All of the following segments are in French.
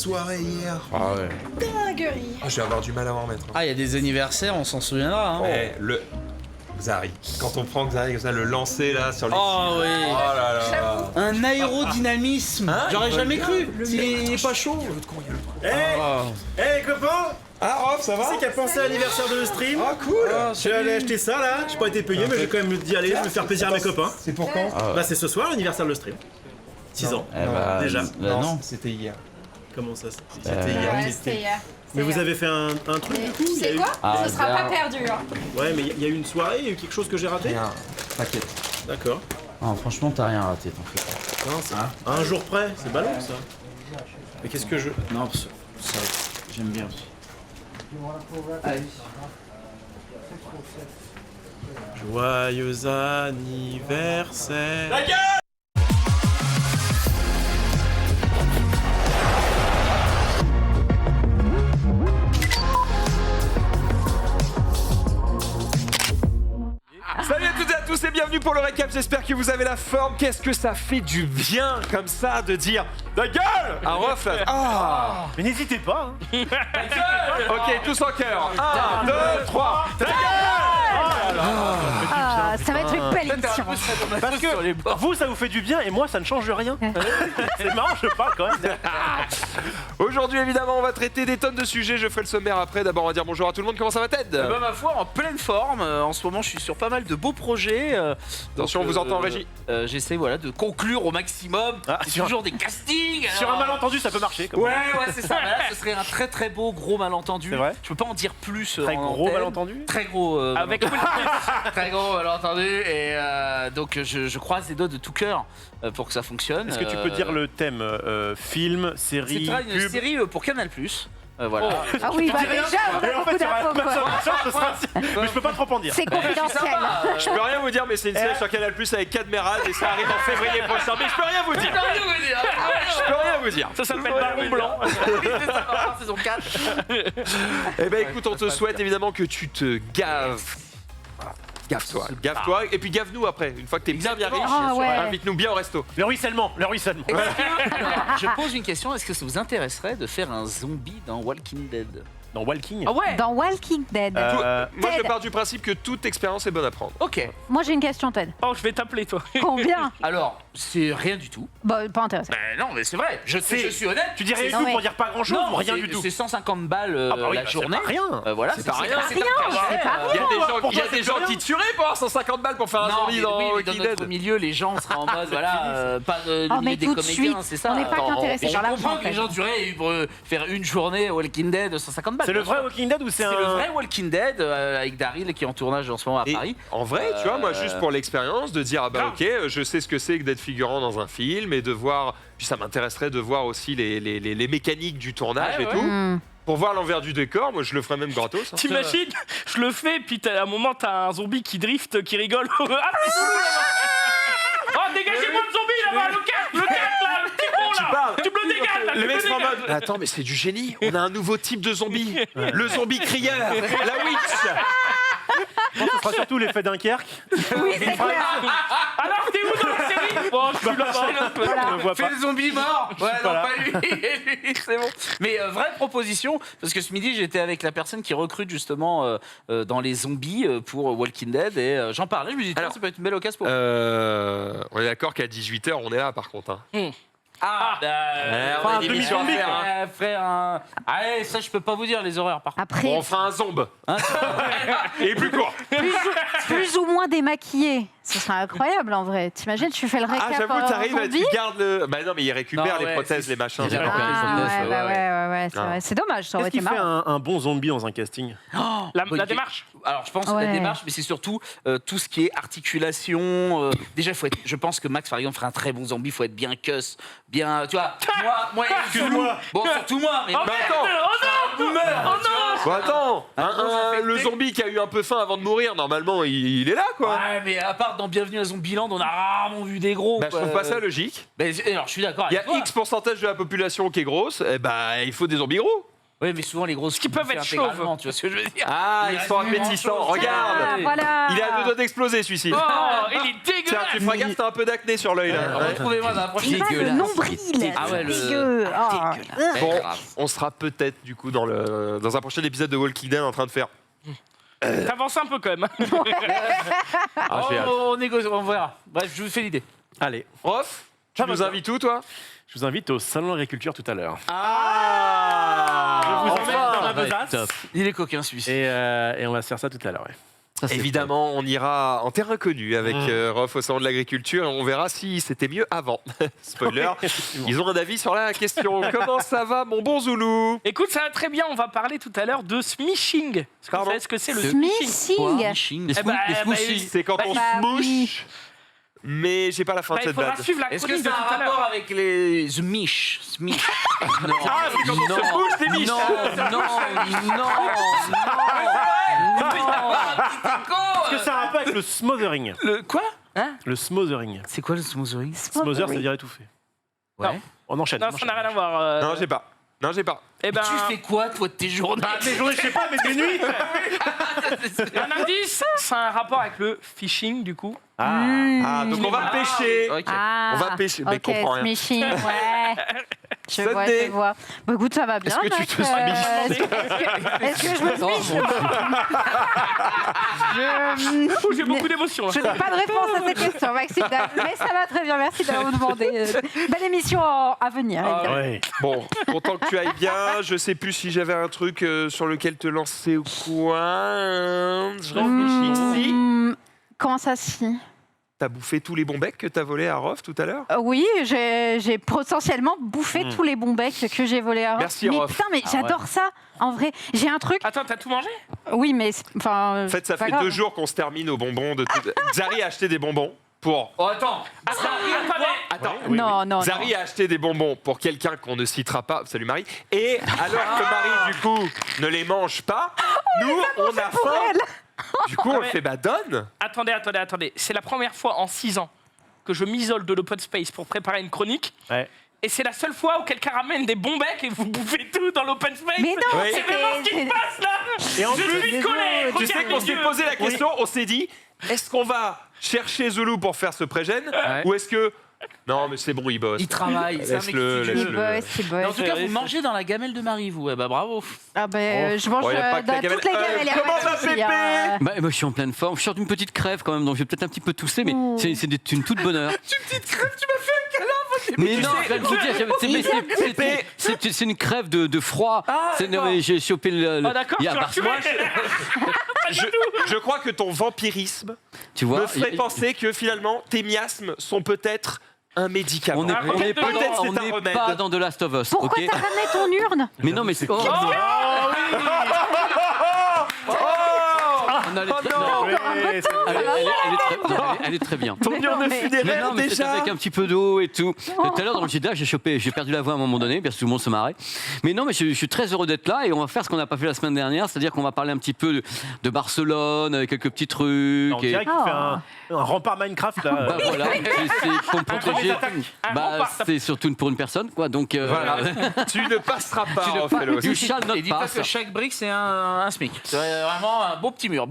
soirée hier. Ah ouais. Dinguerie. Ah, je vais avoir du mal à m'en remettre. Ah, il y a des anniversaires, on s'en souviendra. Hein. Eh, le Xari. Quand on prend Xari comme ça, le lancer là sur les. Oh oui. Oh là là. Un aérodynamisme. Hein, J'aurais il jamais vole cru. bien. Il est pas chaud. Eh les copains, Ah, Rob, ça va? c'est qui a pensé à l'anniversaire de le stream? Ah, cool. Je suis allé acheter ça là, j'ai pas été payé mais j'ai quand même dit allez, je vais faire plaisir à mes copains. C'est pour quand? Bah c'est ce soir l'anniversaire de le stream. 6 ans. Eh bah, déjà. non. C'était hier. Comment ça c'était Ouais, hier? c'était hier. Mais vous avez fait un truc Mais du coup? tu Il y a sais eu- quoi Ah, Ce sera bien. pas perdu. Hein. Ouais mais il y a eu une soirée, il y a eu quelque chose que j'ai raté? Et un paquet. D'accord. Ah, franchement, t'as rien raté, t'en fais pas. Non, c'est à un jour près, c'est ballon ça. Mais qu'est-ce que je... Non, ça, j'aime bien. Allez. Joyeux anniversaire. Salut à toutes et à tous et bienvenue pour le récap, j'espère que vous avez la forme. Qu'est-ce que ça fait du bien comme ça de dire la gueule à Rof là. Ah. Mais n'hésitez pas. Hein. Ok, tous en cœur. 1, 2, 3. Ta gueule. Ah, ça va être une belle émission. Parce que vous ça vous fait du bien et moi ça ne change rien. C'est marrant, je parle quand même. Aujourd'hui évidemment on va traiter des tonnes de sujets, je ferai le sommaire après. D'abord on va dire bonjour à tout le monde, comment ça va Ted? Bah, ma foi, en pleine forme. En ce moment, je suis sur pas mal de beaux projets. Attention, on vous entend en régie. J'essaie de conclure au maximum. C'est sur- toujours des castings. Sur un alors, malentendu ça peut marcher. Comme Ouais, c'est ça. Mais là, ce serait un très très beau gros malentendu. C'est vrai. Je peux pas en dire plus. Très en gros antenne. malentendu. Très gros. Avec très gros malentendu. Et donc, je croise les doigts de tout cœur pour que ça fonctionne. Est-ce que tu peux dire le thème film, série, C'est une pub? série pour Canal+. Voilà. Ah oui, bah déjà, on Et a en fait, beaucoup il y aura d'infos, ma quoi. ce sera... Mais je peux pas trop en dire. C'est confidentiel. Je peux rien vous dire mais c'est une série sur Canal Plus avec Cadmerade et ça arrive en février prochain. Mais je peux rien vous dire. Je peux rien vous dire. Ça s'appelle Baron Blanc. C'est ça, saison 4. Eh ben écoute, on te souhaite évidemment que tu te gaves. Gave-toi, gave-toi, et puis gave-nous après, une fois que t'es bien riche, Ah ouais. invite-nous bien au resto. Le ruissellement, le ruissellement. Alors, je pose une question, est-ce que ça vous intéresserait de faire un zombie dans Walking Dead? Dans Walking. Ah ouais. Dans Walking Dead. Moi je Ted. pars du principe que toute expérience est bonne à prendre. Ok. Moi, j'ai une question, Ted. Oh, je vais t'appeler, toi. Combien? Alors, c'est rien du tout. Bah, pas intéressant. Non, mais c'est vrai. Je suis honnête. Tu dis rien du Non, tout mais- pour dire pas grand chose ou rien du tout? C'est 150 balles Ah bah oui, la bah, journée. c'est pas rien. Voilà, C'est pas rien. C'est pas Il y a des gens, Pour il y a toi, des c'est gens plus qui rien. tueraient pour 150 balles pour faire un Non, zombie mais, dans oui, mais dans Walking notre Dead. milieu, les gens seraient en mode, voilà, pas de Oh, le mais milieu des tout de comédiens, suite, c'est ça. on n'est pas qu'intéressé Et par je l'argent, comprends en que les fait. gens tueraient pour faire une journée Walking Dead de 150 balles. C'est le bien sûr. vrai Walking Dead ou c'est C'est un... le vrai Walking Dead avec Daryl qui est en tournage en ce moment à Et Paris. en vrai, tu vois, moi, juste pour l'expérience, de dire, ah bah ok, je sais ce que c'est que d'être figurant dans un film et de voir, puis ça m'intéresserait de voir aussi les mécaniques du tournage Ouais, et ouais. tout. Hmm. Pour voir l'envers du décor, moi je le ferais même gratos. hein. T'imagines, je le fais, puis à un moment, t'as un zombie qui drift, qui rigole. Ah, mais c'est lui, là-bas. Oh, dégagez-moi le zombie là-bas, le 4 là, le petit gros là. parles. Tu me le dégages là, Les tu me mecs le sont en dégages. mode, attends, mais c'est du génie, on a un nouveau type de zombie. Le zombie crieur, la witch. Je pense que ce sera surtout l'effet Dunkerque. Oui, c'est clair. Alors, t'es où dans la série? Bon, je suis là-bas. Je le vois Fais pas. le zombie mort. Ouais, pas non, là. pas lui. Lui, c'est bon. Mais vraie proposition, parce que ce midi, j'étais avec la personne qui recrute justement dans les zombies pour Walking Dead et j'en parlais. Je me dis, tiens, Alors, ça peut être une belle occasion pour. On est d'accord qu'à 18h, on est là par contre. hein. Ah, on a un des émissions à demi-zombie, faire, hein. frère, allez, ça, je peux pas vous dire les horaires par contre. Après, Bon, on fera un zombe. Et plus court. plus ou moins démaquillé. Ce serait incroyable, en vrai. T'imagines, tu fais le récap Ah, j'avoue, t'arrives, tu zombie. gardes le. Bah non, mais il récupère Non, les ouais, prothèses, c'est- les machins. il y a c'est la pas prothèse. grave. Ah, ouais, ouais, c'est Ah. vrai. C'est dommage, ça aurait Qu'est-ce été qui fait marrant. un bon zombie dans un casting? La démarche. Alors, je pense Ouais. la démarche, mais c'est surtout tout ce qui est articulation. Déjà, je pense que Max, par exemple, ferait un très bon zombie. Il faut être bien cuss, bien. Tu vois, moi, Excuse-moi. Bon, surtout moi, mais. Oh, Mais attends, oh non. boomer, tu vois. bon, attends, infecté. le zombie qui a eu un peu faim avant de mourir, normalement, il est là, quoi. Ouais, mais à part dans Bienvenue à Zombieland, on a rarement vu des gros. Bah, je quoi. trouve pas ça logique. Alors, je suis d'accord Il y avec a toi. X pourcentage de la population qui est grosse, et bah, il faut des zombies gros. Oui, mais souvent les grosses Qui peuvent être intégralement, tu vois ce que je veux dire. Ah, ils sont appétissants, Ah, regarde. voilà. Il est à deux doigts d'exploser, celui-ci. Oh, il est Tiens, tu feras gaffe, t'as un peu d'acné sur l'œil là. Ouais. Retrouvez-moi dans la Et prochaine. là, le Dégueulasse. nombril. Ah ouais, le- Dégueu. Ah. Bon, on sera peut-être du coup dans un prochain épisode de Walking Dead en train de faire. T'avances un peu quand même. Ah, j'ai hâte. On négocie, on verra. Bref, je vous fais l'idée. Allez, Rof, tu Ça va nous bien. invites où toi? je vous invite au salon d'agriculture tout à l'heure. Ah Je vous emmène dans ma va être besace. top. Il est coquin, celui-ci. Et on va se faire ça tout à l'heure. Ouais. Ça, c'est Évidemment, on ira en terrain connu avec Rof au salon de l'agriculture et on verra si c'était mieux avant. Spoiler, Effectivement. ils ont un avis sur la question. Comment ça va, mon bon Zoulou? Écoute, ça va très bien. On va parler tout à l'heure de smishing. Est-ce que vous Pardon savez ce que c'est le smishing Smithing. Mishing. Les Eh bah, smoothies. C'est quand on Bah smoosh, oui. mais j'ai pas la fin Bah, de il cette faudra blague. suivre la Est-ce que chronique de c'est tout un à l'heure. rapport avec les Smish? Smish. Ah, c'est quand on se bouge des biches. Est-ce que ça a un rapport avec le smothering? Le quoi? Le smothering. C'est quoi le smothering? Smother, ça veut dire étouffer. Ouais. On enchaîne. Non, on ça enchaîne. n'a rien à voir. Non, j'ai pas. Non, j'ai pas. Eh ben, Tu fais quoi, toi, de tes journées? Mes journées, je sais pas, mais des nuits. un indice, c'est un rapport avec le phishing du coup. Ah, donc on va pêcher. Ok. Ah, On va pêcher, mais ok, comprends rien. smishing, ouais. Je vois, Sunday. je vois. Bah écoute, ça va bien. Est-ce que tu mec, te smiches Est-ce que je me smiche Oh, j'ai beaucoup d'émotions là. Je n'ai pas de réponse à cette question, Maxime. Mais ça va très bien, merci d'avoir demandé. Belle émission à venir, évidemment. Ouais. Bon, content que tu ailles bien. Je sais plus si j'avais un truc sur lequel te lancer ou quoi. Je réfléchis. Si. Comment ça, si T'as bouffé tous les bons becs que t'as volés à Rof tout à l'heure? Oui, j'ai potentiellement bouffé tous les bons becs que j'ai volés à Rof. Merci, Mais Rof. putain, mais j'adore ça, en vrai. J'ai un truc. Attends, t'as tout mangé? Oui, mais enfin. En fait, ça c'est pas fait grave. 2 jours qu'on se termine aux bonbons de tout. Zari a acheté des bonbons pour. Oh, attends. Attends. Non, non, Zari a acheté des bonbons pour quelqu'un qu'on ne citera pas. Salut Marie. Et alors que Marie, du coup, ne les mange pas, nous, on a faim. Du coup, on le fait, bah donne. Attendez. C'est la première fois en 6 ans que je m'isole de l'open space pour préparer une chronique. Ouais. Et c'est la seule fois où quelqu'un ramène des bons becs et vous bouffez tout dans l'open space. Mais non, Oui. C'est vraiment ce qui se passe là. Et en Je plus, suis colère. Tu sais qu'on s'est posé la question, on s'est dit, est-ce qu'on va chercher Zoulou pour faire ce pré-gène ou est-ce que... Non, mais c'est bon, il bosse. Il travaille. C'est un mec Laisse-le, studieux. Il bosse, il Mais en bosse. tout cas, vous mangez dans la gamelle de Marie, vous. Eh bah bravo. Ah ben, je mange Oh, y a pas que la dans gamelle. toutes les gamelles. y a Comment pas de va souci, Pépé hein. Bah, moi, je suis en pleine forme. Je sors d'une petite crève quand même, donc je vais peut-être un petit peu tousser, mais Ouh. c'est une toute bonne heure. Une petite crève, tu m'as fait un câlin. Mais non, je viens de vous dire, c'est une crève de froid. Non, mais j'ai chopé le. Ah d'accord, il y a tu vas parce- tuer. Je crois que ton vampirisme Tu vois, me ferait penser que finalement, tes miasmes sont peut-être un médicament. on n'est peut-être pas, peut-être on c'est un n'est remède. pas dans The Last of Us, Pourquoi ok? t'as ramené ton urne? Mais non, mais c'est. Oh, on a les- non, Ouais, c'est- elle est très bien. Ton urne mais- Mais funéraire non, mais c'est déjà. avec un petit peu d'eau et tout. Tout à l'heure dans le JDA, j'ai perdu la voix à un moment donné, parce que tout le monde se marrait. Mais non, mais je suis très heureux d'être là et on va faire ce qu'on n'a pas fait la semaine dernière, c'est-à-dire qu'on va parler un petit peu de Barcelone, avec quelques petits trucs. On dirait qu'il fait un rempart Minecraft là. Bah voilà, c'est pour me protéger. Un Bah, rempart. c'est surtout pour une personne, quoi. Donc, Voilà. Tu ne passeras pas, Tu ne Ophélos. You shall not Et dis-toi pass. que chaque brique, c'est un SMIC. C'est vraiment un beau petit mur,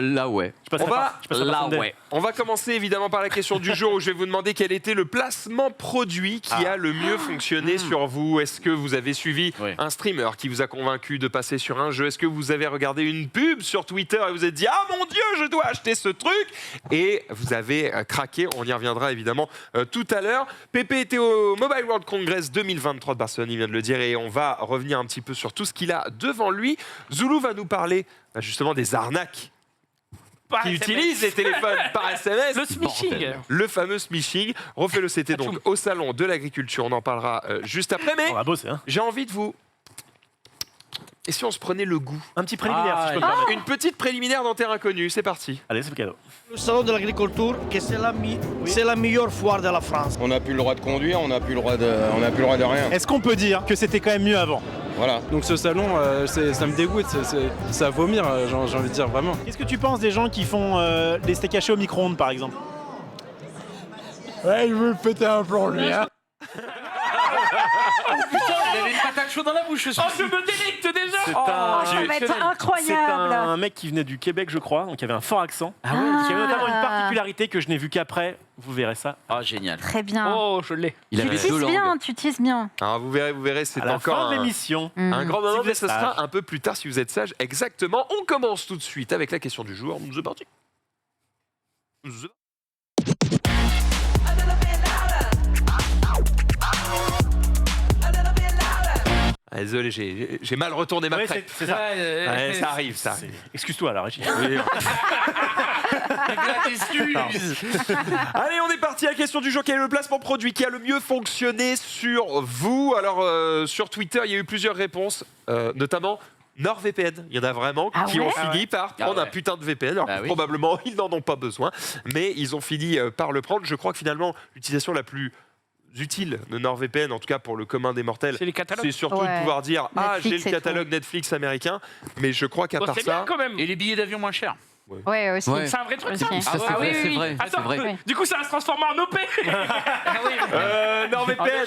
Là, ouais. Je passerai On va- pas- je passerai pas Là, Sunday. ouais. On va commencer évidemment par la question du jour où je vais vous demander quel était le placement produit qui a le mieux fonctionné sur vous. Est-ce que vous avez suivi Oui. un streamer qui vous a convaincu de passer sur un jeu? Est-ce que vous avez regardé une pub sur Twitter et vous êtes dit « Ah mon Dieu, je dois acheter ce truc !» Et vous avez craqué, on y reviendra évidemment tout à l'heure. Pépé était au Mobile World Congress 2023 de Barcelone, il vient de le dire, et on va revenir un petit peu sur tout ce qu'il a devant lui. Zoulou va nous parler justement des arnaques Par qui SMS. utilisent les téléphones par SMS. Le smishing. Le fameux smishing. Refais-le, c'était donc au salon de l'agriculture. On en parlera juste après. Mais On va bosser, hein. j'ai envie de vous... Et si on se prenait le goût? Un petit préliminaire, si je peux me permettre. Une petite préliminaire dans Terre Inconnue, c'est parti. Allez, c'est le cadeau. Le salon de l'agriculture, que c'est la meilleure foire de la France. On n'a plus le droit de conduire, on n'a plus le droit de rien. Est-ce qu'on peut dire que c'était quand même mieux avant? Voilà. Donc ce salon, ça me dégoûte, c'est à vomir, j'ai envie de dire vraiment. Qu'est-ce que tu penses des gens qui font des steaks hachés au micro-ondes, par exemple? Ouais, je veux péter un plomb lui, hein. il avait une patate chaude dans la bouche. Oh, je me délecte déjà. C'est Oh, un... ça va être C'est incroyable. un mec qui venait du Québec, je crois, donc il avait un fort accent. Ah ouais. Il y avait notamment une particularité que je n'ai vue qu'après. Vous verrez ça. Ah, génial. Très bien. Oh, je l'ai. Il Tu avait deux tisses bien, langues. tu tisses bien. Alors vous verrez, c'est À la encore fin de un, l'émission. un grand moment, Si vous mais êtes ce sage. sera un peu plus tard si vous êtes sage. Exactement. On commence tout de suite avec la question du jour. C'est parti. Ah, désolé, j'ai mal retourné ma Ouais, crêpe. c'est ça. Ouais, ça arrive, ça. Excuse-toi, la régie. Allez, on est parti. La question du jour, quel est le placement produit qui a le mieux fonctionné sur vous? Alors, sur Twitter, il y a eu plusieurs réponses, notamment NordVPN. Il y en a vraiment Ah qui ouais ont fini par prendre ouais. un putain de VPN. Alors, Bah oui. probablement, ils n'en ont pas besoin, mais ils ont fini par le prendre. Je crois que finalement, l'utilisation la plus utile de NordVPN, en tout cas pour le commun des mortels, C'est les catalogues. c'est surtout Ouais. de pouvoir dire « Ah, j'ai Netflix le et catalogue Netflix américain », mais je crois qu'à Bon, part c'est bien ça... quand même. Et les billets d'avion moins chers. Ouais, aussi. Ouais. C'est un vrai truc, ça. Aussi. Ça, c'est Ah vrai, oui, c'est oui. vrai. c'est Attends, vrai. du coup, ça va se transformer en OP. NordVPN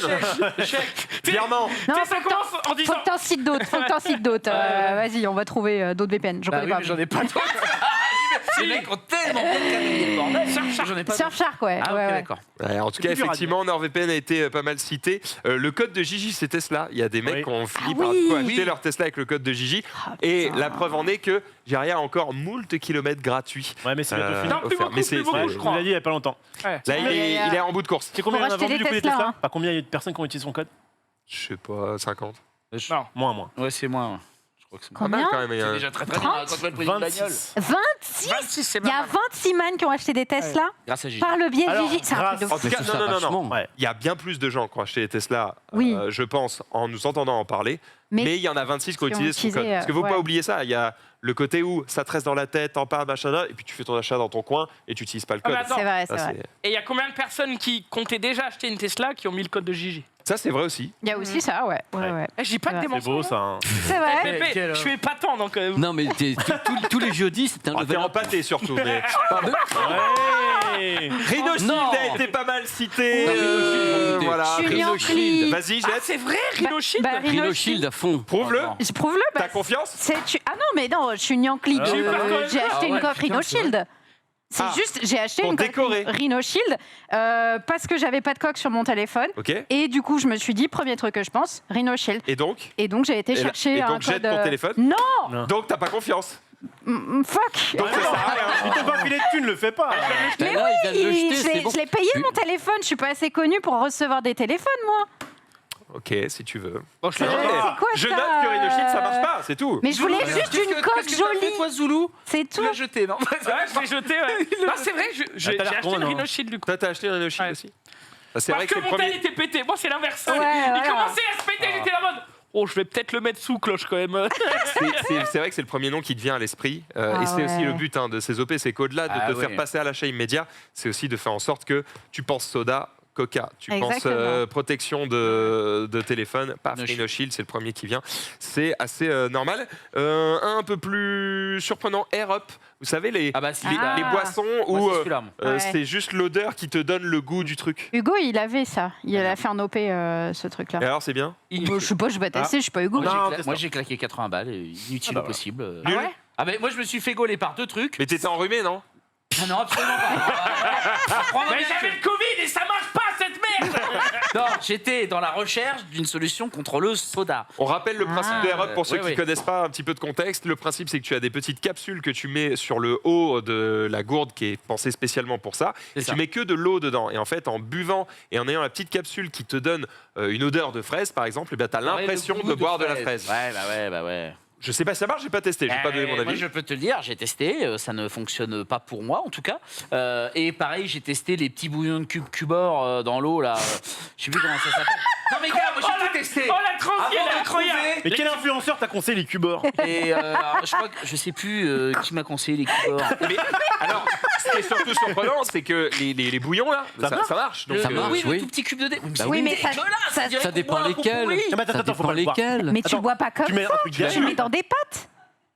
Clairement. Non, Tu sais, ça commence en faut disant. que t'en cites d'autres. Faut que t'en cites d'autres. Vas-y, on va trouver d'autres VPN. Je Bah connais oui, pas. mais j'en ai pas d'autres. Les mecs ont tellement de calendrier, bordel. J'en ai pas d'autres. Surfshark, ouais. Ah, ok, ouais, ouais. d'accord. Ouais, en tout cas, plus dur à effectivement, NordVPN a été pas mal cité. Le code de Gigi, c'est Tesla. Il y a des mecs Oui. qui ont fini Ah par oui. acheter leur Tesla avec le code de Gigi. Ah, Et putain. la preuve en est que Jaria a encore moult kilomètres gratuits. Ouais, mais c'est bientôt fini. Non, plus offerts. beaucoup, Mais plus c'est- beaucoup, c'est- je Je crois. vous l'ai dit il y a pas longtemps. Ouais. Là, il est en bout de course. C'est combien Faut il y en a racheter vendu des du coup des Tesla, Tesla hein. Enfin, combien il y a de personnes qui ont utilisé son code Je sais pas, 50. Non. Moins. Ouais, c'est moins. Ouais. Je crois que c'est moins. Pas mal Combien quand même. il y a C'est un- déjà très très bien 30? quand tu vas le prix d'une bagnole. 26. 26 26, c'est Il y a mal. 26 man qui ont acheté des Tesla Grâce à Gigi. par le biais de Alors, Gigi. C'est un truc de En fou. tout cas, Mais ça, non. vachement. Ouais. Il y a bien plus de gens qui ont acheté des Tesla, Oui. je pense, en nous entendant en parler. Mais il y en a 26 qui ont qui ont utilisé son utilisé, code. Parce qu'il ne faut pas ouais. oublier ça. Il y a le côté où ça te reste dans la tête, t'en parles, machin, et puis tu fais ton achat dans ton coin et tu n'utilises pas le Ah, code. mais attends. C'est vrai, Ça, c'est vrai. Et il y a combien de personnes qui comptaient déjà acheter une Tesla qui ont mis le code de Gigi? Ça, c'est vrai aussi. Il y a aussi ça, ouais. Ouais. Eh, j'ai pas C'est que des C'est beau mensonges. ça. Hein. C'est vrai. Eh, Pépé, je suis épatant donc. Non, mais tous les jeudis, c'est un Oh, t'es level up. empâté surtout. Mais... Ouais. Rhino Shield Non. a été pas mal cité. Oui. Voilà. Je suis Rhino Yankee. Shield. Vas-y, Ah, jette. c'est vrai, Rhino Shield. bah, Rhino Shield à fond. Prouve-le. Oh, non. Je prouve-le. T'as confiance? Ah non, mais non, je suis une Yankee. Ah, oui, par contre. J'ai acheté Ah une ouais, coque putain, Rhino c'est vrai. Shield. C'est Ah, juste, j'ai acheté pour une coque décorer. Rhino Shield parce que j'avais pas de coque sur mon téléphone. Ok. Et du coup, je me suis dit, premier truc que je pense, Rhino Shield. Et donc? Et donc, j'ai été chercher et un donc, jette code. ton téléphone? Non, Donc, t'as pas confiance. fuck. Donc, ça sert à rien. Il t'a pas filé de thunes, le fais pas. Mais Là, il vient de le jeter, c'est bon. je l'ai payé mon téléphone. Je suis pas assez connue pour recevoir des téléphones, moi. Ok, si tu veux. Bon, je Mais l'ai- c'est quoi je ça, note que Rhino Shield, ça marche pas, c'est tout. Mais je voulais juste une coque Qu'est-ce que t'as fait, jolie. toi, Zoulou C'est Tu tout. l'as jeté, non Ouais, je l'ai jeté, ouais. Non, c'est vrai, j'ai t'as l'air acheté con, une non Rhino Shield du coup. Toi, t'as acheté un Rhino Shield Ouais. aussi? Ah, c'est Parce vrai que que c'est le mon tel premier. était pété. Moi, c'est l'inverse. Ouais, Il voilà. commençait à se péter, j'étais là en mode. Oh, je vais peut-être le mettre sous cloche quand même. C'est vrai que c'est le premier nom qui te vient à l'esprit. Ah Et c'est aussi ouais. le but de ces OP, c'est qu'au-delà de Ah te ouais. faire passer à l'achat immédiat, c'est aussi de faire en sorte que tu penses soda, Coca, tu penses Exactement. protection de téléphone, paf, Rhino Rhino Shield, c'est le premier qui vient. C'est assez normal. Un peu plus surprenant, Air Up. Vous savez, les, Ah bah si. les, Ah. les boissons Moi, où c'est celui-là, moi. Ouais. c'est juste l'odeur qui te donne le goût du truc. Hugo, il avait ça. Il a fait un OP, ce truc-là. Et alors, c'est bien? Bon, je sais pas, je vais tester, je suis pas Hugo. Non, Moi, teste moi pas. j'ai claqué 80 balles, inutile Ah bah au possible. Ah Nul. ouais Ah mais moi je me suis fait gauler par deux trucs. Mais t'étais enrhumé, non? Ah non, absolument pas. Prends-moi Mais bien j'avais que- le Covid et ça marche pas cette merde. Non, j'étais dans la recherche d'une solution contre le soda. On rappelle le principe Ah. de Air Up pour ceux Oui, qui oui. connaissent pas un petit peu de contexte. Le principe, c'est que tu as des petites capsules que tu mets sur le haut de la gourde qui est pensée spécialement pour ça. C'est Et ça. tu mets que de l'eau dedans. Et en fait, en buvant et en ayant la petite capsule qui te donne une odeur de fraise, par exemple, tu as l'impression Ouais, le de goût boire de la fraise. Ouais, bah ouais. Je sais pas si ça marche, j'ai pas testé, j'ai pas donné mon Moi, avis. je peux te le dire, j'ai testé, ça ne fonctionne pas pour moi en tout cas. Et pareil, j'ai testé les petits bouillons de cubor dans l'eau là. Je sais plus comment ça s'appelle. Non mais gars, moi j'ai tout testé. Oh la transi, elle est Avant de incroyable. trouver- Mais quel influenceur t'a conseillé les cubors? Et alors, je crois que je sais plus qui m'a conseillé les cubors. Mais, alors, ce qui est surtout surprenant, c'est que les bouillons là, ça marche. Donc, Ça marche, oui, le oui. tout petit cube de dé. Oui, mais ça- ça- Ça dépend lesquels. Ah, mais attends, Ça faut dépend pas le boire. lesquels. Mais tu Attends, bois pas comme Tu mets un ça. truc Tu le dessus. mets dans des pâtes.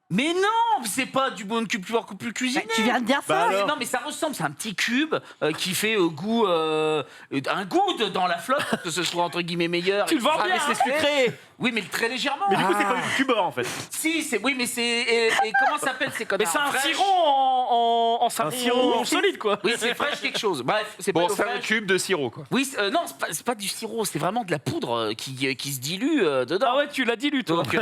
Mais non, c'est pas du bouillon de cube plus cuisiné. Tu viens de dire ça. Non, mais ça ressemble, c'est un petit cube qui fait goût, un goût dans la flotte, pour que ce soit entre guillemets meilleur. Tu le vends bien, mais c'est sucré. Oui, mais très légèrement. Mais du coup, c'est pas du cubeur en fait. Si, oui, mais c'est. Et comment ça s'appelle ces Mais connards? c'est un Fresh. sirop Un sirop. solide, quoi. Oui, c'est fraîche quelque chose. Bref, c'est pas Bon, l'eau c'est un fraîche. cube de sirop, quoi. Oui, non, c'est pas du sirop, c'est vraiment de la poudre qui se dilue dedans. Ah ouais, tu l'as dilué, toi. Donc, mais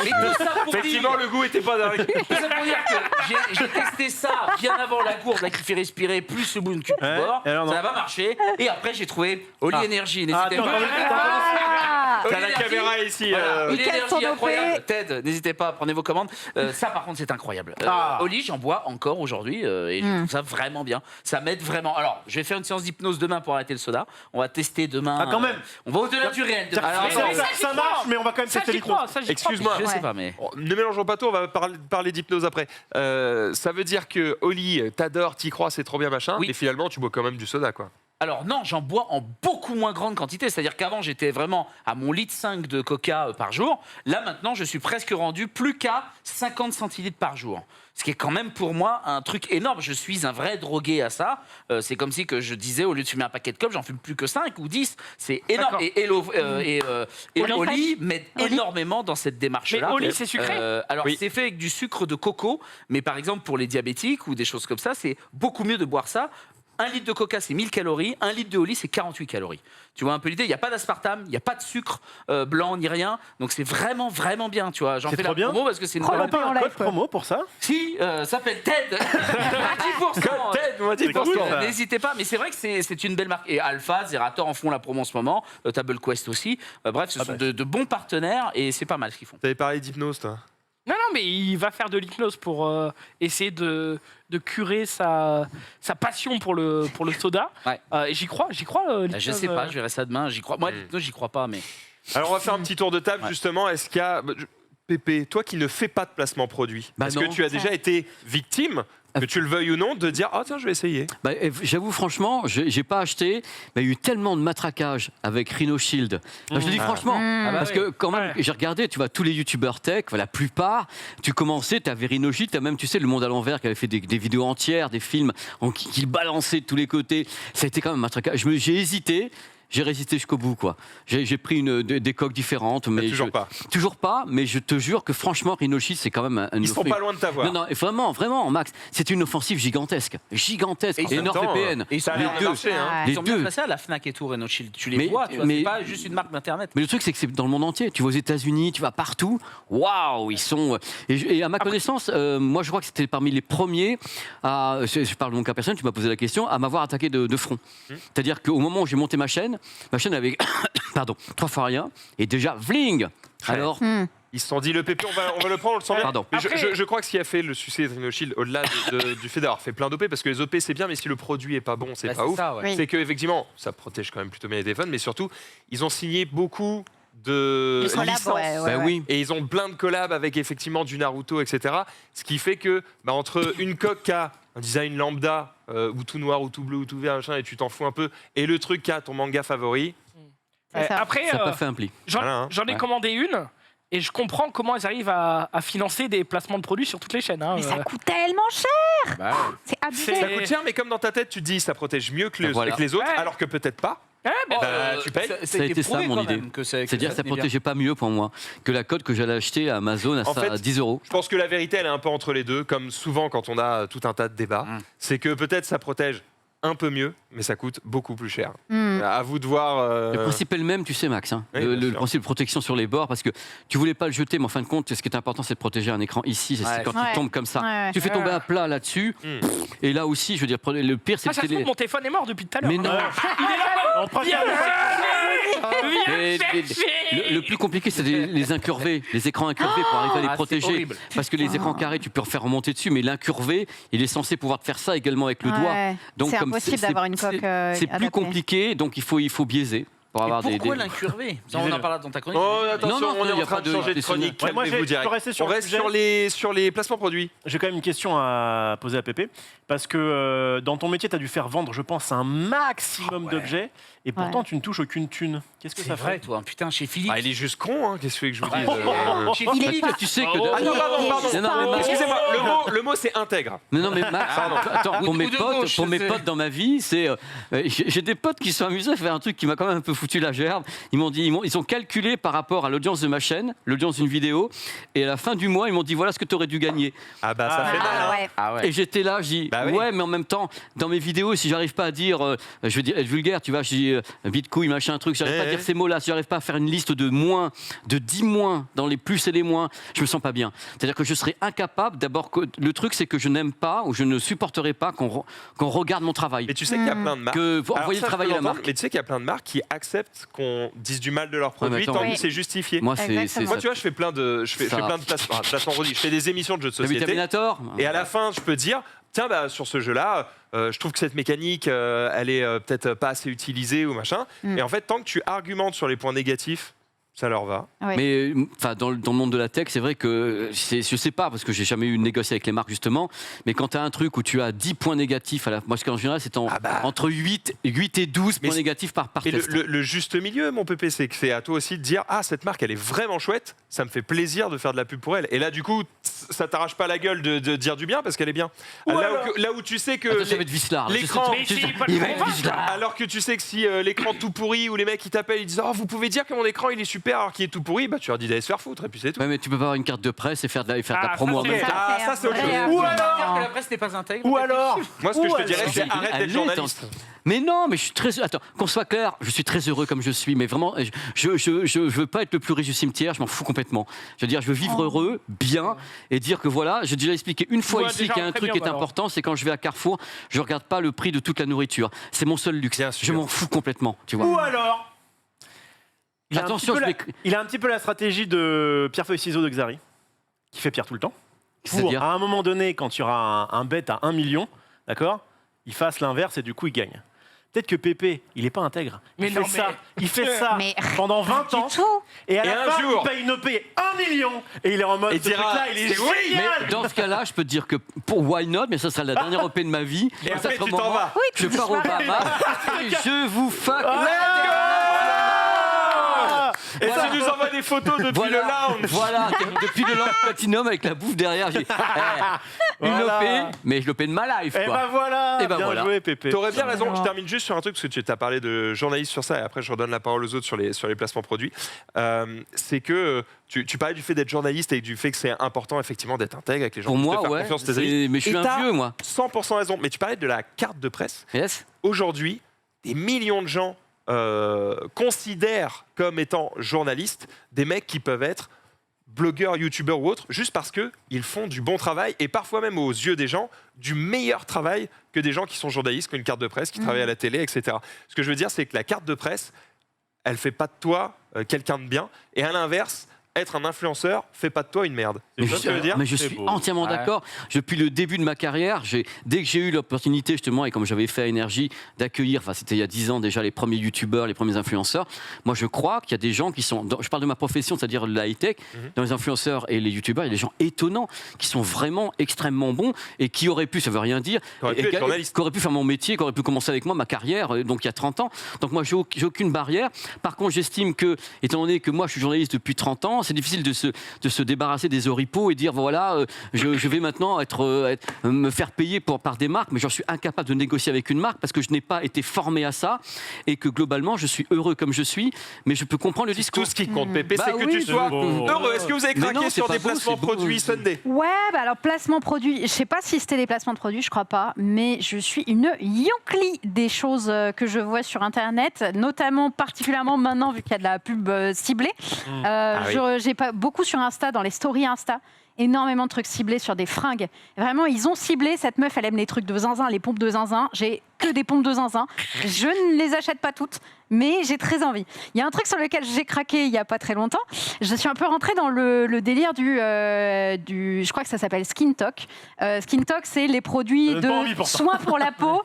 tout ça pour Effectivement, dire, le goût était pas dingue. tout ça pour dire que j'ai testé ça bien avant la gourde là, qui fait respirer plus le bouillon de cube Ouais, bord. et alors, non. Ça n'a pas marché. Et après, j'ai trouvé Oli Energy. N'hésitez Attends, pas. Ah. T'as Oli la Energy. caméra ici. Voilà, Oli Et quels sont Energy, nos incroyable. Ted, n'hésitez pas, prenez vos commandes. Ça, par contre, c'est incroyable. Oli, j'en bois encore aujourd'hui et je trouve ça vraiment bien. Ça m'aide vraiment. Alors, je vais faire une séance d'hypnose demain pour arrêter le soda. On va tester demain. Ah, quand même. On va au-delà du réel. demain. Alors, mais ça, ça marche, mais on va quand même Ça, tester j'y l'hypnose. crois. Ça, j'y crois. Excuse-moi. Je sais Ouais. pas, mais. Oh, ne mélangeons pas tout, on va parler d'hypnose après. Ça veut dire que Oli, t'adores, t'y crois, c'est trop bien machin, Oui. et finalement tu bois quand même du soda, quoi. Alors non, j'en bois en beaucoup moins grande quantité. C'est-à-dire qu'avant, j'étais vraiment à mon litre 5 de coca par jour. Là, maintenant, je suis presque rendu plus qu'à 50 centilitres par jour. Ce qui est quand même pour moi un truc énorme. Je suis un vrai drogué à ça. C'est comme si que je disais, au lieu de fumer un paquet de clopes, j'en fume plus que 5 ou 10. C'est énorme. D'accord. Et Oli Oli m'aide Oli. énormément dans cette démarche-là. Mais Oli, c'est sucré Alors, Oui. c'est fait avec du sucre de coco. Mais par exemple, pour les diabétiques ou des choses comme ça, c'est beaucoup mieux de boire ça. 1 litre de coca, c'est 1000 calories. 1 litre de Oli, c'est 48 calories. Tu vois un peu l'idée. Il n'y a pas d'aspartame, il n'y a pas de sucre blanc ni rien. Donc c'est vraiment, vraiment bien. Tu vois, j'en C'est fais trop la bien. promo parce que c'est une On Prends n'a le bonne. pas en un live, code quoi. promo pour ça? Si, ça s'appelle TED. 10%. Ted, on va dire C'est pour cool, toi. ça. N'hésitez pas, mais c'est vrai que c'est une belle marque. Et Alpha, Zerator en font la promo en ce moment. Table Quest aussi. Bref, ce sont de bons partenaires et c'est pas mal ce qu'ils font. T'avais parlé d'hypnose, toi. Non, mais il va faire de l'hypnose pour essayer de curer sa passion pour le soda. Ouais. Et j'y crois, l'hypnose. Je sais pas, je verrai ça demain. J'y crois. Moi, l'hypnose, j'y crois pas, mais. Alors on va faire un petit tour de table, Ouais. justement. Est-ce qu'il y a... Pépé, toi qui ne fais pas de placement produit, Bah est-ce non. que tu as déjà été victime, que tu le veuilles ou non, de dire « Ah tiens, je vais essayer ». J'avoue franchement, j'ai pas acheté, mais il y a eu tellement de matraquage avec Rhino Shield. Je te dis franchement, parce que quand même, j'ai regardé, tu vois, tous les youtubeurs tech, la plupart, tu commençais, tu avais Rhino Shield, tu as même, tu sais, Le Monde à l'envers qui avait fait des vidéos entières, des films qui le balançaient de tous les côtés. Ça a été quand même un matraquage. J'ai hésité. J'ai résisté jusqu'au bout, quoi. J'ai pris des coques différentes, mais toujours pas. Toujours pas, mais je te jure que franchement, Rhino Shield, c'est quand même un. Ils sont pas loin de t'avoir. Non, et vraiment, Max, c'est une offensive gigantesque, Et Et en même temps, NordVPN. Et ça a les l'air de deux. marcher, hein. Ouais. Ils Les sont bien deux. placés à la Fnac et tout, Renault Shield. Tu les Mais- vois, tu vois, mais- c'est pas juste une marque d'internet. Mais le truc, c'est que c'est dans le monde entier. Tu vas aux États-Unis, tu vas partout. Waouh, ils sont. Et à ma connaissance, moi, je crois que c'était parmi les premiers à. Je parle de mon cas personnel, tu m'as posé la question, à m'avoir attaqué de front. C'est-à-dire qu'au moment où j'ai monté ma chaîne avait. Pardon, 3 fois rien. Et déjà, vling. Alors. Ils se sont dit, le Pépé, on va le prendre, on le sent bien. Pardon. Mais Après- je crois que ce qui a fait le succès de Rhino Shield, au-delà du fait d'avoir fait plein d'OP, parce que les OP c'est bien, mais si le produit est pas bon, c'est Bah, pas ouf. ça, ouais. Oui. C'est qu'effectivement, ça protège quand même plutôt bien les téléphones, mais surtout, ils ont signé beaucoup de Collab, licences. ouais, ouais. Bah oui. Et ils ont plein de collabs avec effectivement du Naruto, etc. Ce qui fait que entre une coque qui a un design lambda, ou tout noir, ou tout bleu, ou tout vert, machin, et tu t'en fous un peu, et le truc qui a ton manga favori, C'est ça. Après, Ça n'a pas fait un pli. Voilà, hein. j'en ai Ouais. commandé une. Et je comprends comment ils arrivent à financer des placements de produits sur toutes les chaînes. Hein. Mais ça coûte tellement cher. Bah, C'est abusé. ça coûte cher, mais comme dans ta tête, tu te dis ça protège mieux que les, Voilà. que les autres, Ouais. alors que peut-être pas. Ouais, mais Bah, tu payes. Ça a été ça, mon idée. C'est-à-dire que ça protégeait pas mieux pour moi que la cote que j'allais acheter à Amazon En fait, à 10 €. Je pense que la vérité, elle est un peu entre les deux, comme souvent quand on a tout un tas de débats. C'est que peut-être ça protège un peu mieux, mais ça coûte beaucoup plus cher. À vous de voir. Le principe est le même, tu sais, Max. Hein. Oui, le bien sûr. principe de protection sur les bords, parce que tu voulais pas le jeter, mais en fin de compte, ce qui est important, c'est de protéger un écran ici. C'est Ouais. quand Ouais. il tombe comme ça. Ouais. Tu fais tomber à plat là-dessus, et là aussi, je veux dire, le pire, c'est Ah, ça se le trouve, mon téléphone est mort depuis tout à l'heure. Mais non. Il est là-bas. On prend Viens Et le plus compliqué, c'est les incurvés, les écrans incurvés pour arriver à les Ah, c'est protéger. horrible. Parce que les écrans carrés, tu peux refaire remonter dessus, mais l'incurvé, il est censé pouvoir te faire ça également avec le doigt. Ouais. Donc, C'est comme impossible d'avoir une coque c'est plus adaptée. compliqué, donc il faut biaiser. pour avoir des. Pourquoi l'incurver? On en parlera dans ta chronique. Oh, attention, Non, on est il y en a train pas de de changer de chronique. Ouais, moi, Calmez-vous je peux direct. rester sur On le reste sujet. sur les placements produits. J'ai quand même une question à poser à Pépé. Parce que dans ton métier, tu as dû faire vendre, je pense, un maximum d'objets. Et pourtant, tu ne touches aucune thune. Qu'est-ce que C'est ça vrai, fait toi. Putain, chez Philippe. Ah, il est juste con, hein. Qu'est-ce que je vous dis Chez Il est Philippe. pas- Tu sais que. Ah non, pardon. Non, non, mais Excusez-moi, le mot c'est intègre. Non, mais Max, attends, Ou pour mes de potes, gauche, pour mes c'est- potes dans ma vie, c'est j'ai des potes qui sont amusés à faire un truc qui m'a quand même un peu foutu la gerbe. Ils m'ont dit, ils ont calculé par rapport à l'audience de ma chaîne, l'audience d'une vidéo, et à la fin du mois, ils m'ont dit voilà ce que tu aurais dû gagner. Ah bah ça fait mal. Ah hein. ouais. Ah ouais. Et j'étais là, je dis Bah oui. ouais, mais en même temps, dans mes vidéos, si j'arrive pas à dire, je vais dire être vulgaire, tu vois, je dis bitcouille, machin, truc, j'arrive pas à dire ces mots-là, si j'arrive pas à faire une liste de moins, de 10 moins dans les plus et les moins, je me sens pas bien. C'est-à-dire que je serais incapable. D'abord, le truc, c'est que je n'aime pas ou je ne supporterai pas qu'on regarde mon travail. Mais tu sais qu'il y a plein de marques. Que vous Alors envoyez ça, le je travail peux à la l'entendre, marque. Mais tu sais qu'il y a plein de marques qui acceptent qu'on dise du mal de leurs mais produits attends, tant oui. que c'est justifié. Moi, c'est Exactement. Moi, tu vois, je fais plein de placements produits. Je fais des émissions de jeux de T'as vu société. Terminator? Et à la fin, je peux dire, tiens, bah, sur ce jeu-là, je trouve que cette mécanique, elle est peut-être pas assez utilisée ou machin. Et en fait, tant que tu argumentes sur les points négatifs, ça leur va. Ouais. Mais enfin, dans le monde de la tech, c'est vrai que je sais pas, parce que j'ai jamais eu de négocier avec les marques justement, mais quand tu as un truc où tu as 10 points négatifs, moi, parce qu'en général, c'est entre 8 et 12 Mais points négatifs par Et test. le juste milieu, mon pépé, c'est que c'est à toi aussi de dire ah, cette marque, elle est vraiment chouette, ça me fait plaisir de faire de la pub pour elle. Et là, du coup, ça t'arrache pas la gueule de dire du bien parce qu'elle est bien. Là où tu sais que. Attends, ça va être Vislar. là. l'écran- Mais si, pas Il le va être convaincre. Vislar. Alors que tu sais que si l'écran tout pourri ou les mecs qui t'appellent ils disent oh vous pouvez dire que mon écran il est super alors qu'il est tout pourri, bah tu leur dis d'aller se faire foutre et puis c'est tout. Ouais, mais tu peux pas avoir une carte de presse et faire de la Ah, promo en ça, même c'est- temps. Ah, ça, c'est autre chose. Ou Dire alors, que la presse n'est pas intègre. ou alors, Moi ce que je te Ou dirais alors- c'est arrête d'être Allez, journaliste. Mais non, mais je suis très. Attends, qu'on soit clair, je suis très heureux comme je suis, mais vraiment, je veux pas être le plus riche du cimetière, je m'en fous complètement. Je veux dire, je veux vivre heureux, bien, et dire que voilà, j'ai déjà expliqué une fois vois ici déjà qu'il y a un très truc bien, qui est alors. important, c'est quand je vais à Carrefour, je regarde pas le prix de toute la nourriture. C'est mon seul luxe. Bien sûr. Je m'en fous complètement, tu vois. ou alors. Il a un Attention, petit peu je la- il a un petit peu la stratégie de Pierre Feuille Ciseaux de Xari, qui fait Pierre tout le temps. Pour, C'est-à-dire à un moment donné, quand il y aura un bet à 1 million, d'accord, il fasse l'inverse et du coup il gagne. Peut-être que Pépé, il est pas intègre. Mais Il non, fait ça, il fait ça Mais pendant 20 ans. du tout. Et à Et la un fin, jour. il paye une OP 1 million. Et il est en mode, Et ce dira, truc-là, il est c'est oui, génial. Mais dans ce cas-là, je peux te dire que pour Why Not, mais ça sera la dernière OP de ma vie. Et Ça après sera tu au t'en moment vas. Oui, Je tu pars au Bahamas et je vous fuck. Et tu nous envoies des photos depuis le lounge. Voilà, depuis le lounge platinum avec la bouffe derrière. Une Voilà. OP, mais je l'OP de ma life. Et Quoi. ben voilà. Et ben bien voilà. joué, Pépé. T'aurais bien raison, je termine juste sur un truc, parce que tu as parlé de journalistes sur ça, et après je redonne la parole aux autres sur les placements produits. C'est que tu parlais du fait d'être journaliste et du fait que c'est important effectivement d'être intègre avec les gens, Pour de moi, faire ouais. confiance à tes amis. Mais je suis Et un t'as vieux, moi. 100% raison, mais tu parlais de la carte de presse. Yes. Aujourd'hui, des millions de gens considèrent comme étant journalistes des mecs qui peuvent être blogueurs, youtubeurs ou autres, juste parce qu'ils font du bon travail et parfois même aux yeux des gens, du meilleur travail que des gens qui sont journalistes, qui ont une carte de presse, qui travaillent à la télé, etc. Ce que je veux dire, c'est que la carte de presse, elle fait pas de toi quelqu'un de bien. Et à l'inverse, être un influenceur fait pas de toi une merde. Mais Tu vois ce que je veux dire mais je C'est suis beau. entièrement d'accord. Depuis le début de ma carrière, dès que j'ai eu l'opportunité, justement, et comme j'avais fait à Énergie, d'accueillir, enfin c'était il y a 10 ans déjà, les premiers youtubeurs, les premiers influenceurs, moi je crois qu'il y a des gens qui sont, je parle de ma profession, c'est-à-dire la high-tech, dans les influenceurs et les youtubeurs, il y a des gens étonnants, qui sont vraiment extrêmement bons, et qui auraient pu, ça veut rien dire, Qui auraient pu être journalistes. qui auraient pu faire mon métier, qui auraient pu commencer avec moi, ma carrière, donc il y a 30 ans. Donc moi j'ai aucune barrière. Par contre, j'estime que, étant donné que moi je suis journaliste depuis 30 ans, c'est difficile de se débarrasser des oripeaux et dire voilà, je vais maintenant me faire payer par des marques, mais j'en suis incapable de négocier avec une marque parce que je n'ai pas été formé à ça et que globalement je suis heureux comme je suis, mais je peux comprendre le discours. Tout ce qui compte, Pépé, Bah c'est que oui, tu c'est sois beau. heureux. Est-ce que vous avez Mais craqué non, c'est sur pas des beau, placements c'est beau. produits Sunday? Ouais, bah alors placement produit, je sais pas si c'était des placements de produits, je crois pas, mais je suis une yonkli des choses que je vois sur Internet, notamment particulièrement maintenant vu qu'il y a de la pub ciblée. oui. J'ai pas beaucoup sur Insta, dans les stories Insta. Énormément de trucs ciblés sur des fringues. Vraiment, ils ont ciblé cette meuf, elle aime les trucs de zinzin, les pompes de zinzin. J'ai que des pompes de zinzin. Je ne les achète pas toutes, mais j'ai très envie. Il y a un truc sur lequel j'ai craqué il n'y a pas très longtemps. Je suis un peu rentrée dans le délire du je crois que ça s'appelle Skin Talk. Skin Talk, c'est les produits de soins pour la peau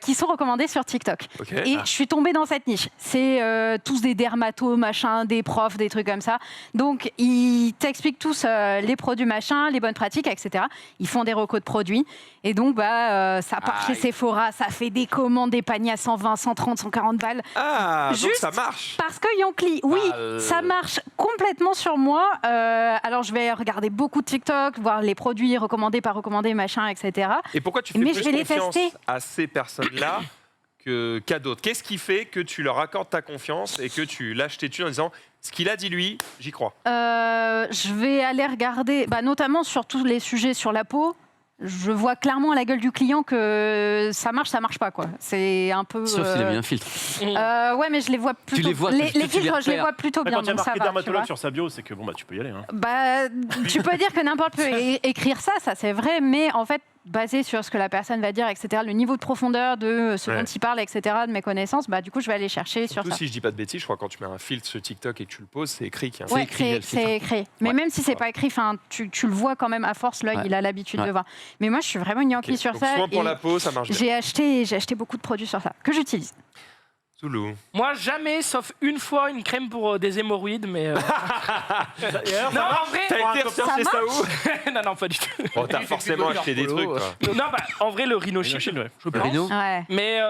qui sont recommandés sur TikTok. Okay. Et je suis tombée dans cette niche. C'est tous des dermatos, machin, des profs, des trucs comme ça. Donc, ils t'expliquent tous les produits, machin, les bonnes pratiques, etc. Ils font des recos de produits. Et donc, ça part chez Sephora, ça fait des commandes, des paniers à 120, 130, 140 balles. Ah, donc Juste ça marche. Parce que Yonkli, oui, ça marche complètement sur moi. Alors, je vais regarder beaucoup de TikTok, voir les produits recommandés, pas recommandés, machin, etc. Et pourquoi tu fais Mais plus je vais les confiance tester. à ces personnes-là qu'à d'autres? Qu'est-ce qui fait que tu leur accordes ta confiance et que tu lâches tes thunes en disant ce qu'il a dit lui, j'y crois? Je vais aller regarder, notamment sur tous les sujets sur la peau. Je vois clairement à la gueule du client que ça marche pas, quoi. C'est un peu. Sauf s'il a mis un filtre. Ouais, mais je les vois plutôt. les vois, les tu filtres, je les vois plutôt bien. Quand il y a donc ça marqué va, dermatologue tu sur sa bio, c'est que tu peux y aller. Hein. tu peux dire que n'importe peut écrire ça c'est vrai, mais en fait, basé sur ce que la personne va dire, etc., le niveau de profondeur de ce dont il parle, etc., de mes connaissances, du coup, je vais aller chercher sur Surtout ça. si je dis pas de bêtises, je crois que quand tu mets un filtre sur TikTok et que tu le poses, c'est écrit qu'il y a un Ouais, filtre. c'est écrit. Mais même si c'est pas écrit, tu le vois quand même à force, l'œil, il a l'habitude de voir. Mais moi, je suis vraiment Yankee sur Donc, ça. soin pour et la peau, ça marche bien. j'ai acheté beaucoup de produits sur ça, que j'utilise. Zoulou. Moi, jamais, sauf une fois, une crème pour des hémorroïdes, mais... non, en vrai... T'as été rechercher ça où? Non, pas du tout. Bon, t'as forcément acheté des trucs, quoi. Non, en vrai, le Rhinoshield, je pense. Rhino Ouais. Mais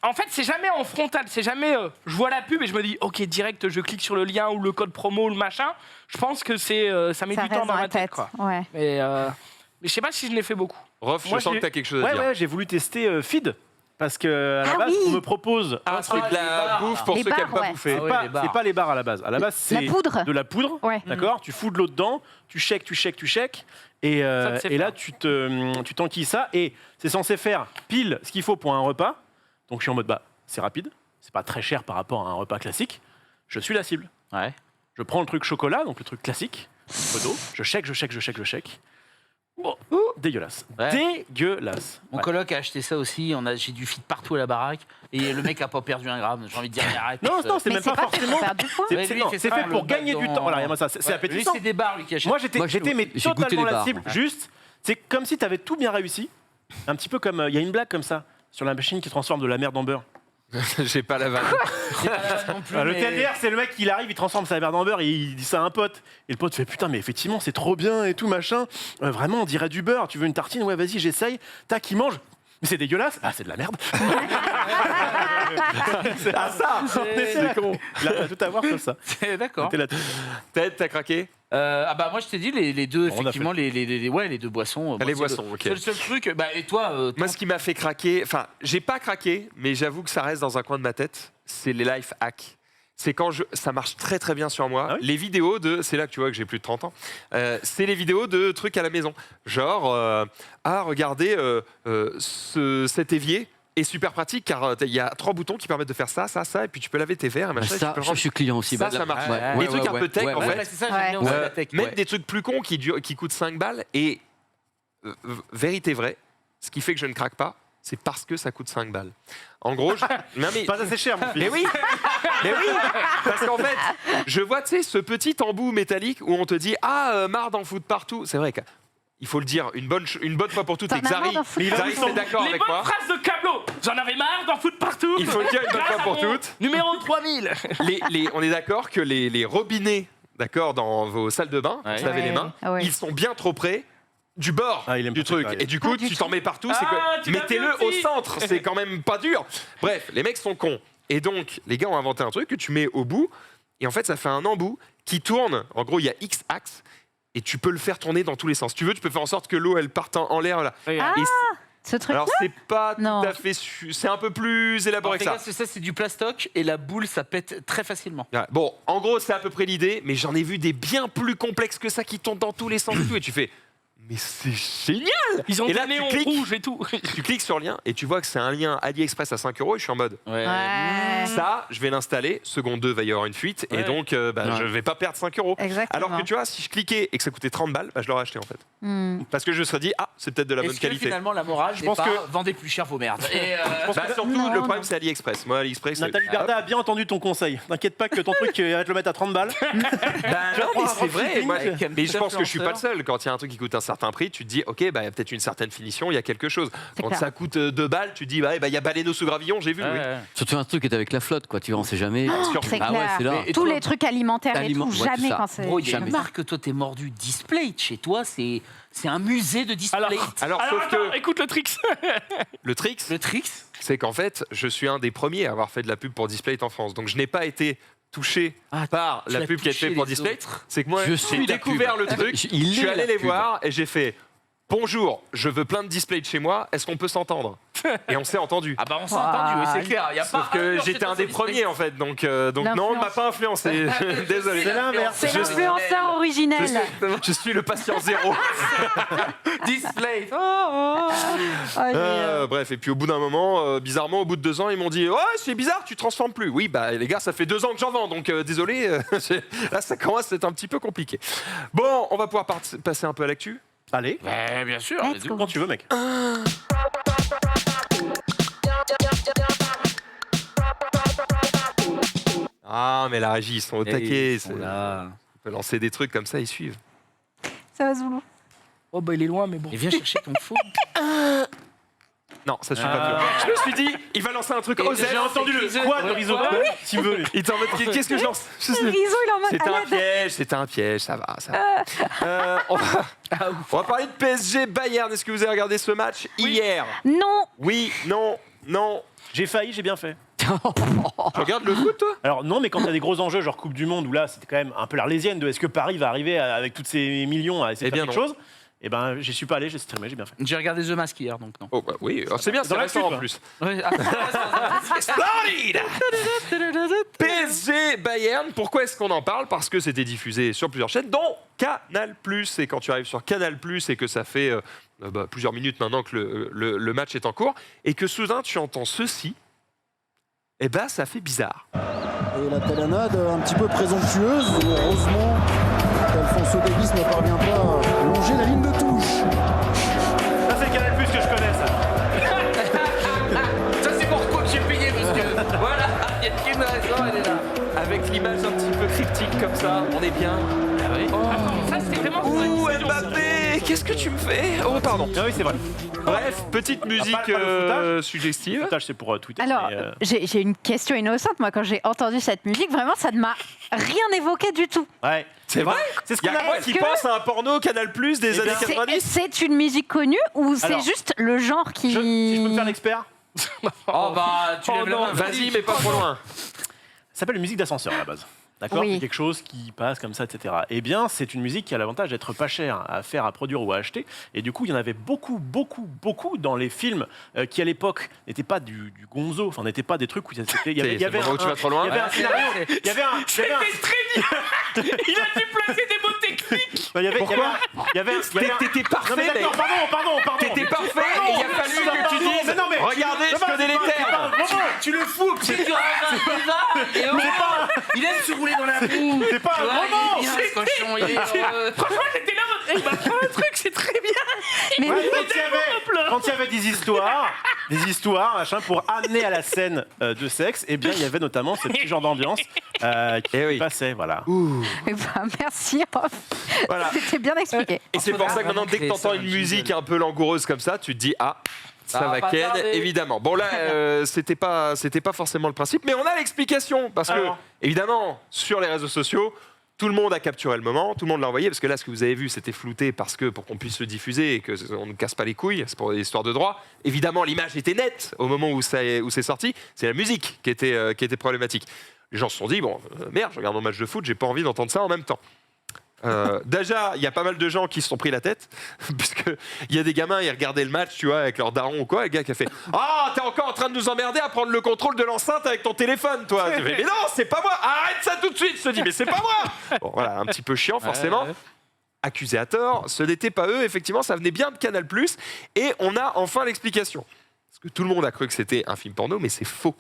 en fait, c'est jamais en frontal. C'est jamais je vois la pub et je me dis, ok, direct, je clique sur le lien ou le code promo ou le machin. Je pense que ça met Ça du temps reste dans ma tête. Quoi. Ouais. Mais je sais pas si je l'ai fait beaucoup. Rof, je sens que t'as quelque chose à dire. Ouais, j'ai voulu tester Feed. Parce que à la base, on me propose. Ah, c'est de la bouffe pour Les ceux qui n'aiment bars, pas ouais. bouffer. C'est pas les bars à la base. À la base, c'est La poudre. de la poudre. Ouais. D'accord. Tu fous de l'eau dedans, tu shakes. Et là, tu t'enquilles ça. Et c'est censé faire pile ce qu'il faut pour un repas. Donc je suis en mode, c'est rapide. C'est pas très cher par rapport à un repas classique. Je suis la cible. Ouais. Je prends le truc chocolat, donc le truc classique. Peu d'eau. Je shake. Oh, dégueulasse. Ouais. Dégueulasse. Mon Ouais. coloc a acheté ça aussi. J'ai du feed partout à la baraque. Et le mec a pas perdu un gramme. J'ai envie de dire, mais arrête. Non, c'est Mais même c'est pas pas fait forcément. pour perdre du poids. Ouais, lui, il fait C'est ça fait dans pour le gagner bac du dans- temps. Voilà, regarde-moi ça. C'est Lui, appétissant. c'est des bars, lui, qui achète. Moi, j'étais Moi, j'ai goûté totalement les la bars, cible. moi. Juste, c'est comme si tu avais tout bien réussi. Un petit peu comme il y a une blague comme ça sur la machine qui transforme de la merde en beurre. J'ai pas la vanne. C'est pas la non plus, Le mais- TLDR, c'est le mec qui arrive, il transforme sa merde en beurre, et il dit ça à un pote. Et le pote fait putain, mais effectivement, c'est trop bien et tout machin. Vraiment, on dirait du beurre. Tu veux une tartine? Ouais, vas-y, j'essaye. Tac, il mange. Mais c'est dégueulasse. Ah, c'est de la merde. C'est ça. C'est con. Il a tout à voir comme ça. D'accord. T'es là-dessus. Ted, t'as craqué? Moi je t'ai dit les deux, On a effectivement, les deux boissons. Les Moi, c'est boissons, ok. C'est le seul truc. Et toi, Moi, ce qui m'a fait craquer, enfin, j'ai pas craqué, mais j'avoue que ça reste dans un coin de ma tête, c'est les life hacks. C'est quand ça marche très très bien sur moi. Ah oui Les vidéos c'est là que tu vois que j'ai plus de 30 ans, c'est les vidéos de trucs à la maison. Genre, regardez cet évier est super pratique car il y a 3 boutons qui permettent de faire ça, et puis tu peux laver tes verres et machin. et tu Ça, peux le je rendre. suis client aussi. Ça marche. Ouais, Les trucs un peu tech, en fait. c'est ça, Ouais. j'aime bien aussi la tech. Même Ouais. des trucs plus cons qui coûtent 5 balles et vérité vraie, ce qui fait que je ne craque pas, c'est parce que ça coûte 5 balles. En gros, non mais Pas assez cher, mon fils. mais oui, parce qu'en fait, je vois, tu sais, ce petit embout métallique où on te dit marre d'en foutre partout. C'est vrai qu'il faut le dire une bonne fois pour toutes. T'en Et as marre Xari, d'en foutre Xari, partout. c'est d'accord Les avec bonnes moi. phrases de Cablo. J'en avais marre d'en foutre partout. Il faut le dire une bonne Grâce fois à pour mon toutes. Numéro 3000. On est d'accord que les robinets, d'accord, dans vos salles de bain, pour Ouais. se laver les mains, Ouais. ils sont bien trop près du bord Ah, il aime du pas ça, truc. Xari. Et du coup, Pas du tu t'en tout. mets partout. Tu l'as Mettez-le vu au aussi. centre. C'est quand même pas dur. Bref, les mecs sont cons. Et donc, les gars ont inventé un truc que tu mets au bout. Et en fait, ça fait un embout qui tourne. En gros, il y a X axes. Et tu peux le faire tourner dans tous les sens. Si tu veux, tu peux faire en sorte que l'eau, elle parte en l'air. Là. Ah, Et ce truc. alors, c'est pas Non. tout à fait... C'est un peu plus élaboré que ça. C'est du plastoc et la boule, ça pète très facilement. Ouais, bon, en gros, c'est à peu près l'idée, mais j'en ai vu des bien plus complexes que ça qui tournent dans tous les sens et tout, et tu fais mais c'est génial! Ils ont Et des là, tu néons cliques. rouges et tout. Tu cliques sur le lien et tu vois que c'est un lien AliExpress à 5 € et je suis en mode. Ouais. Ouais. Ça, je vais l'installer. Seconde 2, va y avoir une fuite. Et Ouais. donc, je vais pas perdre 5 €. Exactement. Alors que tu vois, si je cliquais et que ça coûtait 30 balles, je l'aurais acheté en fait. Hmm. Parce que je me serais dit, c'est peut-être de la bonne Est-ce que qualité. finalement la morale, je pense pense que- vendez plus cher vos merdes. Et Surtout, Non, le problème, non. c'est AliExpress. Moi, AliExpress. Nathalie Berda a bien entendu ton conseil. T'inquiète pas que ton truc, il va te le mettre à 30 balles. Non, mais c'est vrai. Moi, avec un mais petit je pense que je suis pas le influenceur. seul. Quand il y a un truc qui coûte un certain prix, tu te dis, ok, il y a peut-être une certaine finition, il y a quelque chose. C'est Quand clair. ça coûte 2 balles, tu te dis, il y a Baleno sous gravillon, j'ai vu. oui. Surtout un truc qui est avec la flotte, quoi. Tu vois, on sait jamais. C'est Ah ouais, clair. c'est là. Et Tous toi- les trucs alimentaires et tout, Ouais, jamais tout ça. quand c'est. Bro, il y a Jamais. une marque que toi t'es mordu, Display. Chez toi, c'est un musée de Display. Alors, sauf attends, que écoute le trick. le trick, Le Trix. c'est qu'en fait, je suis un des premiers à avoir fait de la pub pour Display en France. Donc, je n'ai pas été touché par tu la l'as pub qui a été touché faite pour les Display. autres. C'est que moi, Je j'ai suis la découvert pub. le truc, Il je suis est allé la les pub. voir et j'ai fait bonjour, je veux plein de displays de chez moi, est-ce qu'on peut s'entendre? Et on s'est entendu. Ah bah on s'est entendu, oui, c'est clair. Y a Sauf pas que un j'étais un des Display. premiers en fait, donc non, on m'a pas influencé. Désolé. C'est l'inverse. C'est Je- l'influenceur originel. Je suis le patient zéro. Display. Ah, Bref, et puis au bout d'un moment, bizarrement, au bout de 2 ans, ils m'ont dit c'est bizarre, tu transformes plus. Oui, les gars, ça fait 2 ans que j'en vends, donc désolé, là ça commence à être un petit peu compliqué. Bon, on va pouvoir passer un peu à l'actu. Allez, Ouais, bien sûr. Let's let's go. go. quand tu veux, mec. Ah, mais la régie, ils sont au taquet. Ils sont là. On peut lancer des trucs comme ça, ils suivent. Ça va, Zoulou. Oh bah il est loin, mais bon. Et viens chercher ton faux. Non, ça suit pas plus. Je me suis dit, il va lancer un truc osé. J'ai entendu le quoi de Rizzo. S'il veut. Il était en mode, qu'est-ce que je lance Je sais. Rizzo, il est en mode C'était à un l'aide. piège, ça va. On va parler de PSG Bayern. Est-ce que vous avez regardé ce match hier? Non, Oui, non. J'ai failli, j'ai bien fait. Tu regardes le foot, toi? Alors non, mais quand il y a des gros enjeux, genre Coupe du Monde, où là, c'était quand même un peu l'arlésienne de est-ce que Paris va arriver avec tous ces millions à essayer Eh de faire bien, quelque chose. Eh ben, j'y suis pas allé, j'ai streamé, j'ai bien fait. J'ai regardé The Mask hier, donc non. Oh, oui, alors c'est bien, c'est Dans récent l'actu, en plus. Ouais, PSG Bayern, pourquoi est-ce qu'on en parle? Parce que c'était diffusé sur plusieurs chaînes, dont Canal+. Et quand tu arrives sur Canal+, et que ça fait plusieurs minutes maintenant que le match est en cours, et que soudain tu entends ceci, eh ben ça fait bizarre. Et la talonnade un petit peu présomptueuse. Heureusement qu'Alfonso Davies ne parvient pas à longer la ligne de touche. Ça, c'est Canal Plus que je connais, ça. Ça c'est pourquoi que j'ai payé, parce que voilà, il y a qu'une raison, elle est là. Avec l'image un petit peu cryptique comme ça, on est bien. Ah oui. Attends, ça c'était vraiment. Ouh, Mbappé, qu'est-ce que tu me fais? Oh, pardon. Ah oui, c'est vrai. Bref, petite musique pas le footage. suggestive. Le footage, c'est pour tweeter. alors mais, j'ai une question innocente. Moi, quand j'ai entendu cette musique, vraiment, ça ne m'a rien évoqué du tout. Ouais. C'est vrai? C'est ce Il y qu'on a moi a. qui que- pense à un porno Canal+, des Eh années bien, 90. C'est une musique connue ou c'est Alors, juste le genre qui. Si je peux me faire l'expert, Oh bah, tu lèves la main. Vas-y, mais pas trop loin. ça s'appelle une musique d'ascenseur à la base. D'accord? Oui. C'est quelque chose qui passe comme ça, etc. Eh bien, c'est une musique qui a l'avantage d'être pas chère à faire, à produire ou à acheter. Et du coup, il y en avait beaucoup dans les films qui, à l'époque, n'étaient pas du gonzo. Enfin, n'étaient pas des trucs où il y avait, C'est le moment où tu vas trop loin. il y avait un scénario. Il y avait un. C'était très bien. Il a dû placer des mots techniques. Il y avait, Pourquoi il y avait un- T'étais parfait, Non, mais d'accord, mec. pardon. T'étais parfait et il a fallu que tu dises regardez, je connais les termes. Tu le fous, c'est du raisin, il va, et il aime se rouler dans la boue. C'est pas un Tu vois, roman. il est bien, ce cochon, il est heureux. Franchement, j'étais là. Il m'a fait un truc, c'est très bien. Mais Ouais, quand il y avait des histoires, machin, pour amener à la scène de sexe, eh bien, il y avait notamment ce petit genre d'ambiance qui Eh oui. passait, voilà. Eh ben, merci, Rof. Voilà. C'était bien expliqué. Et c'est pour ça que maintenant, dès que créer t'entends ça, une un musique jingle. un peu langoureuse comme ça, tu te dis ah. Ça Ça va va pas ken, tarder. évidemment. Bon là, c'était pas forcément le principe, mais on a l'explication parce que Alors. évidemment sur les réseaux sociaux, tout le monde a capturé le moment, tout le monde l'a envoyé parce que là, ce que vous avez vu, c'était flouté parce que pour qu'on puisse le diffuser et que on ne casse pas les couilles, c'est pour des histoires de droit. Évidemment, l'image était nette au moment où c'est sorti. C'est la musique qui était problématique. Les gens se sont dit bon, merde, je regarde mon match de foot, j'ai pas envie d'entendre ça en même temps. Déjà, il y a pas mal de gens qui se sont pris la tête, puisque il y a des gamins, ils regardaient le match, tu vois, avec leur daron ou quoi, et le gars qui a fait « Ah, t'es encore en train de nous emmerder à prendre le contrôle de l'enceinte avec ton téléphone, toi !» Tu fais, mais non, c'est pas moi. Arrête ça tout de suite. Je te dis, mais c'est pas moi. Bon, voilà, un petit peu chiant, forcément. accusés à tort. Ce n'était pas eux, effectivement, ça venait bien de Canal+. Et on a enfin l'explication. Parce que tout le monde a cru que c'était un film porno, mais c'est faux.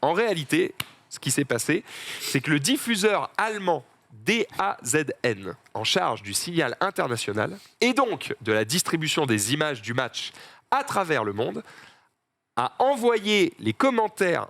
En réalité, ce qui s'est passé, c'est que le diffuseur allemand DAZN, en charge du signal international, et donc de la distribution des images du match à travers le monde, a envoyé les commentaires,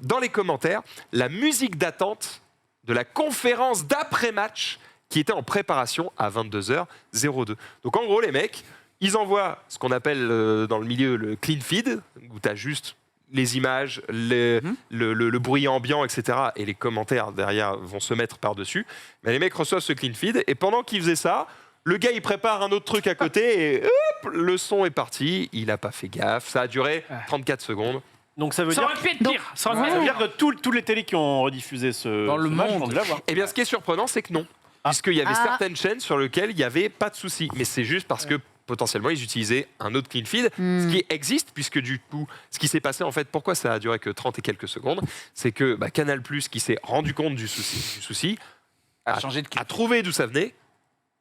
dans les commentaires la musique d'attente de la conférence d'après-match qui était en préparation à 22h02. Donc en gros, les mecs, ils envoient ce qu'on appelle dans le milieu le clean feed, où tu as juste les images, le bruit ambiant, etc. Et les commentaires derrière vont se mettre par-dessus. Mais les mecs reçoivent ce clean feed, et pendant qu'ils faisaient ça, le gars, il prépare un autre truc à côté, et hop, le son est parti. Il n'a pas fait gaffe. Ça a duré 34 secondes. Donc ça veut Ça dire... aurait pu être pire. Ça aurait pu Ça être veut pire. dire que tous les télés qui ont rediffusé ce Dans le match monde. vont dû l'avoir. Eh bien, ce qui est surprenant, c'est que non. Puisqu'il y avait certaines chaînes sur lesquelles il n'y avait pas de souci. Mais c'est juste parce que potentiellement, ils utilisaient un autre clean feed, ce qui existe, puisque du coup, ce qui s'est passé, en fait, pourquoi ça a duré que 30 et quelques secondes, c'est que Canal+, qui s'est rendu compte du souci a trouvé d'où ça venait,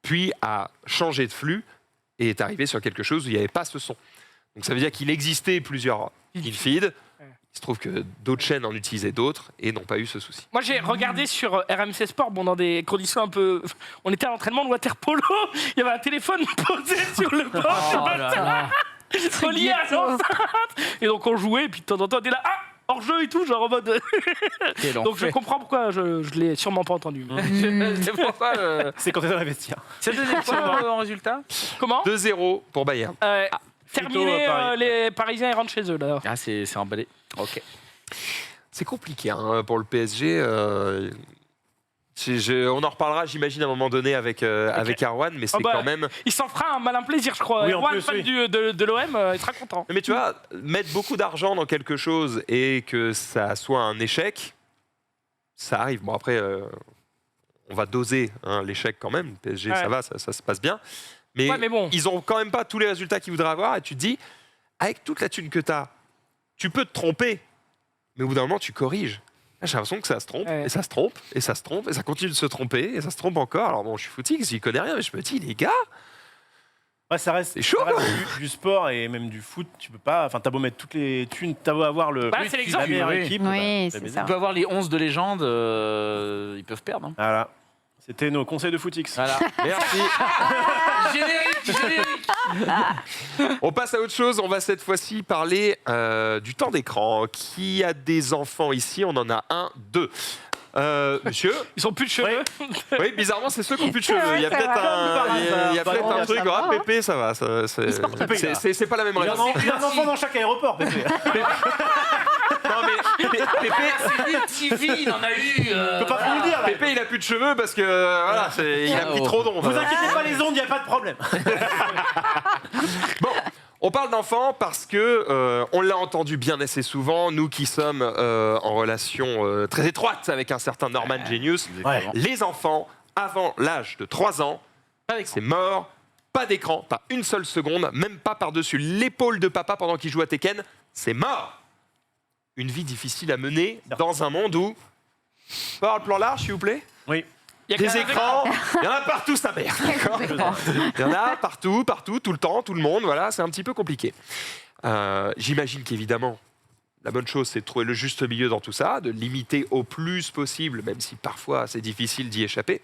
puis a changé de flux et est arrivé sur quelque chose où il n'y avait pas ce son. Donc ça veut dire qu'il existait plusieurs clean feeds. Il se trouve que d'autres chaînes en utilisaient d'autres et n'ont pas eu ce souci. Moi, j'ai regardé sur RMC Sport, bon, dans des conditions un peu... On était à l'entraînement de water polo, il y avait un téléphone posé sur le bord relié à l'enceinte. Et donc, on jouait, et puis de temps en temps, on était là, hors-jeu et tout, genre en mode... Donc, je comprends pourquoi je l'ai sûrement pas entendu. C'est pour ça. C'est quand t'es dans la vestiaire. C'est le deuxième point en résultat. Comment 2-0 pour Bayern. Terminé, Paris. les Parisiens ils rentrent chez eux, là. Ah, c'est emballé. Ok. C'est compliqué pour le PSG. On en reparlera, j'imagine, à un moment donné avec Arwan, mais c'est quand même... Il s'en fera un malin plaisir, je crois. Oui, en Erwan, plus, fan oui. de l'OM, il sera content. Mais tu vois, mettre beaucoup d'argent dans quelque chose et que ça soit un échec, ça arrive. Bon, après, on va doser l'échec quand même. Le PSG, ça va, ça se passe bien. Mais, mais bon. ils n'ont quand même pas tous les résultats qu'ils voudraient avoir. Et tu te dis, avec toute la thune que tu as, tu peux te tromper. Mais au bout d'un moment, tu corriges. Là, j'ai l'impression que ça se trompe, et ça se trompe, et ça se trompe, et ça continue de se tromper, et ça se trompe encore. Alors bon, je suis footing, j'y connais rien, mais je me dis, les gars... Ouais, ça reste, chaud, ça reste du sport et même du foot, tu peux pas... Enfin, t'as beau mettre toutes les thunes, t'as beau avoir c'est l'exemple. la meilleure Oui. équipe. Oui, c'est c'est bizarre. Tu peux avoir les 11 de légende, ils peuvent perdre. Hein. Voilà. C'était nos conseils de footix. Voilà. Merci. Générique. On passe à autre chose. On va cette fois-ci parler du temps d'écran. Qui a des enfants ici? On en a 1, 2. Monsieur? Ils ont plus de cheveux. Oui, bizarrement, c'est ceux qui ont plus de cheveux. Il y a peut-être un truc. Ah, Pépé, ça va. C'est pas la même Il y a raison. un enfant dans chaque aéroport, Pépé. Non, mais Pépé, C'est une TV, il en a eu. Je peux pas trop le dire. Là. Pépé, il a plus de cheveux parce que voilà, il a pris trop d'ondes. Vous inquiétez pas, les ondes, il n'y a pas de problème. Bon, on parle d'enfants parce que on l'a entendu bien assez souvent, nous qui sommes en relation très étroite avec un certain Norman Genius. Ouais. Les enfants, avant l'âge de 3 ans, c'est mort, pas d'écran, pas une seule seconde, même pas par-dessus l'épaule de papa pendant qu'il joue à Tekken, c'est mort. Une vie difficile à mener dans un monde où... Pas avoir le plan large, s'il vous plaît? Oui. Des écrans, il y en a partout, sa mère. D'accord. Il y en a partout, tout le temps, tout le monde. Voilà, c'est un petit peu compliqué. J'imagine qu'évidemment, la bonne chose, c'est de trouver le juste milieu dans tout ça, de limiter au plus possible, même si parfois c'est difficile d'y échapper.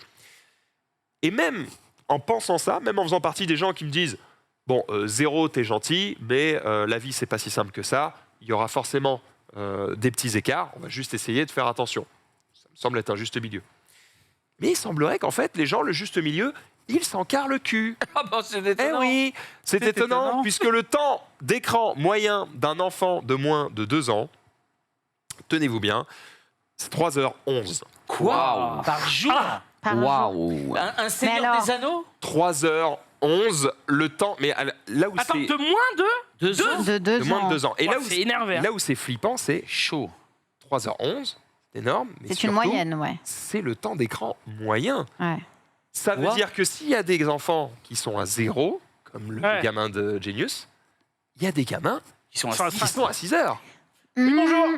Et même en pensant ça, même en faisant partie des gens qui me disent bon, 0, t'es gentil, mais la vie, c'est pas si simple que ça. Il y aura forcément des petits écarts. On va juste essayer de faire attention. Ça me semble être un juste milieu. Mais il semblerait qu'en fait, les gens, le juste milieu, ils s'en carrent le cul. Ah bah, c'est étonnant. Eh oui, c'est étonnant, puisque le temps d'écran moyen d'un enfant de moins de 2 ans, tenez-vous bien, c'est 3h11. Quoi Par jour Waouh. Un Seigneur des Anneaux 3h11, le temps... Mais là où Attends, c'est... de moins de 2 ans De 2 de moins ans. de 2 ans. Et Ouais, là où c'est énervé, hein. là où c'est flippant, c'est Chaud. 3h11, c'est énorme. Mais C'est une surtout, moyenne, ouais. c'est le temps d'écran moyen. Ouais. Ça veut Quoi dire que s'il y a des enfants qui sont à 0, comme le Ouais. gamin de Genius, il y a des gamins Ils sont Sur la assis. qui sont à 6 heures. Bonjour.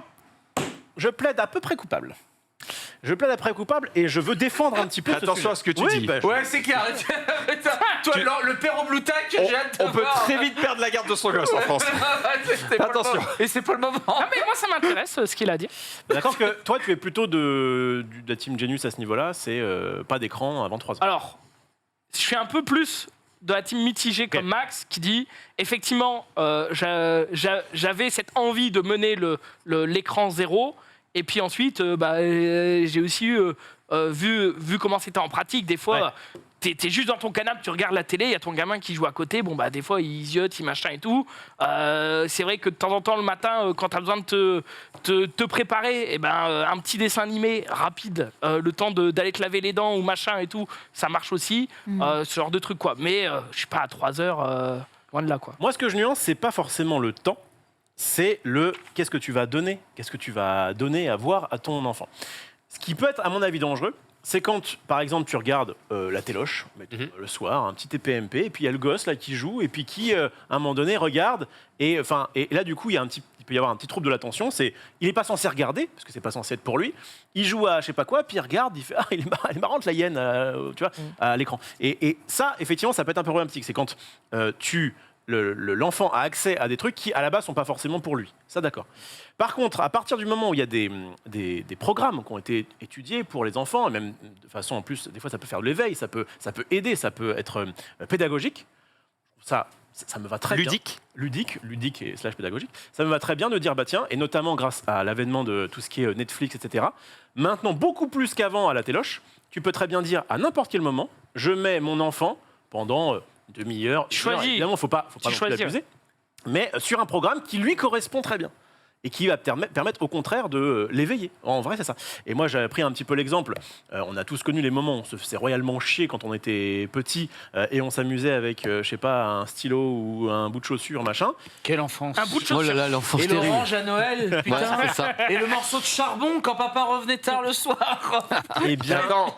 Je plaide à peu près coupable. je plaide après coupable et je veux défendre un petit peu. Attention à ce que tu dis. Ouais, c'est clair. Toi, le père au blue tack, j'ai hâte de On peut voir. très vite perdre la garde de son gosse en France. Attention. Et c'est pas le moment. Ah, mais moi, ça m'intéresse ce qu'il a dit. D'accord que toi, tu es plutôt de la team Genius à ce niveau-là, c'est pas d'écran avant 3 ans. Alors, je suis un peu plus de la team mitigée comme Max qui dit effectivement j'avais cette envie de mener l'écran zéro et puis ensuite j'ai aussi vu comment c'était en pratique des fois t'es juste dans ton canapé, tu regardes la télé, il y a ton gamin qui joue à côté, des fois il ziote, il machin et tout. C'est vrai que de temps en temps le matin, quand tu as besoin de te préparer, un petit dessin animé rapide, le temps d'aller te laver les dents ou machin et tout, ça marche aussi, ce genre de truc quoi. Mais je sais pas, à 3 heures, loin de là quoi. Moi ce que je nuance, c'est pas forcément le temps, c'est qu'est-ce que tu vas donner, qu'est-ce que tu vas donner à voir à ton enfant. Ce qui peut être à mon avis dangereux, c'est quand, par exemple, tu regardes la téloche le soir, un petit TPMP, et puis il y a le gosse là qui joue, et puis qui, à un moment donné, regarde, et là, du coup, il peut y avoir un petit trouble de l'attention. Il n'est pas censé regarder, parce que c'est pas censé être pour lui. Il joue à je sais pas quoi, puis il regarde, il fait il est marrante la hyène, tu vois, à l'écran. Et ça, effectivement, ça peut être un peu problématique. C'est quand l'enfant a accès à des trucs qui, à la base, sont pas forcément pour lui. Ça, d'accord. Par contre, à partir du moment où il y a des programmes qui ont été étudiés pour les enfants, et même de façon, en plus, des fois, ça peut faire de l'éveil, ça peut aider, ça peut être pédagogique, ça me va très bien. Ludique et / pédagogique. Ça me va très bien de dire, tiens, et notamment grâce à l'avènement de tout ce qui est Netflix, etc., maintenant, beaucoup plus qu'avant à la téloche, tu peux très bien dire, à n'importe quel moment, je mets mon enfant pendant demi-heure. Évidemment, faut pas non plus abuser, mais sur un programme qui lui correspond très bien et qui va permettre au contraire de l'éveiller. En vrai, c'est ça. Et moi, j'avais pris un petit peu l'exemple. On a tous connu les moments où on se faisait royalement chier quand on était petit et on s'amusait avec, je sais pas, un stylo ou un bout de chaussure, machin. Quelle enfance. Un bout de chaussure. Oh là là, l'enfance Et terrible. l'orange à Noël, putain. Ouais, c'est ça. Et le morceau de charbon quand papa revenait tard le soir. Et bien, Attends,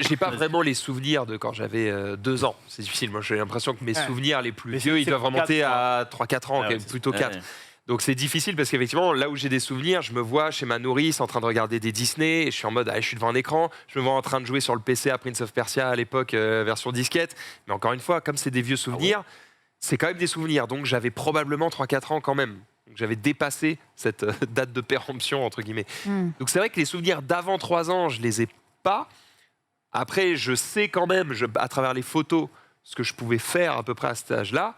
j'ai pas vraiment les souvenirs de quand j'avais 2 ans. C'est difficile. Moi, j'ai l'impression que mes souvenirs les plus vieux, ils doivent remonter à 3-4 ans, plutôt 4. Donc c'est difficile parce qu'effectivement, là où j'ai des souvenirs, je me vois chez ma nourrice en train de regarder des Disney, et je suis en mode, je suis devant un écran, je me vois en train de jouer sur le PC à Prince of Persia à l'époque, version disquette. Mais encore une fois, comme c'est des vieux souvenirs, c'est quand même des souvenirs. Donc j'avais probablement 3-4 ans quand même. Donc j'avais dépassé cette date de péremption, entre guillemets. Donc c'est vrai que les souvenirs d'avant 3 ans, je les ai pas. Après, je sais quand même, à travers les photos, ce que je pouvais faire à peu près à cet âge-là.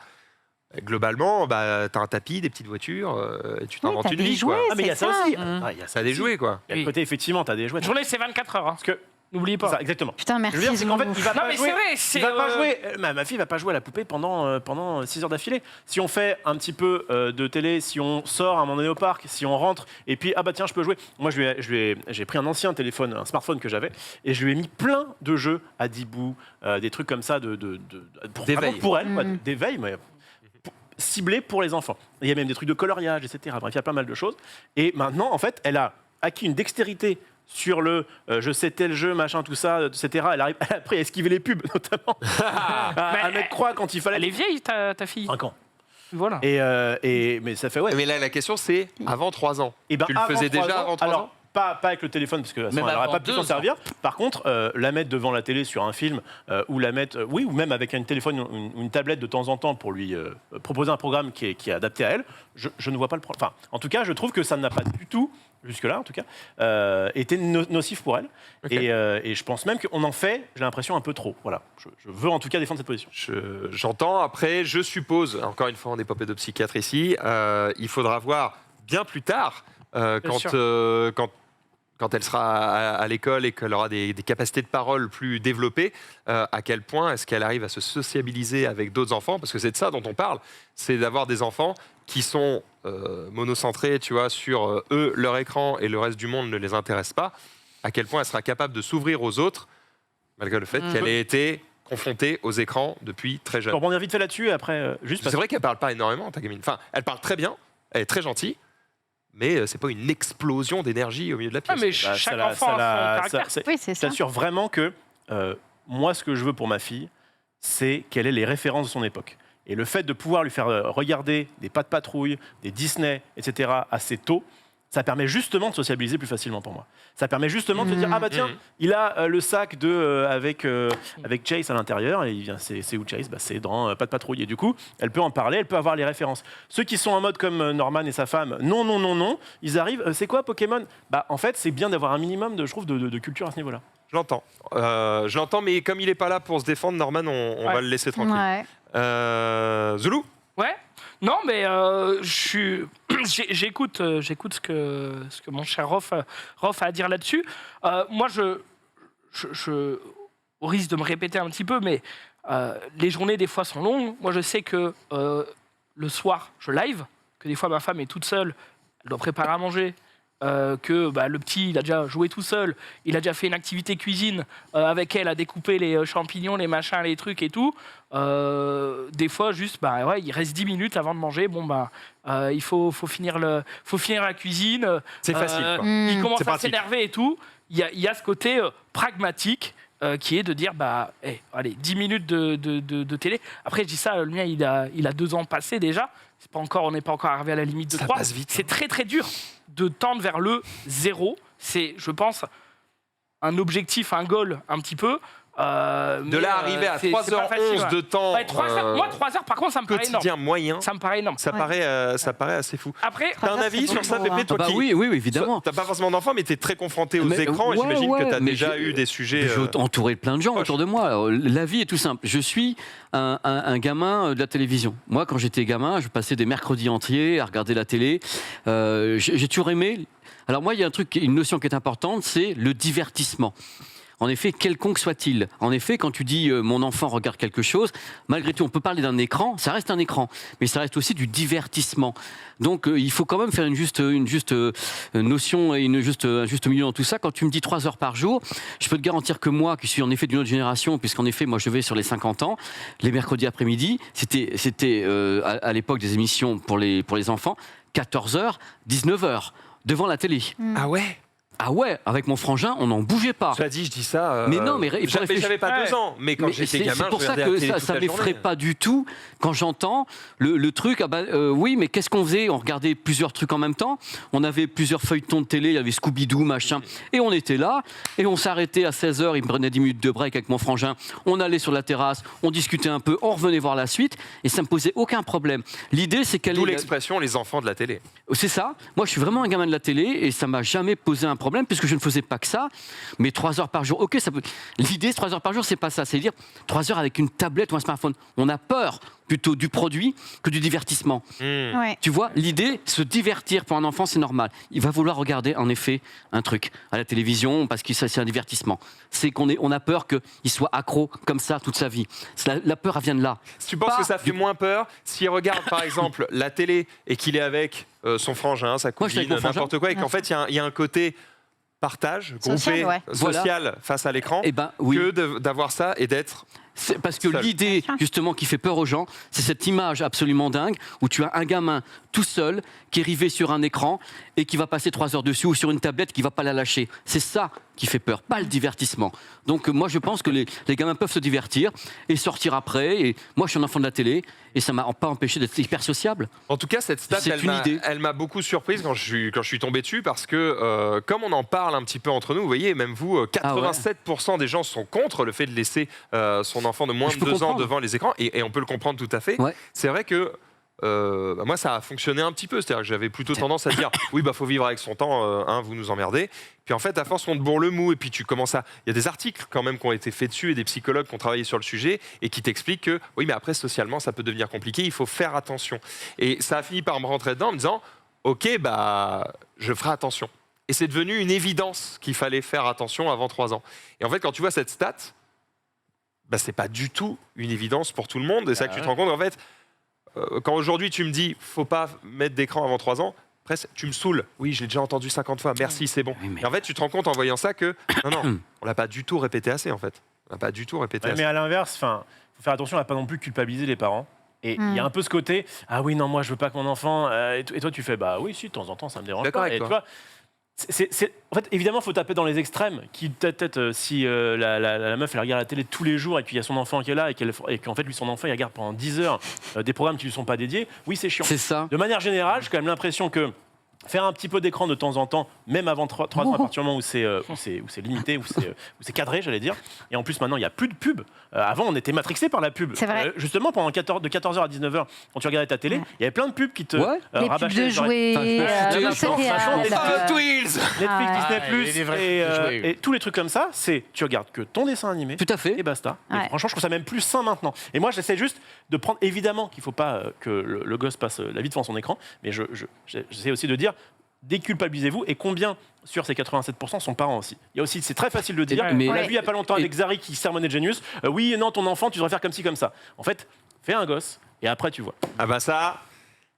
Globalement, t'as un tapis, des petites voitures, et tu t'inventes une vie. Jouets, mais il y a ça aussi. Il y a ça des jouets, quoi. Il y a le côté, effectivement, t'as des jouets. La journée, c'est 24 heures. Hein. Parce que N'oubliez pas. Ça, exactement. Putain, merci. Je veux dire, c'est qu'en fait, il va Non, pas mais jouer. c'est vrai. Il va pas jouer. Ma fille va pas jouer à la poupée pendant 6 heures d'affilée. Si on fait un petit peu de télé, si on sort à un moment donné au parc, si on rentre, et puis tiens, je peux jouer. Moi, j'ai pris un ancien téléphone, un smartphone que j'avais, et je lui ai mis plein de jeux à 10 bouts, des trucs comme ça d'éveil. Pour elle, d'éveil, mais ciblés pour les enfants. Il y a même des trucs de coloriage, etc. Bref, il y a pas mal de choses. Et maintenant, en fait, elle a acquis une dextérité sur je sais tel jeu, machin, tout ça, etc. Elle arrive après à esquiver les pubs, notamment. à mettre croix quand il fallait. Elle est vieille, ta fille. 5 ans. Voilà. Mais ça fait, Mais là, la question, c'est avant 3 ans. Et Tu le faisais déjà avant 3 ans? Pas avec le téléphone, parce qu'elle n'aurait pas pu s'en servir. Par contre, la mettre devant la télé sur un film, ou la mettre, ou même avec un téléphone ou une tablette de temps en temps pour lui proposer un programme qui est adapté à elle, je ne vois pas le problème. Enfin, en tout cas, je trouve que ça n'a pas du tout, jusque-là en tout cas, été nocif pour elle. Okay. Et je pense même qu'on en fait, j'ai l'impression, un peu trop. Voilà. Je veux en tout cas défendre cette position. J'entends. Après, je suppose, encore une fois, on n'est pas pédopsychiatre ici, il faudra voir bien plus tard, quand elle sera à l'école et qu'elle aura des capacités de parole plus développées, à quel point est-ce qu'elle arrive à se sociabiliser avec d'autres enfants, parce que c'est de ça dont on parle, c'est d'avoir des enfants qui sont monocentrés, tu vois, sur eux, leur écran, et le reste du monde ne les intéresse pas, à quel point elle sera capable de s'ouvrir aux autres, malgré le fait qu'elle ait été confrontée aux écrans depuis très jeune. Pour rebondir vite fait là-dessus, après, juste c'est vrai qu'elle parle pas énormément, ta gamine. Enfin, elle parle très bien, elle est très gentille, mais c'est pas une explosion d'énergie au milieu de la pièce. Ah, mais chaque enfant a son caractère. Oui, c'est ça. Je t'assure vraiment que moi, ce que je veux pour ma fille, c'est qu'elle ait les références de son époque. Et le fait de pouvoir lui faire regarder des Pas de Patrouille, des Disney, etc., assez tôt, Ça permet justement de sociabiliser plus facilement pour moi. Ça permet justement de se dire, ah bah tiens, il a le sac avec Chase à l'intérieur, et il vient, c'est où Chase? Bah, c'est dans Pas de patrouille. Et du coup, elle peut en parler, elle peut avoir les références. Ceux qui sont en mode comme Norman et sa femme, non, ils arrivent, c'est quoi Pokémon? Bah en fait, c'est bien d'avoir un minimum, je trouve, de culture à ce niveau-là. Je l'entends, mais comme il n'est pas là pour se défendre, Norman, on va le laisser tranquille. Ouais. Zulu? Ouais. Non, mais j'écoute ce que mon cher Rof a à dire là-dessus. Moi, au risque de me répéter un petit peu, mais les journées, des fois, sont longues. Moi, je sais que le soir, je live, que des fois, ma femme est toute seule, elle doit préparer à manger. Que le petit, il a déjà joué tout seul, il a déjà fait une activité cuisine avec elle, à découper les champignons, les machins, les trucs et tout. Des fois, juste, il reste 10 minutes avant de manger. Il faut finir la cuisine. C'est facile, quoi. Il commence C'est à pratique. s'énerver et tout. Il y a ce côté pragmatique qui est de dire, allez, 10 minutes de télé. Après, je dis ça, le mien, il a 2 ans passé déjà. On n'est pas encore arrivé à la limite de 3. Passe vite. C'est très, très dur de tendre vers le 0. C'est, je pense, un objectif, un goal un petit peu. De là arriver à 3h11 de temps. Ouais, 3 heures, moi, 3 heures, par contre, ça me paraît énorme. Quotidien moyen. Ça me paraît énorme. Ça paraît assez fou. Après, T'as un avis sur ça, Pépé, toi qui... oui, évidemment. T'as pas forcément d'enfants, mais t'es très confronté aux écrans, et j'imagine que t'as déjà eu des sujets... Je suis entouré de plein de gens autour de moi. Alors, la vie est tout simple. Je suis un gamin de la télévision. Moi, quand j'étais gamin, je passais des mercredis entiers à regarder la télé. J'ai toujours aimé... Alors moi, il y a une notion qui est importante, c'est le divertissement. En effet, quelconque soit-il. En effet, quand tu dis mon enfant regarde quelque chose, malgré tout, on peut parler d'un écran, ça reste un écran, mais ça reste aussi du divertissement. Donc, il faut quand même faire une juste notion et un juste milieu dans tout ça. Quand tu me dis 3 heures par jour, je peux te garantir que moi, qui suis en effet d'une autre génération, puisqu'en effet, moi, je vais sur les 50 ans, les mercredis après-midi, c'était à l'époque des émissions pour les enfants, 14h, 19h, devant la télé. Ah ouais? Ah ouais, avec mon frangin, on n'en bougeait pas. Tu as dit, je dis ça. Mais non, mais il faut réfléchir. J'avais pas 2 ans, mais quand j'étais gamin, c'est pour je ça regardais la que télé ça toute la m'effraie journée. pas du tout quand j'entends le truc. Oui, mais qu'est-ce qu'on faisait? On regardait plusieurs trucs en même temps. On avait plusieurs feuilletons de télé. Il y avait Scooby-Doo, machin. Et on était là. Et on s'arrêtait à 16h. Il me prenait 10 minutes de break avec mon frangin. On allait sur la terrasse. On discutait un peu. On revenait voir la suite. Et ça me posait aucun problème. L'idée, c'est qu'elle D'où l'expression les enfants de la télé. C'est ça. Moi, je suis vraiment un gamin de la télé et ça m'a jamais posé un problème puisque je ne faisais pas que ça. Mais 3 heures par jour, ok, ça peut. L'idée, 3 heures par jour, c'est pas ça. C'est dire 3 heures avec une tablette ou un smartphone. On a peur plutôt du produit que du divertissement. Ouais. Tu vois, l'idée, se divertir pour un enfant, c'est normal. Il va vouloir regarder, en effet, un truc à la télévision parce que ça, c'est un divertissement. C'est on a peur qu'il soit accro comme ça toute sa vie. La peur, elle vient de là. Tu penses que ça fait moins peur s'il regarde, par exemple, la télé et qu'il est avec son frangin, sa Moi, je suis cousine, avec mon n'importe quoi, et qu'en fait, il y a un côté partage, Social, groupé, ouais. social face à l'écran, Eh ben, oui. que d'avoir ça et d'être... C'est parce que Seul. l'idée, Bien sûr. justement, qui fait peur aux gens, c'est cette image absolument dingue où tu as un gamin tout seul qui est rivé sur un écran et qui va passer 3 heures dessus ou sur une tablette qui va pas la lâcher. C'est ça qui fait peur, pas le divertissement. Donc moi, je pense que les gamins peuvent se divertir et sortir après. Et moi, je suis un enfant de la télé et ça m'a pas empêché d'être hyper sociable. En tout cas, cette stat, C'est une idée. elle m'a beaucoup surprise quand je suis tombé dessus parce que, comme on en parle un petit peu entre nous, vous voyez, même vous, 87% des gens sont contre le fait de laisser son enfant de moins Je de peux 2 ans comprendre. devant les écrans, et on peut le comprendre tout à fait. Ouais. C'est vrai que moi, ça a fonctionné un petit peu. C'est-à-dire que j'avais plutôt tendance à dire oui, faut vivre avec son temps, vous nous emmerdez. Puis en fait, à force, on te bourre le mou, et puis tu commences à. Il y a des articles quand même qui ont été faits dessus et des psychologues qui ont travaillé sur le sujet et qui t'expliquent que oui, mais après, socialement, ça peut devenir compliqué, il faut faire attention. Et ça a fini par me rentrer dedans en me disant ok, je ferai attention. Et c'est devenu une évidence qu'il fallait faire attention avant 3 ans. Et en fait, quand tu vois cette stat, c'est pas du tout une évidence pour tout le monde. Et c'est ça que tu te rends compte, en fait, quand aujourd'hui tu me dis faut pas mettre d'écran avant 3 ans, presque tu me saoules. Oui, je l'ai déjà entendu 50 fois, merci, c'est bon. Oui, mais- Et en fait, tu te rends compte en voyant ça que non, on l'a pas du tout répété assez, en fait. On l'a pas du tout répété Ouais, assez. mais à l'inverse, faut faire attention à pas non plus culpabiliser les parents. Et il y a un peu ce côté, ah oui, non, moi je veux pas que mon enfant. Et toi, tu fais, bah oui, si, de temps en temps, ça me dérange D'accord pas. avec Et toi. tu vois, en fait, évidemment, il faut taper dans les extrêmes. Qui peut-être si la meuf elle regarde la télé tous les jours et qu'il y a son enfant qui est là et qu'en fait lui son enfant il regarde pendant 10 heures des programmes qui lui sont pas dédiés, oui c'est chiant. C'est ça. De manière générale, j'ai quand même l'impression que faire un petit peu d'écran de temps en temps, même avant 3 ans, à partir du moment où c'est limité, où c'est cadré, j'allais dire. Et en plus, maintenant, il n'y a plus de pub. Avant, on était matrixé par la pub. C'est vrai. Justement, de 14h à 19h, quand tu regardais ta télé, il y avait plein de pubs qui te Les pubs de jouets, de céréales. Hot Wheels Netflix, Disney+, et tous les trucs comme ça, tu regardes que ton dessin animé. Tout à fait. Et basta. Ouais. Et franchement, je trouve ça même plus sain maintenant. Et moi, j'essaie juste de prendre, évidemment qu'il ne faut pas que le gosse passe la vie devant son écran, mais j'essaie aussi de dire, déculpabilisez-vous, et combien sur ces 87% sont parents aussi. Il y a aussi, c'est très facile de dire, Mais- on l'a vu il n'y a pas longtemps avec Zari qui sermonnait Genius, oui, non, ton enfant, tu devrais faire comme ci, comme ça. En fait, fais un gosse, et après tu vois. Ah bah ça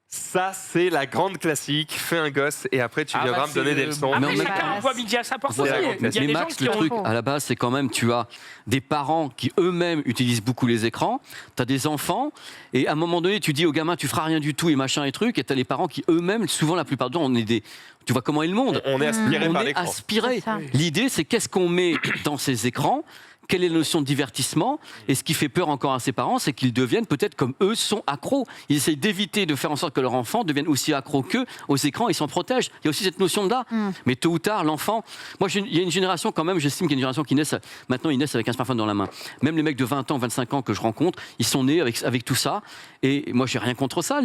c'est la grande classique. Fais un gosse et après tu viendras me donner des leçons. Mais en Après, même chacun temps- voit midi à sa porte C'est aussi. la grande Il y a Mais des Max, gens qui le ont- truc à la base, c'est quand même, tu as des parents qui eux-mêmes utilisent beaucoup les écrans, tu as des enfants, et à un moment donné, tu dis aux gamins, tu feras rien du tout et machin et truc, et tu as les parents qui eux-mêmes, souvent la plupart du temps, on est des. Tu vois comment est le monde. On est aspiré On par est l'écran. aspiré. C'est ça. L'idée, c'est qu'est-ce qu'on met dans ces écrans. Quelle est la notion de divertissement? Et ce qui fait peur encore à ses parents, c'est qu'ils deviennent peut-être comme eux sont accros. Ils essayent d'éviter de faire en sorte que leur enfant devienne aussi accro qu'eux aux écrans. Ils s'en protègent. Il y a aussi cette notion-là. Mais tôt ou tard, l'enfant. Moi, il y a une génération quand même, j'estime qu'il y a une génération qui naissent. Maintenant, ils naissent avec un smartphone dans la main. Même les mecs de 20 ans, 25 ans que je rencontre, ils sont nés avec tout ça. Et moi, j'ai rien contre ça.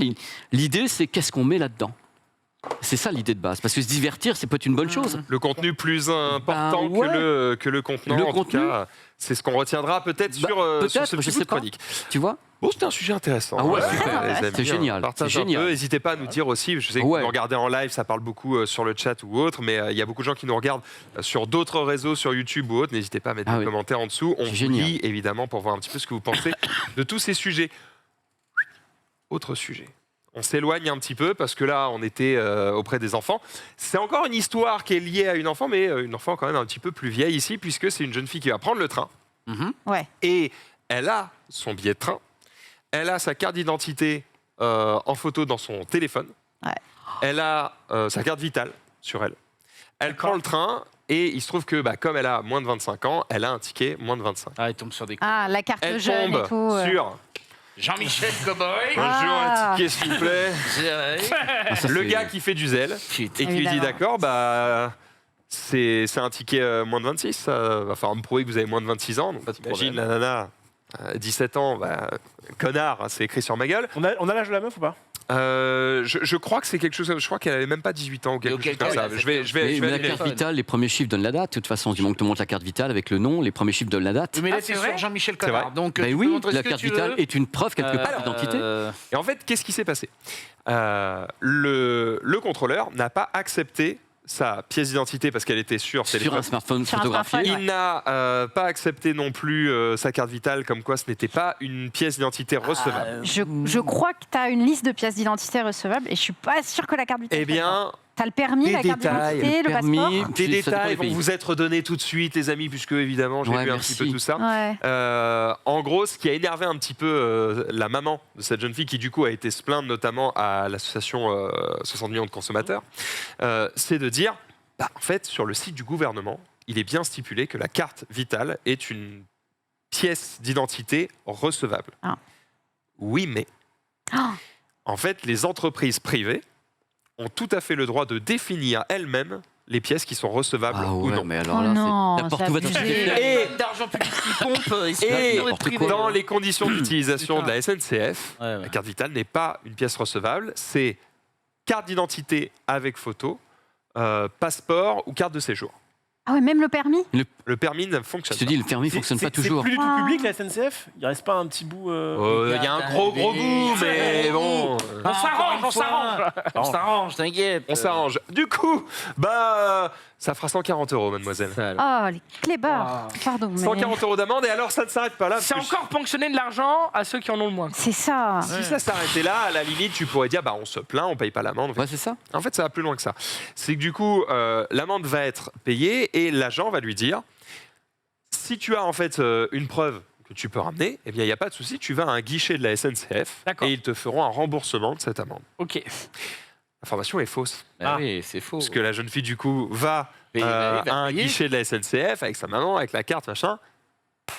L'idée, c'est qu'est-ce qu'on met là-dedans? C'est ça l'idée de base. Parce que se divertir, c'est peut-être une bonne chose. Le contenu plus important Ben ouais. que le contenant. Le en tout contenu. cas, c'est ce qu'on retiendra peut-être Bah, sur peut-être, ce je petit sais bout de pas. chronique. Tu vois? Bon, c'était un sujet intéressant. Ah ouais, super. super. C'est génial, Partage c'est un génial. peu. N'hésitez pas à nous dire aussi. Je sais que Ouais. vous nous regardez en live, ça parle beaucoup sur le chat ou autre, mais il y a beaucoup de gens qui nous regardent sur d'autres réseaux, sur YouTube ou autre. N'hésitez pas à mettre Ah des oui. commentaires en dessous. On C'est vous génial. lit évidemment pour voir un petit peu ce que vous pensez de tous ces sujets. Autre sujet. On s'éloigne un petit peu parce que là, on était auprès des enfants. C'est encore une histoire qui est liée à une enfant, mais une enfant quand même un petit peu plus vieille ici, puisque c'est une jeune fille qui va prendre le train. Ouais. Et elle a son billet de train, elle a sa carte d'identité en photo dans son téléphone, Ouais. elle a sa carte vitale sur elle. Elle prend le train et il se trouve que comme elle a moins de 25 ans, elle a un ticket moins de 25. Ah, il tombe sur des coups. Ah, la carte Elle jeune tombe et tout. sur Jean-Michel Cowboy. bonjour, Ah. un ticket s'il vous plaît. Ah, ça, Le c'est- gars qui fait du zèle Putain. et qui lui dit Évidemment. d'accord, c'est un ticket moins de 26, ça va falloir me prouver que vous avez moins de 26 ans. Donc t'imagines la nana, 17 ans, connard, hein, c'est écrit sur ma gueule. On a l'âge de la meuf ou pas? Je crois que c'est quelque chose, je crois qu'elle avait même pas 18 ans ou quelque chose comme ça. Je vais Mais la vérifier. carte vitale, les premiers chiffres donnent la date. De toute façon, du moment que tu montres la carte vitale avec le nom, les premiers chiffres donnent la date. Mais là, Ah, c'est c'est vrai sur Jean-Michel C'est vrai. Connard. Donc, Ben tu peux oui, montrer ce la que carte tu vitale veux. est une preuve quelque part d'identité. Et en fait, qu'est-ce qui s'est passé Le contrôleur n'a pas accepté sa pièce d'identité parce qu'elle était sur Sur téléphone. un smartphone Sur un photographié. smartphone. Il n'a pas accepté non plus sa carte vitale, comme quoi ce n'était pas une pièce d'identité recevable. Je crois que tu as une liste de pièces d'identité recevables et je suis pas sûre que la carte vitale. Eh bien, tu as le permis, des la carte détails, d'identité, le permis, passeport. des Ça dépend détails des vont pays. vous être donnés tout de suite, les amis, puisque évidemment, j'ai Ouais, vu un merci. petit peu tout ça. Ouais. En gros, ce qui a énervé un petit peu la maman de cette jeune fille, qui du coup a été se plaindre notamment à l'association 60 millions de consommateurs, c'est de dire, en fait, sur le site du gouvernement, il est bien stipulé que la carte vitale est une pièce d'identité recevable. Ah. Oui, mais Ah. en fait, les entreprises privées ont tout à fait le droit de définir elles-mêmes les pièces qui sont recevables Ah ou ouais, non. mais alors Oh là, non, c'est n'importe c'est où va tout abusé. Et D'argent public qui pompe. Et n'importe quoi. dans les conditions d'utilisation de Putain. la SNCF, Ouais, ouais. la carte vitale n'est pas une pièce recevable, c'est carte d'identité avec photo, passeport ou carte de séjour. Ah ouais, même le permis. Le permis ne Je fonctionne te dis, le permis ne fonctionne pas toujours. C'est plus du tout Ah. public la SNCF. Il reste pas un petit bout. pas. Il y a un gros bout, mais bon, On s'arrange, on s'arrange. On s'arrange, t'inquiète. on s'arrange. Du coup, ça fera 140 € mademoiselle. Oh, les clébards. Pardon. mais 140 € d'amende, et alors ça ne s'arrête pas là. C'est parce que encore ponctionner de l'argent à ceux qui en ont le moins. C'est ça. Si ça s'arrêtait là, à la limite, tu pourrais dire, on se plaint, on paye pas l'amende. Ouais, c'est ça. En fait, ça va plus loin que ça. C'est que du coup, l'amende va être payée et l'agent va lui dire, si tu as en fait une preuve que tu peux ramener, eh bien, il n'y a pas de souci, tu vas à un guichet de la SNCF D'accord. et ils te feront un remboursement de cette amende. Ok. L'information est fausse. Ah oui, c'est faux. Parce que la jeune fille, du coup, va Mais il va à un payer. guichet de la SNCF avec sa maman, avec la carte, machin.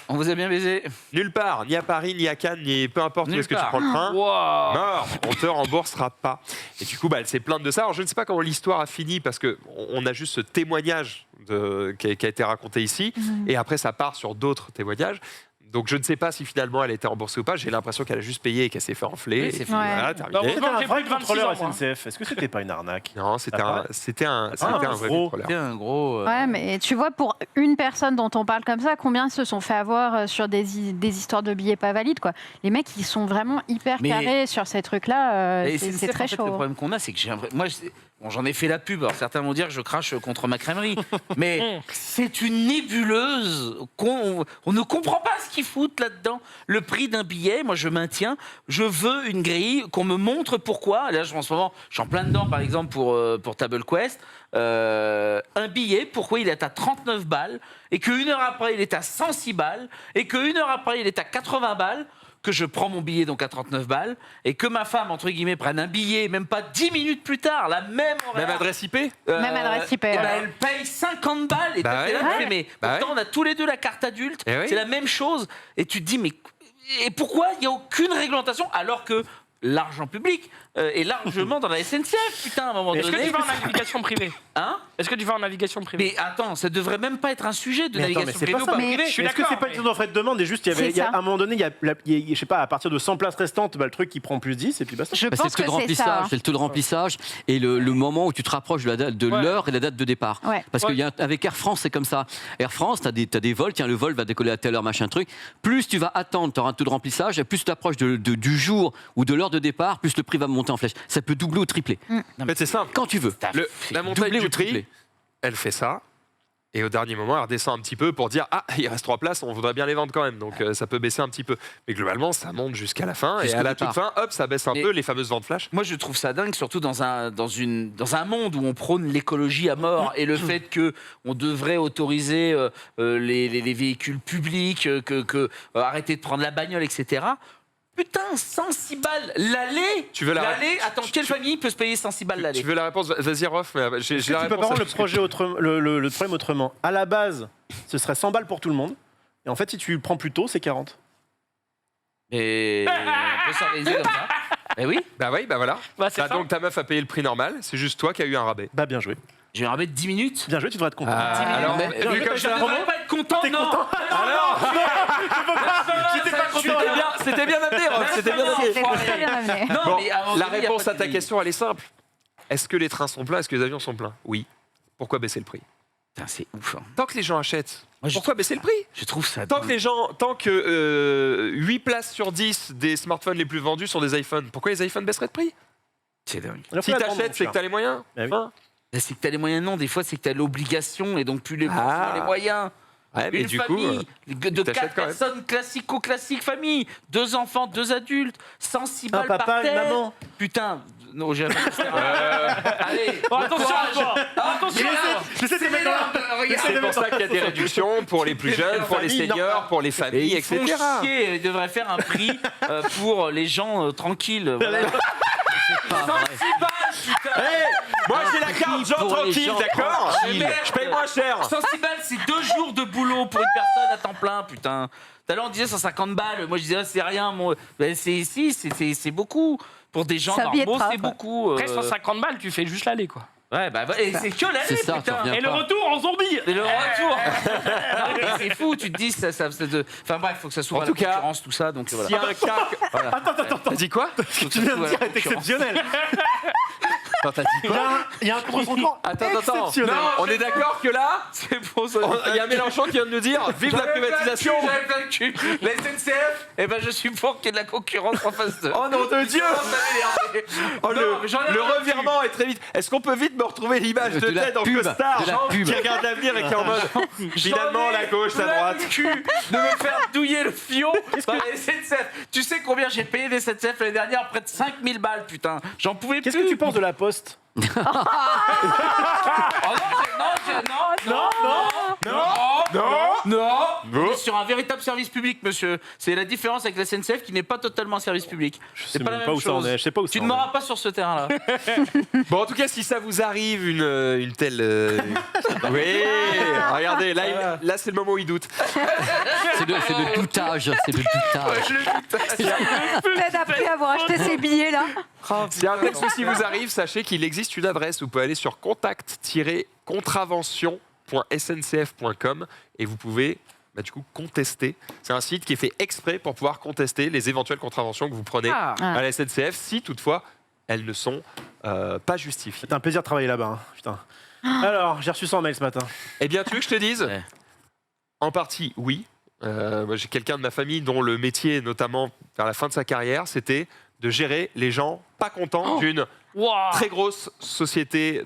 On vous a bien baisé. Nulle part, ni à Paris, ni à Cannes, ni peu importe où Nulle est-ce que tu part. prends le train. Wow. Mort, on te remboursera pas. Et du coup, elle s'est plainte de ça. Alors, je ne sais pas comment l'histoire a fini parce qu'on a juste ce témoignage qui a été raconté ici. Et après, ça part sur d'autres témoignages. Donc, je ne sais pas si finalement elle a été remboursée ou pas. J'ai l'impression qu'elle a juste payé et qu'elle s'est fait enfler. Oui, c'est Et fini. voilà, Non, terminé. C'était un j'ai vrai plus de 26 contrôleur ans, moi. SNCF. Est-ce que c'était pas une arnaque? Non, c'était un vrai gros. contrôleur. C'est un gros. Ouais, mais tu vois, pour une personne dont on parle comme ça, combien se sont fait avoir sur des histoires de billets pas valides, quoi. Les mecs, ils sont vraiment hyper Mais- carrés sur ces trucs-là. Et C'est très en fait, chaud. Le problème qu'on a, c'est que moi, bon, j'en ai fait la pub. Alors certains vont dire que je crache contre ma crèmerie, mais c'est une nébuleuse. On ne comprend pas ce qu'ils foutent là-dedans. Le prix d'un billet, moi, je maintiens. Je veux une grille qu'on me montre pourquoi. Là, en ce moment, je suis en plein dedans, par exemple pour Table Quest. Un billet, pourquoi il est à 39 balles et qu'une heure après, il est à 106 balles et qu'une heure après, il est à 80 balles. Que je prends mon billet donc à 39 balles et que ma femme, entre guillemets, prenne un billet même pas 10 minutes plus tard, la même horaire. Même adresse IP Même adresse IP, et ben, ouais. elle paye 50 balles et Bah toi, t'es là, ouais. tu fais, mais Bah pourtant on a tous les deux la carte adulte, Eh oui. c'est la même chose et tu te dis mais et pourquoi il n'y a aucune réglementation alors que l'argent public est largement dans la SNCF, putain, à un moment Est-ce que donné. tu vas en navigation privée? Hein? Est-ce que tu vas en navigation privée? Mais attends, ça devrait même pas être un sujet de Mais attends, navigation mais c'est privée pas ou ça. pas Mais- privée. Je suis Est-ce que d'accord, c'est pas mais- une offre de demande et juste, C'est ça. à un moment donné, je sais pas, à partir de 100 places restantes, le truc qui prend plus 10 et puis basta. Je Bah, c'est pense le taux que de c'est remplissage, ça. c'est le taux de remplissage et le moment où tu te rapproches de la date de Ouais. l'heure et la date de départ. Ouais. Parce qu'avec Air France, c'est comme ça. Air France, tu as des vols, tiens, le vol va décoller à telle heure, machin truc. Plus tu vas attendre, tu auras un taux de remplissage, et plus tu t'approches du jour ou de l'heure de départ, plus le prix va monter en flèche. Ça peut doubler ou tripler. En fait, c'est simple. Quand tu veux. La montagne Doubler du ou prix, tripler. elle fait ça. Et au dernier moment, elle redescend un petit peu pour dire ah, il reste 3 places, on voudrait bien les vendre quand même. Donc ça peut baisser un petit peu. Mais globalement, ça monte jusqu'à la fin. Et Jusqu'au à la toute départ. fin, hop, ça baisse un Mais- peu, les fameuses ventes flash. Moi, je trouve ça dingue, surtout dans un monde où on prône l'écologie à mort et le fait que on devrait autoriser les véhicules publics, arrêter de prendre la bagnole, etc. Putain, 106 balles l'aller. Tu veux la- L'aller. Attends, quelle famille peut se payer 106 balles l'aller? Tu veux la réponse? Vas-y, Rof, mais j'ai Est-ce que la tu peux réponse. pas rendre le problème autrement? À la base, ce serait 100 balles pour tout le monde. Et en fait, si tu le prends plus tôt, c'est 40. Et on peut s'organiser comme ça. Eh oui, Bah oui, bah voilà. Bah, c'est Bah, ça. donc ta meuf a payé le prix normal, c'est juste toi qui as eu un rabais. Bah bien joué. j'ai un rabais de 10 minutes. Bien joué, tu devrais être content. alors, Mais- vu comme je ça, devrais pas être content, T'es non. content Alors, J'étais pas content. C'était bien amené, Rof, c'était bien amené. C'est très bien amené. Non, Bon, mais à un moment la donné, y a réponse pas à ta de- question, elle est simple. Est-ce que les trains sont pleins? Est-ce que les avions sont pleins? Oui. Pourquoi baisser le prix? Putain, c'est ouf. Hein. Tant que les gens achètent, Moi, je pourquoi baisser le prix? Je trouve ça. Tant que 8 places sur 10 des smartphones les plus vendus sont des iPhones, pourquoi les iPhones baisseraient de prix? C'est dingue. Si t'achètes, c'est que t'as les moyens. Bah oui. Enfin. C'est que t'as les moyens, non. Des fois, c'est que t'as l'obligation et donc plus les, Ah. les moyens. Ouais, mais Une du coup, famille de t'achètes 4 quand même. personnes classico-classique famille. 2 enfants, 2 adultes. 106 balles papa, par une tête. maman. Putain. Non, j'ai rien fait. Allez, Bon, bon attention courage. à toi. Attention à toi. J'essaie de mettre dans la- c'est pour ça qu'il y a des réductions pour les plus jeunes, pour les familles, seniors, normal. pour les Et familles, ils font etc. chier. Ils devraient faire un prix pour les gens tranquilles. Voilà. 106 balles, putain. Moi j'ai la carte Jean pour les tranquille, gens d'accord? tranquilles. Je paye moins cher. 106 balles, c'est 2 jours de boulot pour une personne à temps plein, putain. Tout à l'heure, on disait 150 balles. Moi, je disais, c'est rien. Moi. Ben, c'est beaucoup. Pour des gens Ça normaux, biaitera, c'est quoi. beaucoup. Après, 150 balles, tu fais juste l'aller, quoi. Ouais, bah, et c'est que l'aller, C'est ça, tu putain. reviens Et le pas. retour en zombie. Et le retour. Non, mais c'est fou, tu te dis, enfin bref, faut que ça s'ouvre En à tout la cas, concurrence, tout ça. Donc S'il y voilà. a un cas. Attends. T'as dit quoi? Ce que tu viens de dire est exceptionnel. Attends, t'as dit quoi? Il y a un contre-son Attends. exceptionnel. On est d'accord que là, C'est bon, ça. il y a Mélenchon qui vient de nous dire vive la privatisation. J'avais plein le cul. La SNCF, eh ben, je suis pour qu'il y ait de la concurrence en face de. Oh nom de Dieu! Oh, Non, mais j'en ai le rien à revirement est très vite. Est-ce qu'on peut vite me retrouver l'image de De la Ted en pub, costard de la pub. qui regarde l'avenir et qui est en mode finalement la gauche, la droite. Le cul de me faire douiller le fion par la SNCF. Tu sais combien j'ai payé des SNCF l'année dernière? Près de 5000 balles, putain. J'en pouvais plus. Qu'est-ce que tu penses de la Poste? Oh non, non. Non. Non. sur un véritable service public, monsieur. C'est la différence avec la SNCF qui n'est pas totalement un service public. Je sais même pas où ça en est. Je sais pas où Tu ça ne en est. m'auras pas sur ce terrain-là. Bon, en tout cas, si ça vous arrive une telle... Oui, regardez, là c'est le moment où il doute. C'est de doutage. C'est de doutage. Peut-être après avoir acheté ces billets-là. Si un tel souci vous arrive, sachez qu'il existe une adresse. Vous pouvez aller sur contact-contravention.sncf.com et vous pouvez du coup contester. C'est un site qui est fait exprès pour pouvoir contester les éventuelles contraventions que vous prenez à la SNCF, si toutefois elles ne sont pas justifiées. C'est un plaisir de travailler là-bas. Hein. Putain. Alors, j'ai reçu 100 mails ce matin. Eh bien, tu veux que je te dise Ouais. En partie, oui. Moi, j'ai quelqu'un de ma famille dont le métier, notamment vers la fin de sa carrière, c'était de gérer les gens pas contents d'une Waouh. très grosse société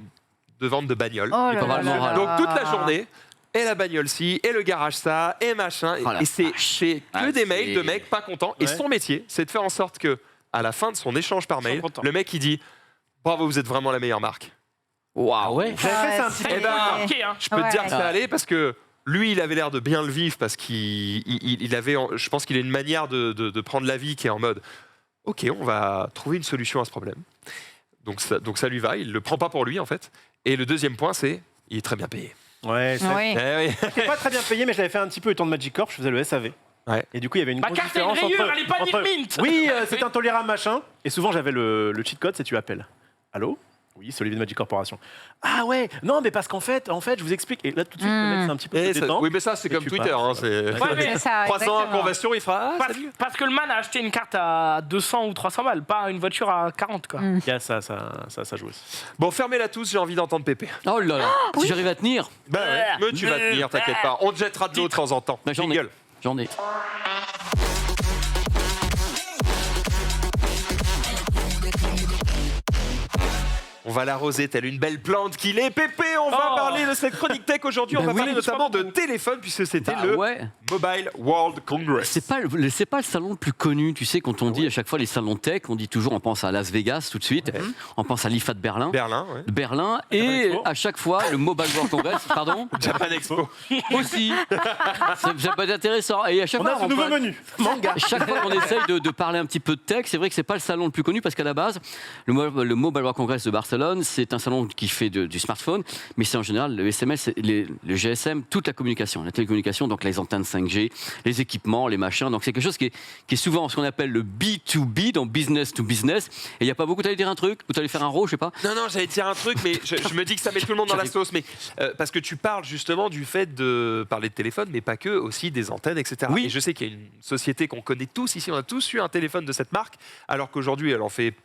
de vente de bagnoles. Oh là pas mal là moral. là. Donc toute la journée, et la bagnole ci, et le garage ça, et machin. Oh la et c'est que Ah, des mails de c'est- mecs pas contents. Et Ouais. son métier, c'est de faire en sorte que, à la fin de son échange par mail, contents. le mec il dit bravo, vous êtes vraiment la meilleure marque. Waouh, ouais. J'avais fait ça un petit peu. Eh ben, Ok, hein. je peux te Ouais. dire que ça allait parce que lui, il avait l'air de bien le vivre parce qu'il avait, je pense qu'il a une manière de prendre la vie qui est en mode ok, on va trouver une solution à ce problème. Donc ça lui va, il le prend pas pour lui en fait. Et le deuxième point, c'est il est très bien payé. Ouais, c'est Oui. Eh oui. J'étais pas très bien payé, mais je l'avais fait un petit peu le temps de Magic Corp, je faisais le SAV. Ouais. Et du coup, il y avait une Ma grosse carte a une différence rayure, elle est pas mint. Oui, c'est intolérable, machin. Et souvent, j'avais le cheat code, c'est tu appelles. Allô? Oui, c'est Olivier de Magic Corporation. Ah ouais, non, mais parce qu'en fait, je vous explique. Et là, tout de suite, le mec, c'est un petit peu Et plus ça- détente. oui, mais ça, c'est Et comme tu Twitter. pars. Hein, c'est Ouais, mais- C'est ça, 300 exactement. conversions, il fera. Ah, salut. Parce que le man a acheté une carte à 200 ou 300 balles, pas une voiture à 40, quoi. Il y a ça joue aussi. Bon, fermez-la tous, j'ai envie d'entendre Pépé. Oh là là. Si j'arrive à tenir, Bah ouais, mais tu vas tenir, t'inquiète pas. On te jettera de l'eau de temps en temps. Bah, j'en ai. Jingle. J'en ai. On va l'arroser telle une belle plante qu'il est. Pépé, on va Oh. parler de cette chronique tech aujourd'hui. On Bah va oui. parler notamment de téléphone puisque c'était Bah le ouais. Mobile World Congress. C'est pas le salon le plus connu. Tu sais, quand on dit à chaque fois les salons tech, on dit toujours on pense à Las Vegas tout de suite, on pense à l'IFA de Berlin. Berlin, ouais. Berlin et Expo. à chaque fois le Mobile World Congress, pardon, Japan Expo. aussi. Ça peut être intéressant. Et à chaque On fois, a ce nouveau menu. Manga. chaque fois qu'on essaye de parler un petit peu de tech, c'est vrai que c'est pas le salon le plus connu parce qu'à la base, le Mobile World Congress de Barcelone, c'est un salon qui fait du smartphone, mais c'est en général le SMS, le GSM, toute la communication, la télécommunication, donc les antennes 5G, les équipements, les machins. Donc c'est quelque chose qui est souvent ce qu'on appelle le B2B, donc business to business. Et il n'y a pas beaucoup. T'allais dire un truc ou t'allais faire un row, je sais pas. Non, j'allais te dire un truc, mais je me dis que ça met tout le monde dans la sauce. Mais parce que tu parles justement du fait de parler de téléphone, mais pas que, aussi des antennes, etc. Oui. Et je sais qu'il y a une société qu'on connaît tous ici, on a tous eu un téléphone de cette marque, alors qu'aujourd'hui, elle en fait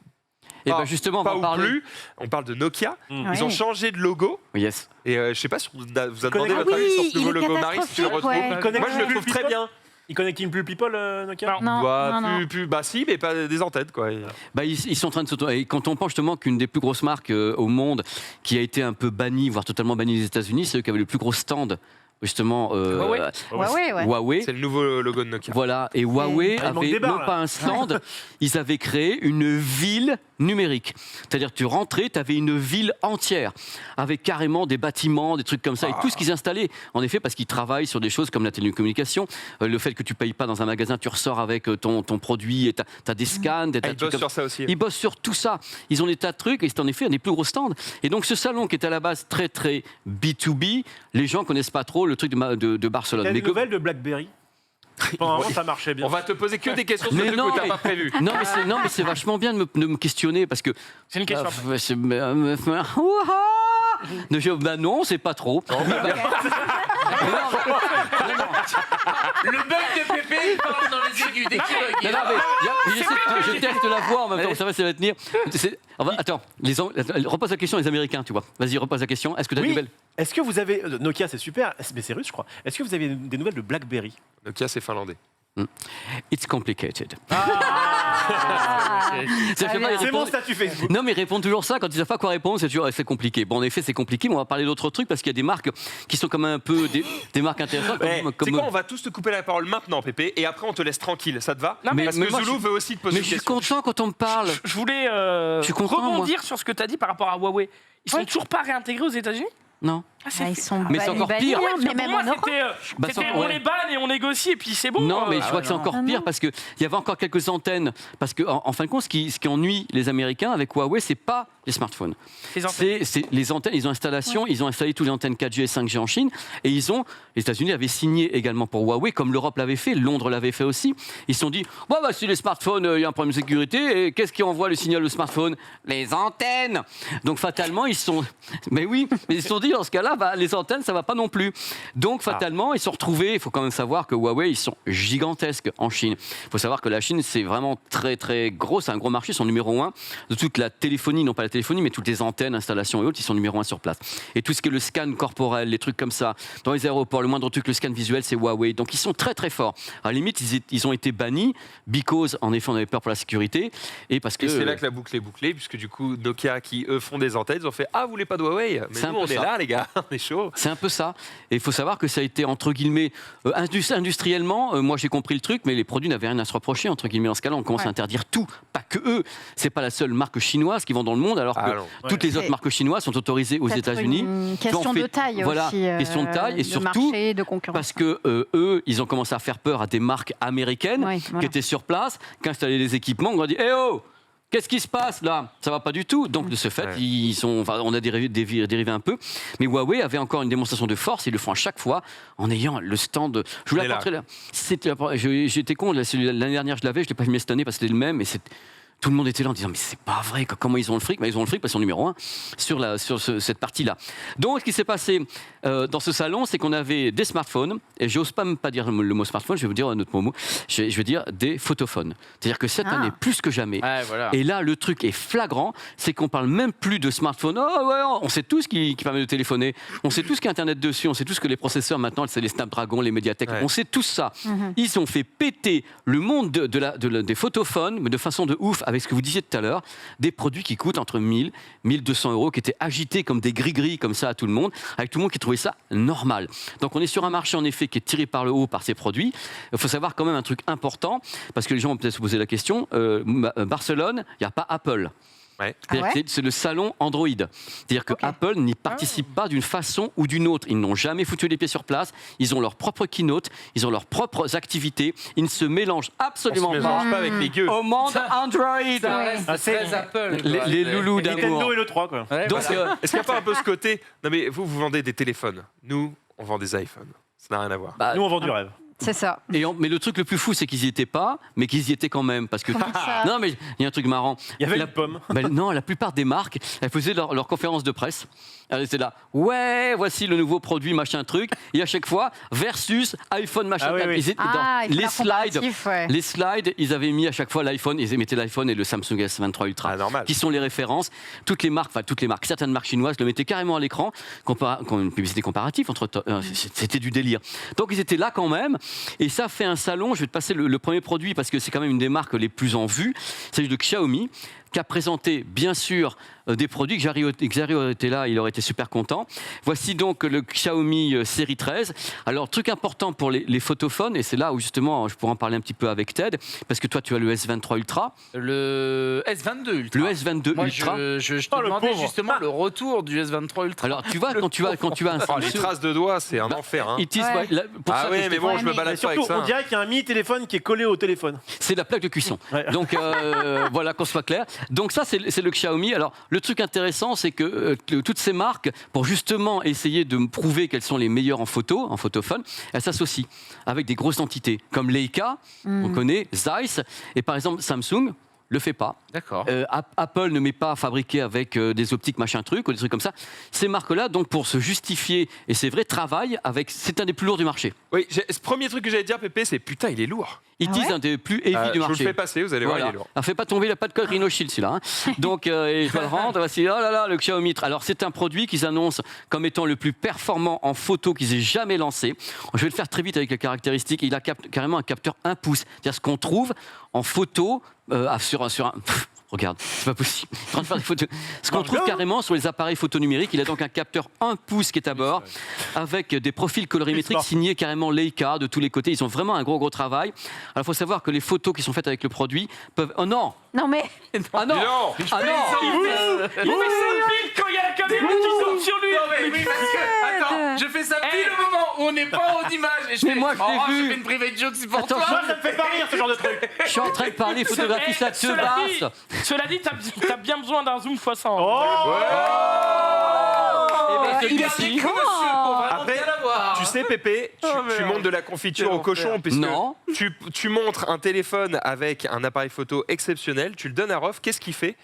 Et pas, ben justement, on pas va en ou parler. plus. On parle de Nokia. Ils Ouais. ont changé de logo. Yes. Et je sais pas si vous a demandé connais- votre Ah avis sur oui, ce nouveau il est logo, Marie, si tu le retrouves. catastrophique, ouais. Moi, je le Ouais. trouve très bien. Il connecte plus people, Nokia? Non, Bah, non, non. bah si, mais pas des antennes, quoi. Bah, ils sont en train de s'auto. Et quand on pense justement qu'une des plus grosses marques au monde qui a été un peu bannie, voire totalement bannie des États-Unis, c'est eux qui avaient le plus gros stand, justement. Huawei. Ouais. Huawei. C'est le nouveau logo de Nokia. Voilà, et Huawei Ah, il manque avait des barres, non là. pas un stand, ils avaient créé une ville numérique. C'est-à-dire tu rentrais, tu avais une ville entière, avec carrément des bâtiments, des trucs comme ça, et tout ce qu'ils installaient. En effet, parce qu'ils travaillent sur des choses comme la télécommunication, le fait que tu payes pas dans un magasin, tu ressors avec ton produit, et tu as des scans, des Ah, tas ils de trucs bossent comme sur ça aussi. ils bossent sur tout ça. Ils ont des tas de trucs et c'est en effet un des plus gros stands. Et donc ce salon qui est à la base très très B2B, les gens connaissent pas trop le truc de Barcelone. T'as Mais des nouvelles de BlackBerry? Pendant un moment, ça marchait bien. On va te poser que des questions sur Mais des trucs non, que t'as mais- pas prévu. non, mais c'est vachement bien de me questionner parce que. C'est une question. Ah, c'est- bah non, c'est pas trop. Le bug de Pépé, il parle dans les aigus. Dès qu'il bug, il Non, non, mais je teste la voix en même temps, ça va tenir. Attends, repose la question les Américains, tu vois. Vas-y, repose la question. Est-ce que tu as des Oui. nouvelles? Est-ce que vous avez. Nokia, c'est super, mais c'est russe, je crois. Est-ce que vous avez des nouvelles de BlackBerry? Nokia, c'est finlandais. It's complicated. Ah, Ça, je sais pas, ils C'est mon répondent- statut Facebook. Non, mais ils répondent toujours ça. Quand ils savent pas quoi répondre, c'est toujours c'est compliqué. Bon, en effet, c'est compliqué, mais on va parler d'autres trucs parce qu'il y a des marques qui sont quand même un peu des marques intéressantes. Eh, comme- c'est quoi, on va tous te couper la parole maintenant, Pépé, et après on te laisse tranquille. Ça te va? Non, mais- Parce mais que moi, Zoulou je- veut aussi te poser mais une je suis question. content quand on me parle. Je voulais Je suis content, rebondir sur ce que tu as dit par rapport à Huawei. Ils sont toujours pas réintégrés aux États-Unis? Non. Ils sont Mais c'est encore pire. mais même en Europe. On les banne et on négocie et puis c'est bon. Non, mais je crois que c'est encore pire parce qu'il y avait encore quelques antennes. Parce qu'en fin de compte, ce qui ennuie les Américains avec Huawei, c'est pas les smartphones. C'est les antennes. Ils ont installation, ils ont installé toutes les antennes 4G et 5G en Chine. Et les États-Unis avaient signé également pour Huawei, comme l'Europe l'avait fait, Londres l'avait fait aussi. Ils se sont dit, si les smartphones, il y a un problème de sécurité, et qu'est-ce qui envoie le signal au smartphone? Les antennes. Donc fatalement, ils se sont dit, dans ce cas-là, les antennes, ça va pas non plus. Donc fatalement, ils se sont retrouvés. Il faut quand même savoir que Huawei, ils sont gigantesques en Chine. Il faut savoir que la Chine, c'est vraiment très très gros. C'est un gros marché. Ils sont numéro 1 de toute la téléphonie, non pas la téléphonie, mais toutes les antennes, installations et autres. Ils sont numéro 1 sur place. Et tout ce qui est le scan corporel, les trucs comme ça, dans les aéroports, le moindre truc, le scan visuel, c'est Huawei. Donc ils sont très très forts. À la limite, ils ont été bannis because, en effet, on avait peur pour la sécurité et parce que. Et c'est là que la boucle est bouclée, puisque du coup, Nokia, qui eux font des antennes, ils ont fait vous voulez pas de Huawei? Mais nous, on est là, les gars, on est chaud. C'est un peu ça. Et il faut savoir que ça a été, entre guillemets, industriellement, moi j'ai compris le truc, mais les produits n'avaient rien à se reprocher, entre guillemets, en ce cas-là. On commence à interdire tout, pas que eux. C'est pas la seule marque chinoise qui vend dans le monde, alors que toutes les autres marques chinoises sont autorisées aux États-Unis. Une question de taille aussi. Question de taille, et surtout marché, de concurrence. parce que eux, ils ont commencé à faire peur à des marques américaines qui étaient sur place, qui installaient les équipements. On a dit, qu'est-ce qui se passe là? Ça va pas du tout. Donc de ce fait, on a dérivé un peu. Mais Huawei avait encore une démonstration de force. Ils le font à chaque fois en ayant le stand. Je vous l'ai apporté là. J'étais con. L'année dernière, je l'avais. Je l'ai pas filmé cette année parce que c'était le même. Et tout le monde était là en disant mais c'est pas vrai, comment ils ont le fric? Ils ont le fric parce qu'ils sont numéro 1 sur cette partie-là. Donc ce qui s'est passé dans ce salon, c'est qu'on avait des smartphones, et j'ose pas même pas dire le mot smartphone, je vais vous dire un autre mot, je vais dire des photophones. C'est-à-dire que cette année, plus que jamais, et là le truc est flagrant, c'est qu'on parle même plus de smartphone. On sait tout ce qui permet de téléphoner, on sait tout ce qui est Internet dessus, on sait tout ce que les processeurs maintenant, c'est les Snapdragon, les Mediatek, on sait tout ça. Ils ont fait péter le monde des photophones, mais de façon de ouf, avec ce que vous disiez tout à l'heure, des produits qui coûtent entre 1000 et 1200 euros, qui étaient agités comme des gris-gris comme ça à tout le monde, avec tout le monde qui trouvait ça normal. Donc on est sur un marché en effet qui est tiré par le haut par ces produits. Il faut savoir quand même un truc important, parce que les gens vont peut-être se poser la question, Barcelone, il n'y a pas Apple. C'est le salon Android. C'est-à-dire que Apple n'y participe pas d'une façon ou d'une autre. Ils n'ont jamais foutu les pieds sur place. Ils ont leur propre keynote, ils ont leurs propres activités. Ils ne se mélangent absolument pas avec les gueux. au monde Android. C'est Apple. Les loulous d'amour. Nintendo et le 3, quoi. Donc, est-ce qu'il n'y a pas un peu ce côté? Non, mais vous vendez des téléphones. Nous, on vend des iPhones. Ça n'a rien à voir. Nous, on vend du rêve. C'est ça. Mais le truc le plus fou, c'est qu'ils y étaient pas, mais qu'ils y étaient quand même. Parce que non, mais il y a un truc marrant. Il y avait la pomme. Non, la plupart des marques, elles faisaient leur conférence de presse. Elles étaient là. Voici le nouveau produit, machin truc. Et à chaque fois, versus iPhone, machin. Les slides, ils avaient mis à chaque fois l'iPhone. Ils mettaient l'iPhone et le Samsung S23 Ultra, qui sont les références. Toutes les marques, certaines marques chinoises le mettaient carrément à l'écran. Une publicité comparative c'était du délire. Donc ils étaient là quand même. Et ça fait un salon. Je vais te passer le premier produit parce que c'est quand même une des marques les plus en vue. Il s'agit de Xiaomi, qui a présenté, bien sûr, des produits. Xario était là, il aurait été super content. Voici donc le Xiaomi série 13. Alors, truc important pour les photophones, et c'est là où justement je pourrais en parler un petit peu avec Ted, parce que toi tu as le S23 Ultra. Le S22 Ultra. Le S22 Ultra. Je te demandais justement le retour du S23 Ultra. Alors, tu vois, quand tu as un Samsung... Les traces de doigts, c'est un enfer. Hein. Mais bon, je me balade pas avec ça. On dirait qu'il y a un mini-téléphone qui est collé au téléphone. C'est la plaque de cuisson. Donc, voilà, qu'on soit clair. Donc ça, c'est le Xiaomi. Alors, le truc intéressant, c'est que toutes ces marques, pour justement essayer de me prouver qu'elles sont les meilleures en photophone, elles s'associent avec des grosses entités, comme Leica, on connaît, Zeiss, et par exemple Samsung le fait pas. D'accord. Apple ne met pas fabriqué avec des optiques machin truc ou des trucs comme ça. Ces marques-là, donc pour se justifier, et c'est vrai, travaillent avec. C'est un des plus lourds du marché. Oui, ce premier truc que j'allais dire, Pépé, c'est putain, il est lourd. Ils disent un des plus heavy du marché. Je vous le fais passer, vous allez voir, il est lourd. Fait pas tomber, il n'a pas de code Rhino Shield celui-là. Donc, je vais le rendre. Voici, oh là là, le Xiaomi. Alors, c'est un produit qu'ils annoncent comme étant le plus performant en photo qu'ils aient jamais lancé. Je vais le faire très vite avec les caractéristiques. Il a carrément un capteur 1 pouce. C'est-à-dire ce qu'on trouve en photo sur un. Regarde, c'est pas possible. En train de faire des photos. Ce qu'on trouve carrément sur les appareils photo numériques, il a donc un capteur 1 pouce qui est à bord, avec des profils colorimétriques signés carrément Leica de tous les côtés. Ils ont vraiment un gros travail. Alors il faut savoir que les photos qui sont faites avec le produit peuvent. Oh non! Non mais. Ah non! Il fait 5 000 quand il y a la caméra qui tombe sur lui. Non, mais oui, parce que, attends, je fais ça pile au moment où on n'est pas en image. Et je Mais fais, moi, je l'ai oh, vu. je fais une private joke, c'est pour Attends, toi. Moi, ça me fait pas rire ce genre de truc. Je suis en train de parler photographie, ça te Cela dit, t'as bien besoin d'un zoom x100. Oh Il a dit que monsieur, pour vraiment Après, bien l'avoir. Tu sais, Pépé, tu montes de la confiture Quel au cochon, enfer. puisque Non. tu montres un téléphone avec un appareil photo exceptionnel, tu le donnes à Rof, qu'est-ce qu'il fait?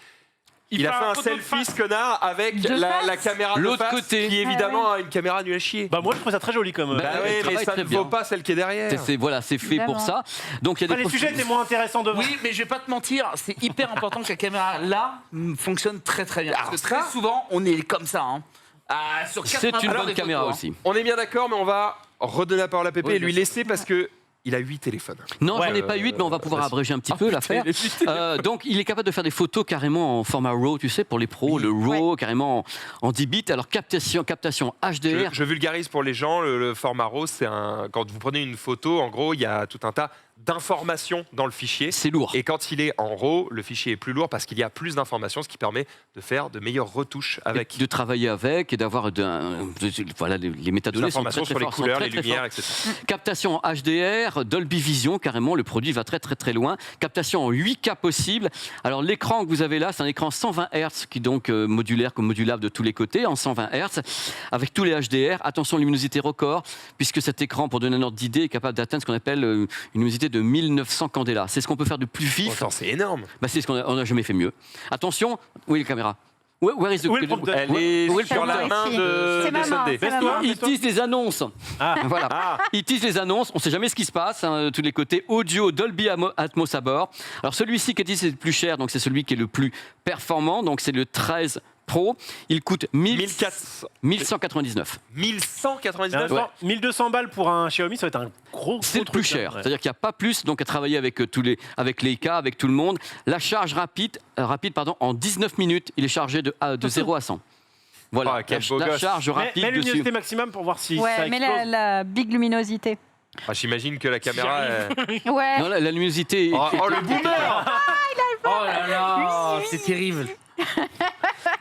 Il a fait un photo de selfie, face. ce connard, avec De la face. caméra de L'autre face, côté. qui évidemment a une caméra nulle à chier. Bah moi je trouve ça très joli comme... Bah, Bah elle oui, mais travaille ça très ne bien. vaut pas celle qui est derrière. Voilà, c'est fait pour ça. Donc il y a des les sujets étaient moins intéressants devant. Oui, mais je vais pas te mentir, c'est hyper important que la caméra là fonctionne très très bien. Parce que très souvent, on est comme ça. Hein. Sur C'est 80% une bonne des caméra photos, aussi. On est bien d'accord, mais on va redonner la parole à Pépé Oui, et lui bien laisser parce que il a 8 téléphones. Non, Ouais, j'en ai pas 8, mais on va pouvoir abréger un petit peu l'affaire. il est vite. Donc, il est capable de faire des photos carrément en format RAW, tu sais, pour les pros, le RAW, carrément en 10 bits. Alors, captation HDR. Je vulgarise pour les gens, le format RAW, c'est quand vous prenez une photo, en gros, il y a tout un tas d'informations dans le fichier. C'est lourd. Et quand il est en RAW, le fichier est plus lourd parce qu'il y a plus d'informations, ce qui permet de faire de meilleures retouches avec. De travailler avec et d'avoir voilà, les métadonnées Des sont informations très, sur très les fortes, sont couleurs, très, les très lumières, fortes. etc. Captation en HDR, Dolby Vision, carrément, le produit va très très très loin. Captation en 8K possible. Alors l'écran que vous avez là, c'est un écran 120 Hz qui est donc modulaire comme modulable de tous les côtés, en 120 Hz, avec tous les HDR. Attention, luminosité record, puisque cet écran, pour donner un ordre d'idée, est capable d'atteindre ce qu'on appelle une luminosité de 1900 candela. C'est ce qu'on peut faire de plus vif. Attends, c'est énorme. Bah, c'est ce qu'on n'a jamais fait mieux. Attention, où est la caméra? Where is the- Où est le prompteur Elle est où est le sur la prompteur main de C'est ma main, Sunday. c'est ma main. Il tease les annonces. Ah. Voilà. Il tease les annonces. On ne sait jamais ce qui se passe hein, de tous les côtés. Audio Dolby Atmos à bord. Alors celui-ci qui est dit c'est le plus cher, donc c'est celui qui est le plus performant. Donc c'est le 13 Pro. Il coûte 1199. 1199. Ouais. 1200 balles pour un Xiaomi, ça va être un gros C'est le truc, plus hein. cher. Ouais. C'est-à-dire qu'il n'y a pas plus donc à travailler avec avec Leica, avec tout le monde. La charge rapide, en 19 minutes, il est chargé de 0 à 100. Voilà, Ah, quel beau la gosse. charge rapide Mais dessus. luminosité maximum pour voir si ça Ouais, mais explose. la big luminosité. Ah, j'imagine que la caméra. Ouais. Non, la luminosité. Oh, le boomer. Oh là là, c'est terrible.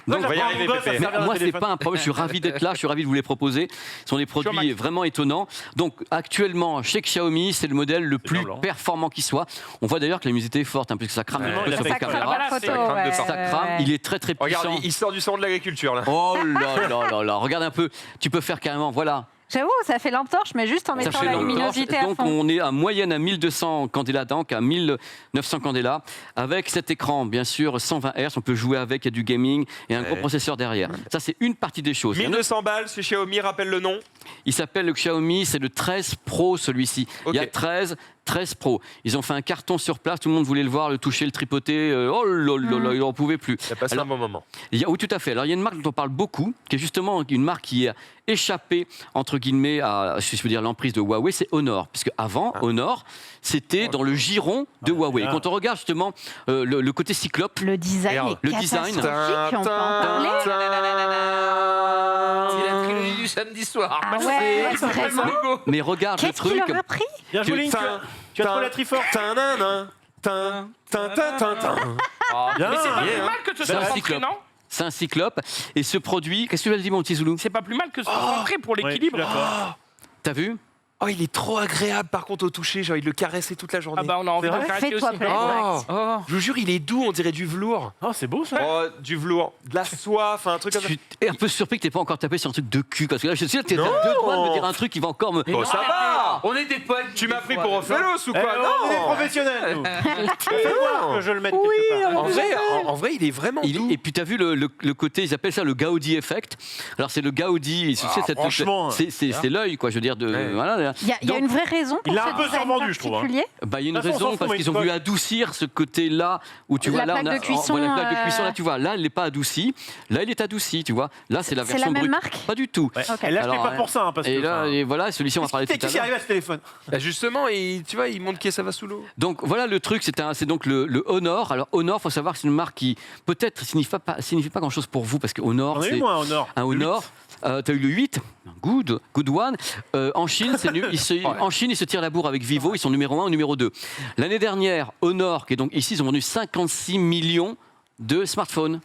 Donc, On va y arriver, Pépé. Mais moi, c'est pas un problème. Je suis ravi d'être là. Je suis ravi de vous les proposer. Ce sont des produits vraiment étonnants. Donc, actuellement, chez Xiaomi, c'est le modèle le plus blanc. performant qui soit. On voit d'ailleurs que la luminosité est forte, hein, puisque ça crame un peu il a sur fait les Ça crame caméras. la photo, Ça crame de ouais, partout. Ça crame. ouais. Il est très très puissant. Regarde, il sort du salon de l'agriculture là. Oh là là là là. Regarde un peu. Tu peux faire carrément. Voilà. J'avoue, ça fait lampe torche, mais juste en Ça mettant fait la l'entorche. luminosité à Donc fond. on est à moyenne à 1200 candela, donc à 1900 candela. Avec cet écran, bien sûr, 120 Hz, on peut jouer avec, il y a du gaming et un gros processeur derrière. Ça, c'est une partie des choses. 1200 balles, ce Xiaomi, rappelle le nom. Il s'appelle le Xiaomi, c'est le 13 Pro celui-ci. Ok. Il y a 13 Pro. Ils ont fait un carton sur place, tout le monde voulait le voir, le toucher, le tripoter. Oh là là là, il n'en pouvait plus. Il a passé Alors, un bon moment. oui, tout à fait. Alors, il y a une marque dont on parle beaucoup, qui est justement une marque qui a échappé, entre guillemets, à si je veux dire, l'emprise de Huawei, c'est Honor. Puisque avant, Honor, c'était dans le giron de Huawei. Et quand on regarde justement le côté cyclope, Le design Regarde. est Le design. catastrophique, on peut en parler. C'est la trilogie du samedi soir. Ah ouais, C'est vraiment. logo. mais regarde le Qu'est-ce qu'il truc. leur a pris? Bien joué, Link. Tu as trouvé la Triforce. Bien. Mais c'est pas bien, plus hein. mal que ce C'est soit un rentré, cyclope. non? C'est un cyclope. Et ce produit, qu'est-ce que tu as dit, mon petit Zoulou? C'est pas plus mal que ce soit rentré pour Ouais, l'équilibre. je suis d'accord. T'as vu? Oh, il est trop agréable par contre au toucher, j'ai envie de le caresser toute la journée. Ah bah on a envie de vrai caresser Fais-toi aussi. plaisir. Oh, je vous jure, il est doux, on dirait du velours. Oh, c'est beau ça. Oh, du velours, de la soie, enfin un truc comme Je ça. suis un peu surpris que t'aies pas encore tapé sur un truc de cul. Parce que là, je suis sûr que t'es à Non. deux doigts de me dire un truc qui va encore me. Bon, ça va. On est des potes. Tu m'as des pris fois, pour des Ophélos ou Eh, quoi? on est Non. professionnels, nous. Fais voir que je le mette quelque part. En vrai, il est vraiment doux. Et puis t'as vu le côté, ils appellent ça le Gaudi effect. Alors c'est le Gaudi, tu sais, franchement, c'est l'œil, quoi. Je veux dire, Ouais. voilà. Il y a Donc, une vraie raison pour Il a ce un peu design survendu, je trouve, hein. particulier. bah, il y a une De toute façon, on raison s'en fout, parce mais qu'ils ont une voulu fois. adoucir ce côté-là où tu La vois là, plaque de cuisson, la plaque de cuisson là, euh, tu vois, là, elle n'est pas adoucie. Là, il est adouci, tu vois. Là, c'est la C'est version la même brute. marque Pas du tout. Ouais. Ok. Elle l'achetait Alors, pas pour ça, hein, parce que. Et là, enfin, et voilà, celui-ci, on va parler tout Qu'est-ce à qui l'heure. arrive à ce téléphone? Bah, justement, tu vois, il montre que ça va sous l'eau. Donc voilà le truc, c'est donc le Honor. Alors Honor, faut savoir que c'est une marque qui peut-être signifie pas grand-chose pour vous parce que Honor, On a eu c'est moi un Honor. un Honor. T'as eu le 8, good one. En Chine, en Chine, ils se tirent la bourre avec Vivo, ils sont numéro 1 ou numéro 2. L'année dernière, Honor, qui est donc ici, ils ont vendu 56 millions de smartphones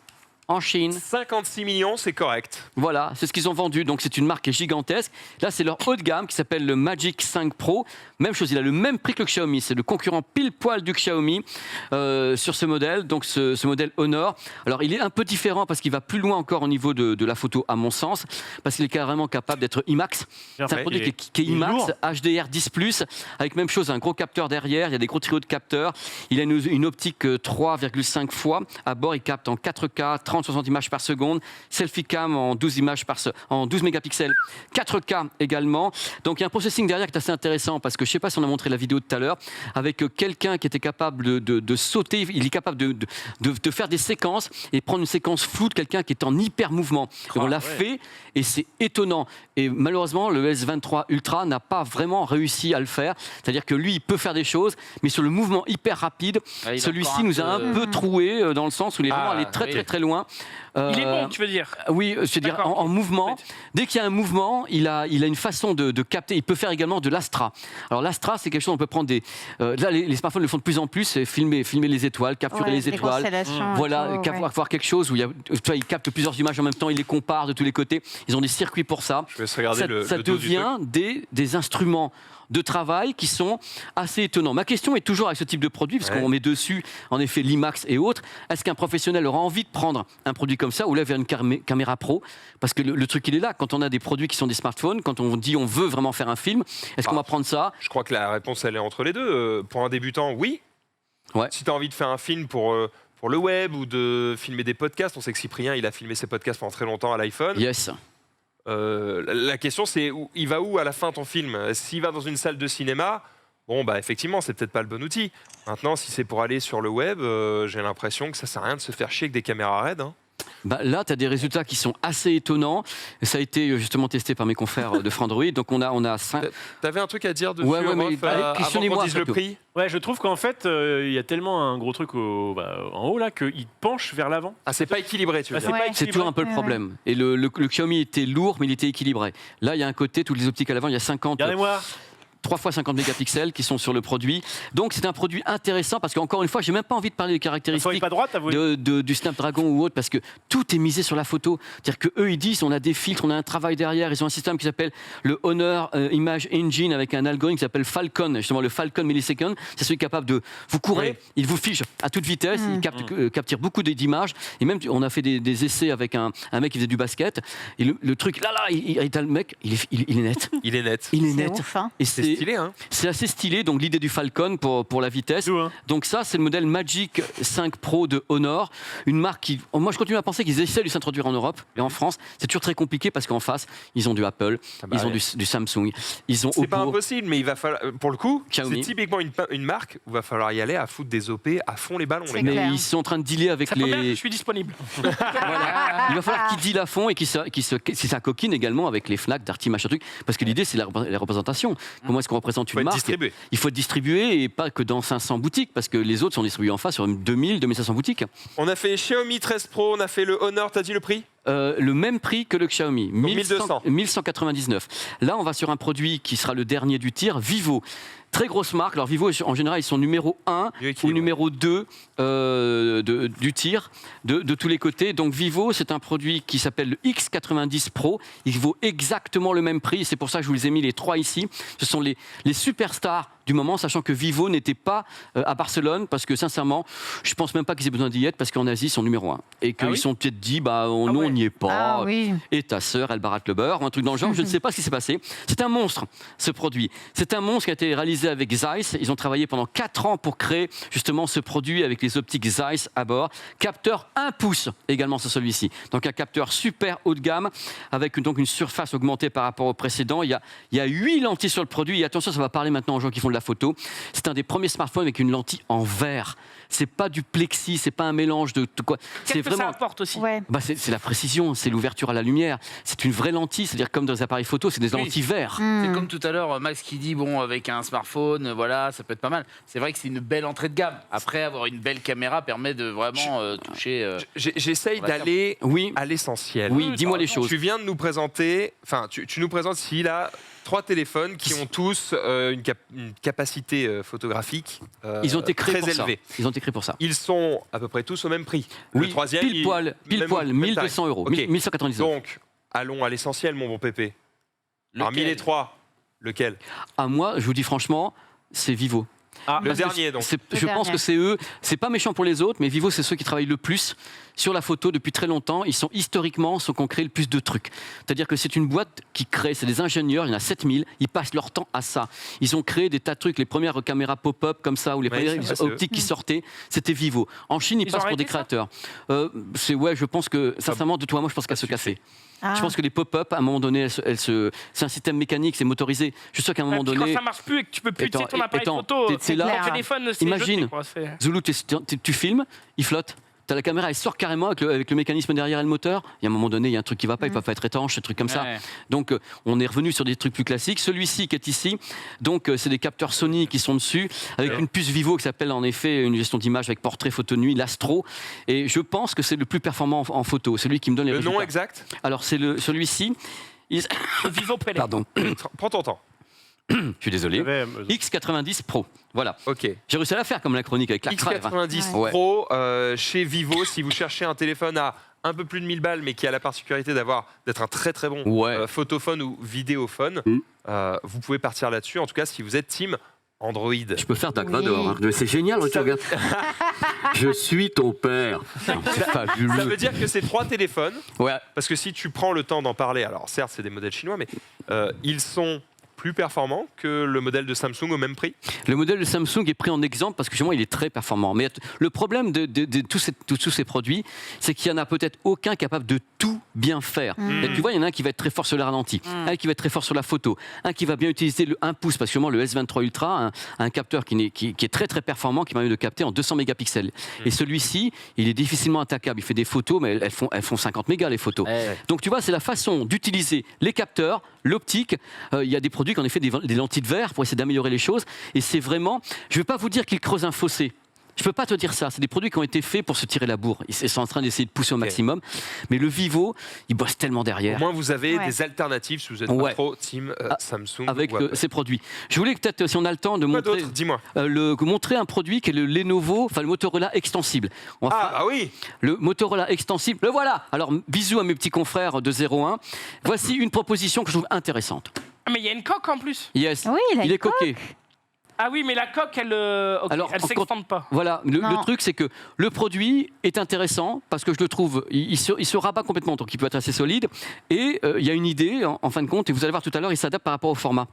en Chine. 56 millions, c'est correct. Voilà, c'est ce qu'ils ont vendu. Donc c'est une marque gigantesque. Là, c'est leur haut de gamme qui s'appelle le Magic 5 Pro. Même chose, il a le même prix que le Xiaomi. C'est le concurrent pile poil du Xiaomi sur ce modèle. Donc ce modèle Honor. Alors il est un peu différent parce qu'il va plus loin encore au niveau de la photo, à mon sens, parce qu'il est carrément capable d'être IMAX. C'est un produit qui est IMAX, HDR 10+, avec même chose, un gros capteur derrière. Il y a des gros trios de capteurs. Il a une optique 3,5 fois. À bord, il capte en 4K, 30-60 images par seconde. Selfie cam en 12 mégapixels, 4K également. Donc il y a un processing derrière qui est assez intéressant parce que je ne sais pas si on a montré la vidéo tout à l'heure, avec quelqu'un qui était capable de sauter, il est capable de faire des séquences et prendre une séquence floue de quelqu'un qui est en hyper mouvement. Et on l'a fait et c'est étonnant. Et malheureusement, le S23 Ultra n'a pas vraiment réussi à le faire. C'est-à-dire que lui, il peut faire des choses, mais sur le mouvement hyper rapide, celui-ci nous a un peu troué dans le sens où il est vraiment allé très loin. Il est bon, tu veux dire? Oui, c'est-à-dire en mouvement. Dès qu'il y a un mouvement, il a une façon de capter. Il peut faire également de l'Astra. Alors l'Astra, c'est quelque chose, on peut prendre des... là, les smartphones le font de plus en plus, c'est filmer les étoiles, capturer les étoiles. Voilà, voir quelque chose où il capte plusieurs images en même temps, il les compare de tous les côtés. Ils ont des circuits pour ça. Je vais se regarder ça devient des instruments de travail qui sont assez étonnants. Ma question est toujours avec ce type de produit, parce qu'on met dessus, en effet, l'IMAX et autres. Est-ce qu'un professionnel aura envie de prendre un produit comme ça ou là vers une caméra pro? Parce que le truc, il est là. Quand on a des produits qui sont des smartphones, quand on dit on veut vraiment faire un film, est-ce qu'on va prendre ça? Je crois que la réponse, elle est entre les deux. Pour un débutant, oui. Ouais. Si tu as envie de faire un film pour le web ou de filmer des podcasts, on sait que Cyprien, il a filmé ses podcasts pendant très longtemps à l'iPhone. Yes. La question, c'est il va où à la fin ton film? S'il va dans une salle de cinéma, bon, bah effectivement, c'est peut-être pas le bon outil. Maintenant, si c'est pour aller sur le web, j'ai l'impression que ça sert à rien de se faire chier avec des caméras RAID. Hein. Bah là, tu as des résultats qui sont assez étonnants. Ça a été justement testé par mes confrères de Frandroid. Donc on a 5... T'avais un truc à dire dessus, mais avant qu'on dise le prix? Ouais, je trouve qu'en fait, il y a tellement un gros truc en haut là qu'il penche vers l'avant. Ah, c'est pas équilibré, tu veux dire. C'est toujours un peu le problème. Et le Xiaomi était lourd, mais il était équilibré. Là, il y a un côté, toutes les optiques à l'avant, il y a 50... Regardez-moi 3 fois 50 mégapixels qui sont sur le produit. Donc c'est un produit intéressant parce qu'encore une fois, j'ai même pas envie de parler des caractéristiques pas droite, du Snapdragon ou autre parce que tout est misé sur la photo. C'est-à-dire qu'eux, ils disent on a des filtres, on a un travail derrière. Ils ont un système qui s'appelle le Honor Image Engine avec un algorithme qui s'appelle Falcon, justement le Falcon Millisecond. C'est celui capable de... Vous courez, il vous fiche à toute vitesse, il capture beaucoup d'images. Et même, on a fait des essais avec un mec qui faisait du basket. Et le truc, le mec, il est net. Il est net. Il est net. Ouf, hein. Et C'est stylé, hein. C'est assez stylé, donc l'idée du Falcon pour la vitesse. Donc ça, c'est le modèle Magic 5 Pro de Honor, une marque qui... Moi, je continue à penser qu'ils essaient de s'introduire en Europe et en France. C'est toujours très compliqué parce qu'en face, ils ont du Apple, ils ont du Samsung, ils ont Oppo. C'est pas impossible, mais il va falloir... Pour le coup, Xiaomi. c'est typiquement une marque où il va falloir y aller à foutre des OP à fond les ballons. Mais ils sont en train de dealer avec ça les... je suis disponible. Voilà. Il va falloir qu'ils dealent à fond et qu'ils s'acoquinent également avec les Fnac, Darty, machin truc. Parce que l'idée, c'est la représentation. Comment est-ce qu'on représente une marque? Il faut être distribué et pas que dans 500 boutiques, parce que les autres sont distribués en face sur 2000, 2500 boutiques. On a fait Xiaomi 13 Pro, on a fait le Honor, t'as dit le prix? Le même prix que le Xiaomi, 1200. 1199. Là, on va sur un produit qui sera le dernier du tir, Vivo. Très grosse marque. Alors Vivo, en général, ils sont numéro 1 ou numéro 2 du tir, de tous les côtés. Donc Vivo, c'est un produit qui s'appelle le X90 Pro. Il vaut exactement le même prix. C'est pour ça que je vous les ai mis les 3 ici. Ce sont les superstars du moment, sachant que Vivo n'était pas à Barcelone, parce que sincèrement, je pense même pas qu'ils aient besoin d'y être, parce qu'en Asie, ils sont numéro 1. Et qu'ils sont peut-être dit, on n'y est pas. Et ta sœur, elle baratte le beurre, ou un truc dans le genre. Je ne sais pas ce qui s'est passé. C'est un monstre, ce produit. C'est un monstre qui a été réalisé avec Zeiss. Ils ont travaillé pendant 4 ans pour créer justement ce produit avec les optiques Zeiss à bord. Capteur 1 pouce également sur celui-ci. Donc un capteur super haut de gamme, avec donc une surface augmentée par rapport au précédent. Il y a 8 lentilles sur le produit. Et attention, ça va parler maintenant aux gens qui font de la photo. C'est un des premiers smartphones avec une lentille en verre. C'est pas du plexi, c'est pas un mélange de quoi. C'est vraiment. Ça apporte aussi. C'est la précision, c'est l'ouverture à la lumière. C'est une vraie lentille, c'est-à-dire comme dans les appareils photo, c'est des lentilles verres. C'est comme tout à l'heure, Max qui dit avec un smartphone, voilà, ça peut être pas mal. C'est vrai que c'est une belle entrée de gamme. Après, avoir une belle caméra permet de vraiment toucher. J'essaye d'aller à l'essentiel. Oui, dis-moi les choses. Tu viens de nous présenter, tu nous présentes ici là 3 téléphones qui ont tous une capacité photographique Ils ont été créés très pour ça. élevée. Ils ont été créés pour ça. Ils sont à peu près tous au même prix. Oui, Le troisième, pile poil, même 1200 euros, Ok. 1199. Donc, allons à l'essentiel, mon bon Pépé. Parmi les 3, lequel? À moi, je vous dis franchement, c'est Vivo. Le Parce que dernier, donc. Je pense que c'est eux. C'est pas méchant pour les autres, mais Vivo, c'est ceux qui travaillent le plus sur la photo depuis très longtemps. Ils sont historiquement ceux qui ont créé le plus de trucs. C'est-à-dire que c'est une boîte qui crée, c'est des ingénieurs, il y en a 7000, ils passent leur temps à ça. Ils ont créé des tas de trucs, les premières caméras pop-up comme ça, ou les Ouais, premières c'est vrai, optiques qui sortaient, c'était Vivo. En Chine, ils Ils ont passent pour des arrêté ça créateurs. Je pense que, sincèrement, de toi à moi, je pense qu'elle se casser. Ah. Je pense que les pop-up, à un moment donné, c'est un système mécanique, c'est motorisé. Je suis sûr qu'à un moment Puis donné. quand ça marche plus et que tu peux plus utiliser ton appareil Étant- photo, t'es là, ton téléphone, c'est imagine. jeté, quoi, c'est- Zoulou, tu filmes, il flotte. T'as la caméra, elle sort carrément avec le mécanisme derrière et le moteur. Il y a un moment donné, il y a un truc qui va pas, il va pas être étanche, un truc comme ça. Ouais. Donc, on est revenu sur des trucs plus classiques. Celui-ci qui est ici, donc c'est des capteurs Sony qui sont dessus, avec une puce Vivo qui s'appelle en effet une gestion d'image avec portrait, photo nuit, l'Astro. Et je pense que c'est le plus performant en photo. C'est lui qui me donne les Le résultats. nom exact? Alors, c'est celui-ci. Vivo Pelé. Pardon, Prends ton temps. je suis désolé. Ouais, X90 Pro. Voilà. Ok. J'ai réussi à la faire comme la chronique avec la crève. hein. X90 Ouais. Pro chez Vivo, si vous cherchez un téléphone à un peu plus de 1000 balles, mais qui a la particularité d'être un très très bon Ouais. photophone ou vidéophone, vous pouvez partir là-dessus. En tout cas, si vous êtes team Android. Je peux faire Dark Oui. Vador. hein. C'est génial, tu regardes. Je suis ton père. Non, c'est Ça fabuleux. veut dire que ces 3 téléphones, Ouais. parce que si tu prends le temps d'en parler, alors certes c'est des modèles chinois, mais ils sont plus performants que le modèle de Samsung au même prix. Le modèle de Samsung est pris en exemple parce que justement il est très performant. Mais le problème de tous ces produits, c'est qu'il n'y en a peut-être aucun capable de tout bien faire. Et tu vois, il y en a un qui va être très fort sur le ralenti, un qui va être très fort sur la photo, un qui va bien utiliser le 1 pouce, parce que justement le S23 Ultra, un capteur qui est très très performant, qui permet de capter en 200 mégapixels. Et celui-ci, il est difficilement attaquable. Il fait des photos, mais elles font 50 mégas les photos. Donc tu vois, c'est la façon d'utiliser les capteurs, l'optique. Il y a des produits qui ont en effet des lentilles de verre pour essayer d'améliorer les choses. Et c'est vraiment, je ne vais pas vous dire qu'ils creusent un fossé. Je ne peux pas te dire ça. C'est des produits qui ont été faits pour se tirer la bourre. Ils sont en train d'essayer de pousser au maximum. Mais le Vivo, il bosse tellement Au derrière. moins vous avez Ouais. des alternatives si vous êtes Ouais. pas trop team Samsung Avec ou Apple. ces produits. Je voulais peut-être, si on a le temps, de Quoi montrer, d'autre? Dis-moi. montrer un produit qui est le Lenovo, enfin le Motorola extensible. On va faire Ah oui. le Motorola extensible. Le voilà. Alors, bisous à mes petits confrères de 01. Voici une proposition que je trouve intéressante. Ah, mais il y a une coque en plus. Yes. Oui, il a il une est coquet. Ah oui, mais la coque, elle Alors, elle s'extende pas. Voilà, Non. le truc c'est que le produit est intéressant parce que je le trouve, il se rabat complètement, donc il peut être assez solide. Et il y a une idée, en fin de compte, et vous allez voir tout à l'heure, il s'adapte par rapport au format.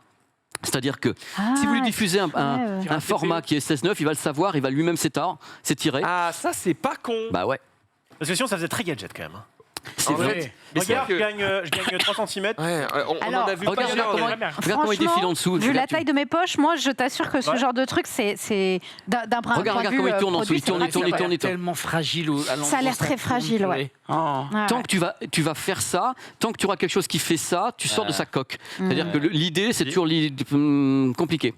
C'est-à-dire que si vous lui diffusez un format qui est 16:9, il va le savoir, il va lui-même s'étirer. Ah ça c'est pas con. Bah ouais. Parce que sinon, ça faisait très gadget quand même. hein. C'est En vrai. fait, mais Regarde, c'est je que- gagne 3 cm. Ouais, on Alors, en a vu regarde, plusieurs. regarde comment il défile en dessous. Vu la Regarde, taille de mes poches, moi, je t'assure que ce Ouais. genre de truc, c'est d'un point Regarde de vue comment il tourne en dessous, produit, il tourne, c'est il tourne, pratique, il tourne, ouais. il tourne. Tellement fragile à l'endroit Ça a l'air où très tourne, fragile, ouais. purée. Oh. Ouais, Tant ouais. que tu vas faire ça, tant que tu auras quelque chose qui fait ça, tu sors de sa coque. C'est-à-dire que l'idée, c'est toujours compliqué.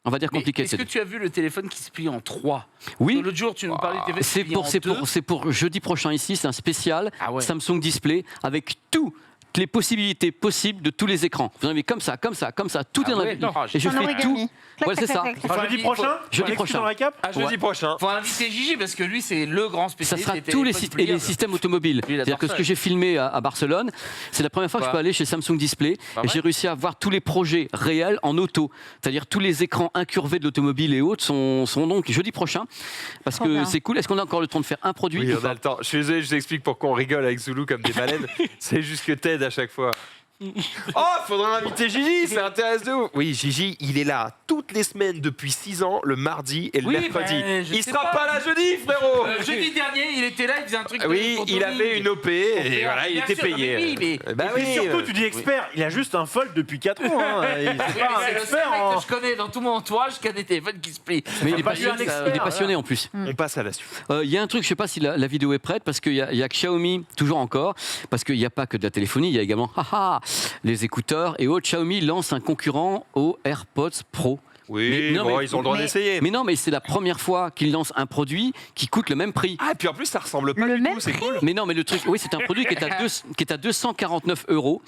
On va dire Mais compliqué. Est-ce que tu as vu le téléphone qui se plie en 3? Oui. L'autre jour, tu nous parlais du téléphone qui se plie en 2. C'est pour jeudi prochain ici, c'est un spécial Ah ouais. Samsung Display avec toutes les possibilités possibles de tous les écrans. Vous en avez comme ça, comme ça, comme ça, tout Ah est dans ouais, la non. Et je En fais origami. tout. Clac, Ouais, clac, c'est ça. clac, clac. Enfin, jeudi prochain. Jeudi on prochain. dans la cap. À jeudi prochain. Faut inviter Gigi parce que lui, c'est le grand Ça spécialiste. sera des tous les, téléphones et les pliables. systèmes automobiles. Lui, il adore C'est-à-dire que ça, ce que j'ai filmé à Barcelone, c'est la première fois que je Quoi peux aller chez Samsung Display Pas et vrai j'ai réussi à voir tous les projets réels en auto. C'est-à-dire tous les écrans incurvés de l'automobile et autres sont donc jeudi prochain parce Trop que bien. c'est cool. Est-ce qu'on a encore le temps de faire un produit Oui, ou on pas a le temps. Je suis désolé, je vous explique pourquoi on rigole avec Zulu comme des baleines. C'est juste que Ted à chaque fois. Oh, faudra inviter Gigi, ça intéresse de ouf. Oui, Gigi, il est là toutes les semaines depuis 6 ans, le mardi et le Oui, mercredi. ben, je Il sais sera pas. pas là jeudi, frérot. Jeudi dernier, il était là, il faisait un truc. Oui, pour il Tony. avait une OP et voilà, il Bien était sûr, payé. mais oui, mais- Bah Et surtout, tu dis expert, il a juste un fold depuis 4 ans. Hein. C'est Oui, pas mais un c'est le seul expert mec en. que je connais dans tout mon entourage qui a des téléphones qui se plient. Mais il est, pas passionné, lui un expert, il est passionné en plus. On passe à la suite. Il y a un truc, je sais pas si la vidéo est prête, parce qu'il y a que Xiaomi, toujours encore, parce qu'il n'y a pas que de la téléphonie, il y a également les écouteurs et autres. Xiaomi lance un concurrent aux AirPods Pro. Oui, Mais non, bon, mais- ils ont le droit mais- d'essayer. Mais non, mais c'est la première fois qu'ils lancent un produit qui coûte le même prix. Ah, et puis en plus, ça ressemble pas Le du même tout, c'est cool. Mais non, mais le truc, oui, c'est un produit qui est à 249 €,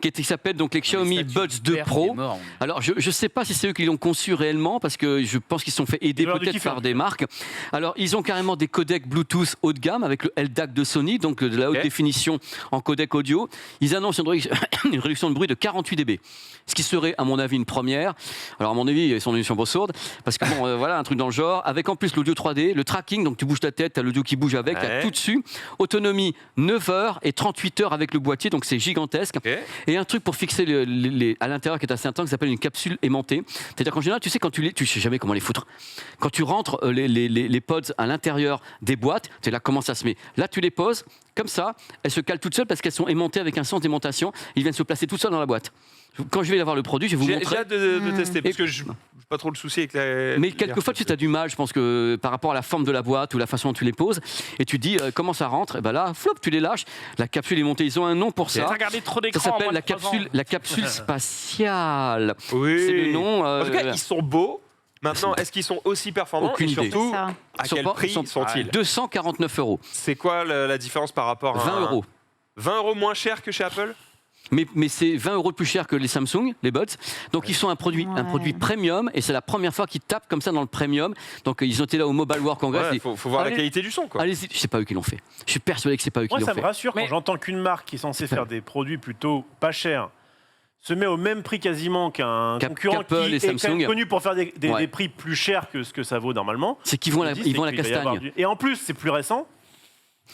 qui s'appelle donc les Xiaomi Buds 2 Pro. Alors, je ne sais pas si c'est eux qui l'ont conçu réellement, parce que je pense qu'ils se sont fait aider L'heure du peut-être kiff, hein. par des marques. Alors, ils ont carrément des codecs Bluetooth haut de gamme avec le LDAC de Sony, donc de la haute Ok. définition en codec audio. Ils annoncent une réduction de bruit de 48 dB, ce qui serait, à mon avis, une première. Alors, à mon avis, ils sont une chambre sourde, parce que bon, voilà, un truc dans le genre, avec en plus l'audio 3D, le tracking, donc tu bouges ta tête, tu as l'audio qui bouge avec, tu Ouais. as tout dessus. Autonomie 9 heures et 38 heures avec le boîtier, donc c'est gigantesque. Ok. Et un truc pour fixer à l'intérieur qui est assez intense, qui s'appelle une capsule aimantée. C'est-à-dire qu'en général, tu sais, quand tu sais jamais comment les foutre. Quand tu rentres les pods à l'intérieur des boîtes, tu sais là comment ça se met. Là, tu les poses comme ça, elles se calent toutes seules parce qu'elles sont aimantées avec un sens d'aimantation. Ils viennent se placer toutes seules dans la boîte. Quand je vais avoir le produit, je vais vous J'ai montrer. hâte de tester, parce Et- que je n'ai pas trop le souci avec la... Mais quelquefois, tu as du mal, je pense que par rapport à la forme de la boîte ou la façon dont tu les poses, et tu dis comment ça rentre, et ben là, flop, tu les lâches. La capsule est montée, ils ont un nom pour T'as ça. regardé trop Ça d'écran. s'appelle en moins de 3 ans. la capsule spatiale. Oui. C'est le nom. En tout cas, ils sont beaux. Maintenant, est-ce qu'ils sont aussi performants? Aucune Et idée. surtout, C'est ça. à quel prix sont-ils? 249 €. C'est quoi la différence par rapport à 20 €. 20 € moins cher que chez Apple? Mais c'est 20 € de plus cher que les Samsung, les Buds. Donc ils sont un produit Ouais. premium, et c'est la première fois qu'ils tapent comme ça dans le premium. Donc ils ont été là au Mobile World Congress. Il et- faut voir la Allez- qualité du son, quoi. Allez-y, c'est pas eux qui l'ont fait. Je suis persuadé que c'est pas eux qui Moi, l'ont ça fait. me rassure Mais- quand j'entends qu'une marque qui est censée faire des produits plutôt pas chers se met au même prix quasiment qu'un concurrent qu'Apple qui et est quand Samsung. même connu pour faire des Ouais. prix plus chers que ce que ça vaut normalement. C'est qu'ils vont Je la, me dis, ils c'est vont la qu'il va y avoir castagne. Et en plus, c'est plus récent.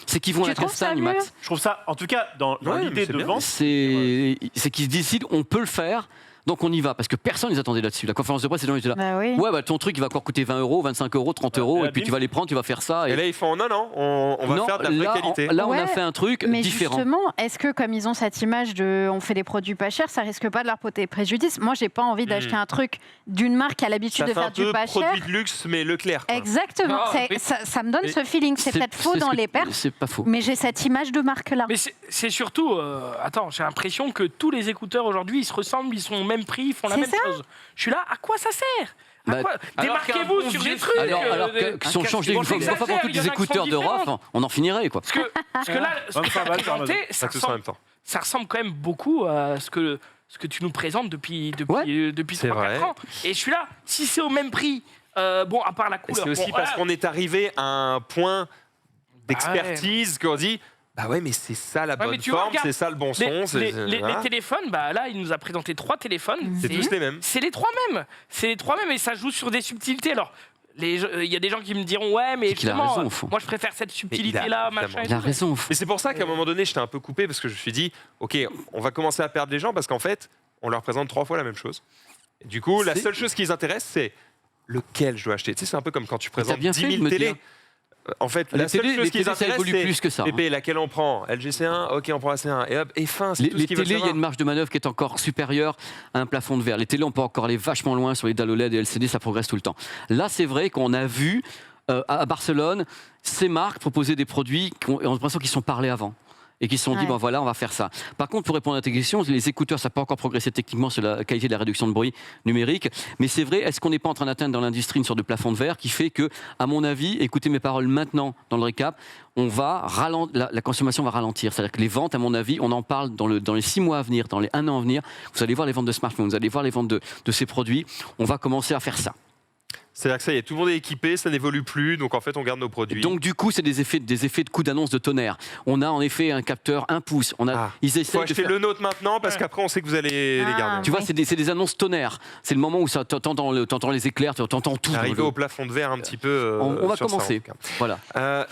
C'est qu'ils vont Tu la trouves ça castagne, mieux Max. Je trouve ça, en tout cas, dans Ouais, l'idée mais c'est de bien. vente. C'est qu'ils se décident, on peut le faire, donc on y va. Parce que personne ne les attendait là-dessus. La conférence de presse, les gens étaient là. Bah oui. Ouais, bah ton truc, il va encore coûter 20 €, 25 €, 30 €, Ouais, et puis bim. tu vas les prendre, tu vas faire ça. Et là, ils font non, on va Non, faire de la vraie là, qualité. Là, on a Ouais, fait un truc Mais différent. justement, est-ce que comme ils ont cette image de on fait des produits pas chers, ça risque pas de leur porter préjudice? Moi, j'ai pas envie d'acheter un truc d'une marque qui a l'habitude Ça de fait faire un du peu pas cher. produit de luxe, mais Leclerc, quoi. Exactement. Ah, oui. Ça me donne Mais ce feeling. C'est peut-être faux c'est ce dans que- les perfs, C'est pas faux. mais j'ai cette image de marque-là. Mais c'est surtout, attends, j'ai l'impression que tous les écouteurs aujourd'hui, ils se ressemblent, ils sont au même prix, ils font la C'est même ça. chose. Je suis là, à quoi ça sert? À Bah, quoi alors qu'un Démarquez-vous bon sur vieux des trucs. Alors que si on casque, changeait bon, une fois c'est que ça pour sert, toutes il y en les a qui sont écouteurs d'Europe, différentes. on en finirait, quoi. Parce que là, ce que 25 tu as balles par présenté, Pas tous en même temps. ça ressemble quand même beaucoup à ce que tu nous présentes depuis C'est 3-4 vrai. ans. Et je suis là, si c'est au même prix, bon, à part la Et couleur. c'est aussi bon, parce voilà. qu'on est arrivé à un point d'expertise qu'on dit bah ouais, mais c'est ça la Ouais, mais bonne tu vois, forme, regarde, c'est ça le bon Les, son. les voilà. téléphones, bah là, il nous a présenté 3 téléphones. C'est tous les mêmes. C'est les 3 mêmes. C'est les 3 mêmes et ça joue sur des subtilités. Alors, il y a des gens qui me diront ouais, mais C'est qu'il a justement, raison, au fond. moi je préfère cette Mais subtilité-là, il a machin. et Il a tout. raison. Mais c'est pour ça qu'à un moment donné, j'étais un peu coupé parce que je me suis dit, ok, on va commencer à perdre les gens parce qu'en fait, on leur présente 3 fois la même chose. Et du coup, la C'est- seule chose qui les intéresse, c'est lequel je dois acheter. Tu sais, c'est un peu comme quand tu t'as présentes bien 10 fait de 000 me télés. dire. En fait, Les la seule télés, chose les qui les télés, ça intéresse, évolue c'est plus que ça. hein. Pépé, laquelle on prend? LG C1, ok, on prend la C1. Et hop, et fin, c'est tout ce Les qu'ils veulent télés, il y a savoir. une marge de manœuvre qui est encore supérieure à un plafond de verre. Les télés, on peut encore aller vachement loin sur les dalles OLED et LCD, ça progresse tout le temps. Là, c'est vrai qu'on a vu à Barcelone ces marques proposer des produits qui ont l'impression qu'ils sont parlés avant. Et qui se sont dit, Ouais. bon voilà, on va faire ça. Par contre, pour répondre à ta question, les écouteurs, ça n'a pas encore progressé techniquement sur la qualité de la réduction de bruit numérique. Mais c'est vrai, est-ce qu'on n'est pas en train d'atteindre dans l'industrie une sorte de plafond de verre qui fait que, à mon avis, écoutez mes paroles maintenant dans le récap, la consommation va ralentir. C'est-à-dire que les ventes, à mon avis, on en parle dans les 6 mois à venir, dans les 1 an à venir. Vous allez voir les ventes de smartphones, vous allez voir les ventes de ces produits. On va commencer à faire ça. C'est-à-dire que ça y est, tout le monde est équipé, ça n'évolue plus, donc en fait, on garde nos produits. Donc du coup, c'est des effets de coup d'annonce de tonnerre. On a en effet un capteur 1 pouce. Ils faut essaient de acheter faire... le nôtre maintenant parce qu'après, on sait que vous allez les garder. Tu vois, Oui. c'est des annonces tonnerres. C'est le moment où t'entends les éclairs, t'entends tout. Arriver au plafond de verre un petit peu. On va sur ça, en commencer. tout cas. Voilà.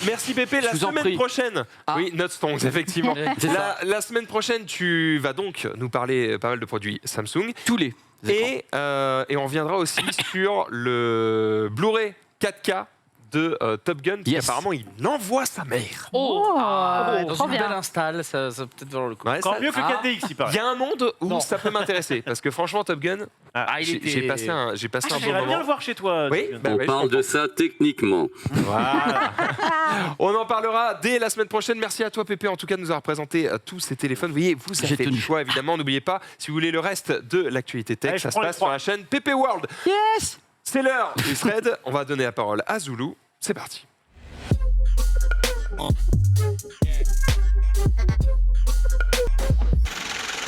Merci Pépé. La Je vous en semaine prie. prochaine, Ah. oui, Notstongs, effectivement. C'est ça. La semaine prochaine, tu vas donc nous parler pas mal de produits Samsung. Tous les écrans. Et on reviendra aussi sur le Blu-ray 4K de Top Gun, parce qu'apparemment il envoie sa mère. Dans trop une bien. belle install, ça peut-être valoir le coup. Ouais, Encore ça- mieux que le 4DX, il Il paraît. y a un monde où Non. ça peut m'intéresser, parce que franchement Top Gun, Ah, il j'ai était- j'ai passé un bon J'irais bien moment. le voir chez toi. Oui, Top Gun. bah On ouais, je parle de ça techniquement. Voilà. On en parlera dès la semaine prochaine. Merci à toi, Pépé, en tout cas, de nous avoir présenté tous ces téléphones. Vous voyez, vous J'ai avez fait le tenu. choix, évidemment. N'oubliez pas, si vous voulez le reste de l'actualité tech, Allez, je ça se prends les passe trois. sur la chaîne Pépé World. Yes. C'est l'heure du thread. On va donner la parole à Zoulou. C'est parti.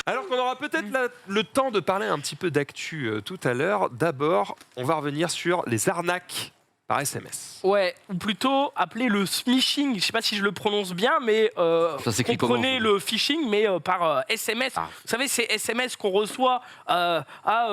Alors qu'on aura peut-être le temps de parler un petit peu d'actu tout à l'heure, d'abord, on va revenir sur les arnaques par SMS. Ouais, ou plutôt appeler le smishing. Je sais pas si je le prononce bien, mais Ça s'écrit comprenez comment, le phishing, mais par SMS. Vous savez, ces SMS qu'on reçoit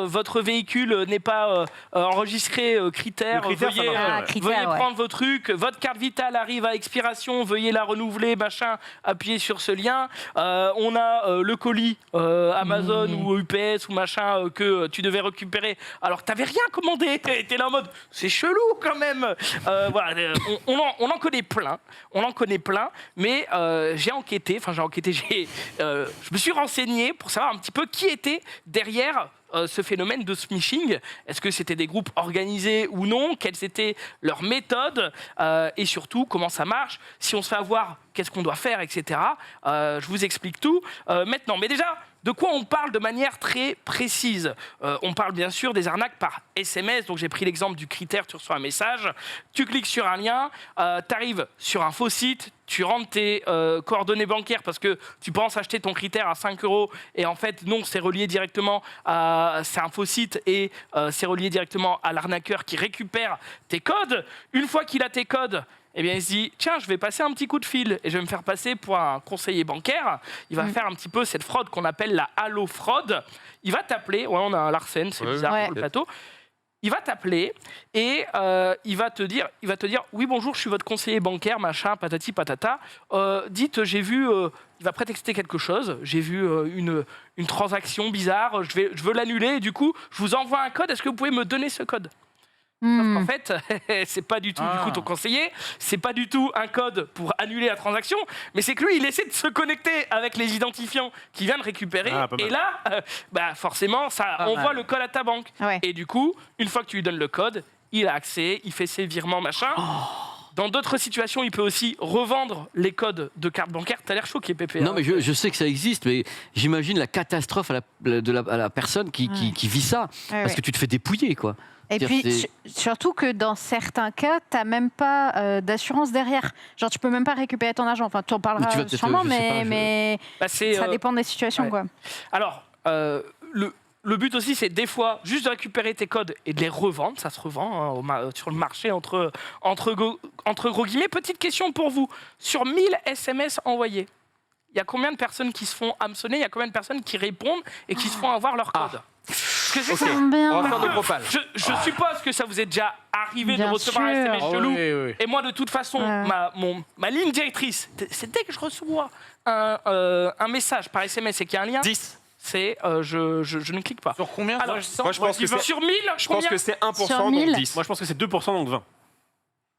votre véhicule n'est pas enregistré critère. Le critère, ça Veuillez, marche, ouais. Critère, veuillez ouais. prendre vos trucs. Votre carte vitale arrive à expiration. Veuillez la renouveler, machin. Appuyez sur ce lien. On a le colis Amazon ou UPS ou machin que tu devais récupérer. Alors t'avais rien commandé. T'es là en mode c'est chelou quand même. Voilà, on en connaît plein. On en connaît plein. Mais j'ai enquêté. Je me suis renseigné pour savoir un petit peu qui était derrière ce phénomène de smishing. Est-ce que c'était des groupes organisés ou non? Quelles étaient leurs méthodes? Et surtout, comment ça marche? Si on se fait avoir, qu'est-ce qu'on doit faire, etc. Je vous explique tout maintenant. Mais déjà, de quoi on parle de manière très précise? On parle bien sûr des arnaques par SMS. Donc j'ai pris l'exemple du critère, tu reçois un message, tu cliques sur un lien, tu arrives sur un faux site, tu rentres tes coordonnées bancaires parce que tu penses acheter ton critère à 5 € et en fait non, c'est relié directement à... C'est un faux site et c'est relié directement à l'arnaqueur qui récupère tes codes. Une fois qu'il a tes codes, eh bien, il se dit, tiens, je vais passer un petit coup de fil et je vais me faire passer pour un conseiller bancaire. Il va faire un petit peu cette fraude qu'on appelle la halo-fraude. Il va t'appeler, ouais, on a un Larsen, c'est bizarre Ouais. sur le plateau. Il va t'appeler et il va te dire, oui, bonjour, je suis votre conseiller bancaire, machin, patati patata. Dites, j'ai vu, il va prétexter quelque chose, j'ai vu une transaction bizarre, je veux l'annuler et du coup, je vous envoie un code, est-ce que vous pouvez me donner ce code? En fait, c'est pas du tout du coup ton conseiller, c'est pas du tout un code pour annuler la transaction, mais c'est que lui, il essaie de se connecter avec les identifiants qu'il vient de récupérer, Ah, pas mal. et là, forcément, ça envoie le code à ta banque. Ouais. Et du coup, une fois que tu lui donnes le code, il a accès, il fait ses virements, machin. Dans d'autres situations, il peut aussi revendre les codes de carte bancaire. T'as l'air choqué, Pépé. Non, hein. mais je sais que ça existe, mais j'imagine la catastrophe à la personne qui vit ça. Ouais, Parce ouais. que tu te fais dépouiller, quoi. Et C'est-à-dire, puis, c'est- surtout que dans certains cas, tu n'as même pas d'assurance derrière. Genre, tu peux même pas récupérer ton argent. Enfin, tu en Mais parleras tu vas peut-être, sûrement, je sais pas, mais Bah, c'est, ça dépend des situations, ouais. quoi. Alors, le but aussi, c'est des fois juste de récupérer tes codes et de les revendre. Ça se revend hein, sur le marché entre gros guillemets. Petite question pour vous. Sur 1000 SMS envoyés, il y a combien de personnes qui se font hameçonner? Il y a combien de personnes qui répondent et qui se font avoir leur code? Parce que c'est Ok. ça. Bien. On va faire nos propales. Je suppose que ça vous est déjà arrivé Bien de recevoir un sûr. SMS Ah chelou. oui, oui. Et moi, de toute façon, Ouais. ma ligne directrice, c'est dès que je reçois un message par SMS et qu'il y a un lien, 10. c'est je ne clique pas. Sur combien? Alors, Moi, je pense que c'est sur 1000, je pense que c'est 1%, Sur donc 1000. 10. Moi, je pense que c'est 2%, donc 20.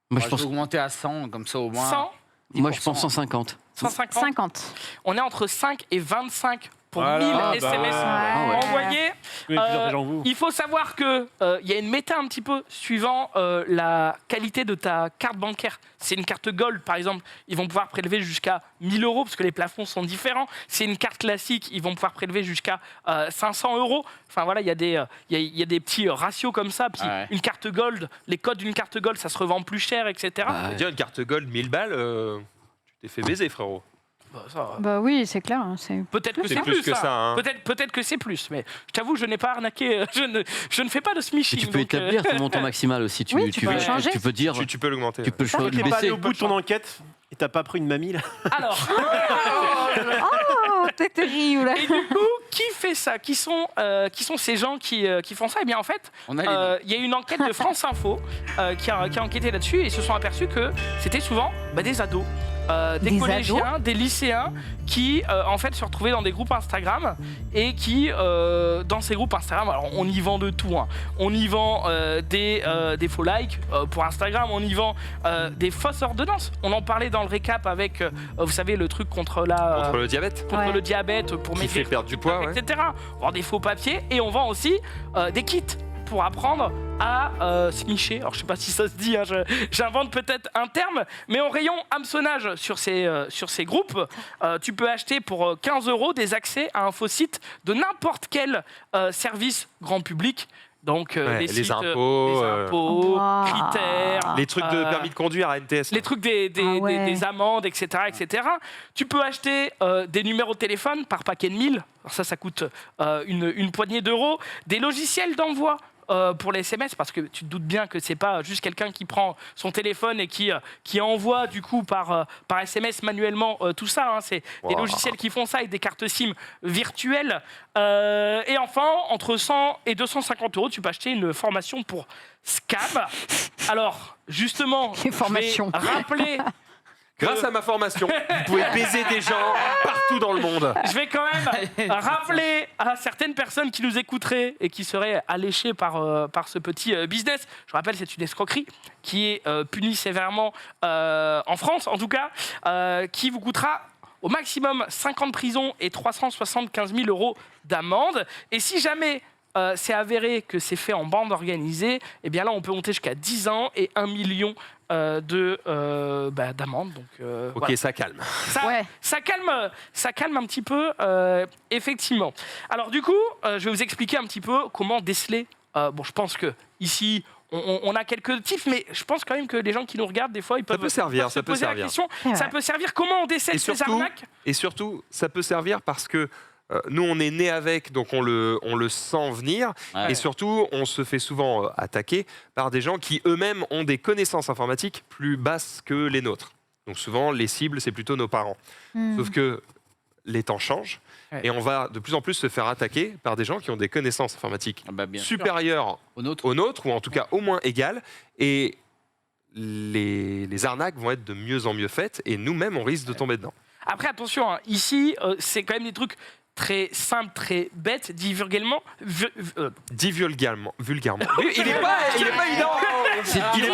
Moi, je Je pense, vais augmenter à 100, comme ça au moins. 100, moi, je pense 150. 150. 50. On est entre 5 et 25 pour Voilà. 1000 Ah, bah, SMS ouais. envoyés. Oui, plusieurs gens vous. Il faut savoir que il y a une méta un petit peu suivant la qualité de ta carte bancaire. C'est une carte Gold, par exemple, ils vont pouvoir prélever jusqu'à 1000 € parce que les plafonds sont différents. C'est une carte classique, ils vont pouvoir prélever jusqu'à 500 €. Enfin voilà, il y a des petits ratios comme ça. Puis Ouais. une carte Gold, les codes d'une carte Gold, ça se revend plus cher, etc. Ah, Dire une carte gold 1000 balles, tu t'es fait baiser, frérot. Bah, ça, Bah oui, c'est clair. hein, c'est... peut-être que C'est c'est plus plus, que ça, hein. Peut-être que c'est plus, mais je t'avoue, je n'ai pas arnaqué. Je ne fais pas de Et smishing. tu peux donc, établir ton montant maximal aussi. Oui, tu peux veux- changer. tu peux dire, Tu peux l'augmenter. tu peux le Ça, choisir T'es de pas allé baisser. au bout de ton enquête et t'as pas pris une mamie, là? Alors, Oh, t'es terrible. et du coup, qui fait ça? Qui sont ces gens qui font ça? Eh bien, en fait, On a les noms. il y a une enquête de France Info qui a enquêté là-dessus et ils se sont aperçus que c'était souvent des ados Des collégiens, des lycéens qui en fait se retrouvaient dans des groupes Instagram et qui dans ces groupes Instagram, alors on y vend de tout, hein. On y vend des faux likes pour Instagram, on y vend des fausses ordonnances. On en parlait dans le récap avec vous savez le truc contre le diabète, le diabète pour qui fait perdre du poids, etc. On vend des faux papiers et on vend aussi des kits pour apprendre à smicher. Alors je sais pas si ça se dit, hein, j'invente peut-être un terme, mais en rayon hameçonnage sur ces groupes, tu peux acheter pour 15 € des accès à un faux site de n'importe quel service grand public. Donc les impôts, critères, les trucs de permis de conduire à NTS, les trucs des amendes, etc., etc. Tu peux acheter des numéros de téléphone par paquet de 1000. Alors ça coûte une poignée d'euros. Des logiciels d'envoi pour les SMS, parce que tu te doutes bien que c'est pas juste quelqu'un qui prend son téléphone et qui envoie du coup par SMS manuellement tout ça, hein. C'est des logiciels qui font ça avec des cartes SIM virtuelles. Et enfin, entre 100 et 250 €, tu peux acheter une formation pour scam. Alors, justement, je vais rappeler... Grâce à ma formation, vous pouvez baiser des gens partout dans le monde. Je vais quand même rappeler à certaines personnes qui nous écouteraient et qui seraient alléchées par ce petit business. Je rappelle, c'est une escroquerie qui est punie sévèrement en France, en tout cas, qui vous coûtera au maximum 5 ans de prison et 375 000 € d'amende. Et si jamais c'est avéré que c'est fait en bande organisée, eh bien là, on peut monter jusqu'à 10 ans et 1 million d'amende. Donc, ok, voilà. ça calme. Ça calme un petit peu, effectivement. Alors du coup, je vais vous expliquer un petit peu comment déceler. Bon, je pense que ici, on a quelques tips, mais je pense quand même que les gens qui nous regardent, des fois, ils peuvent se poser la question. Ça peut servir. Comment on décèle ces arnaques ? Et surtout, ça peut servir parce que nous, on est né avec, donc on le sent venir. Ouais. Et surtout, on se fait souvent attaquer par des gens qui eux-mêmes ont des connaissances informatiques plus basses que les nôtres. Donc souvent, les cibles, c'est plutôt nos parents. Sauf que les temps changent et on va de plus en plus se faire attaquer par des gens qui ont des connaissances informatiques supérieures aux nôtres, ou en tout cas au moins égales. Et les arnaques vont être de mieux en mieux faites et nous-mêmes, on risque de tomber dedans. Après, attention, hein, ici, c'est quand même des trucs très simple, très bête, dit vulgairement. Dit vulgairement. Il n'est pas évident. C'est dur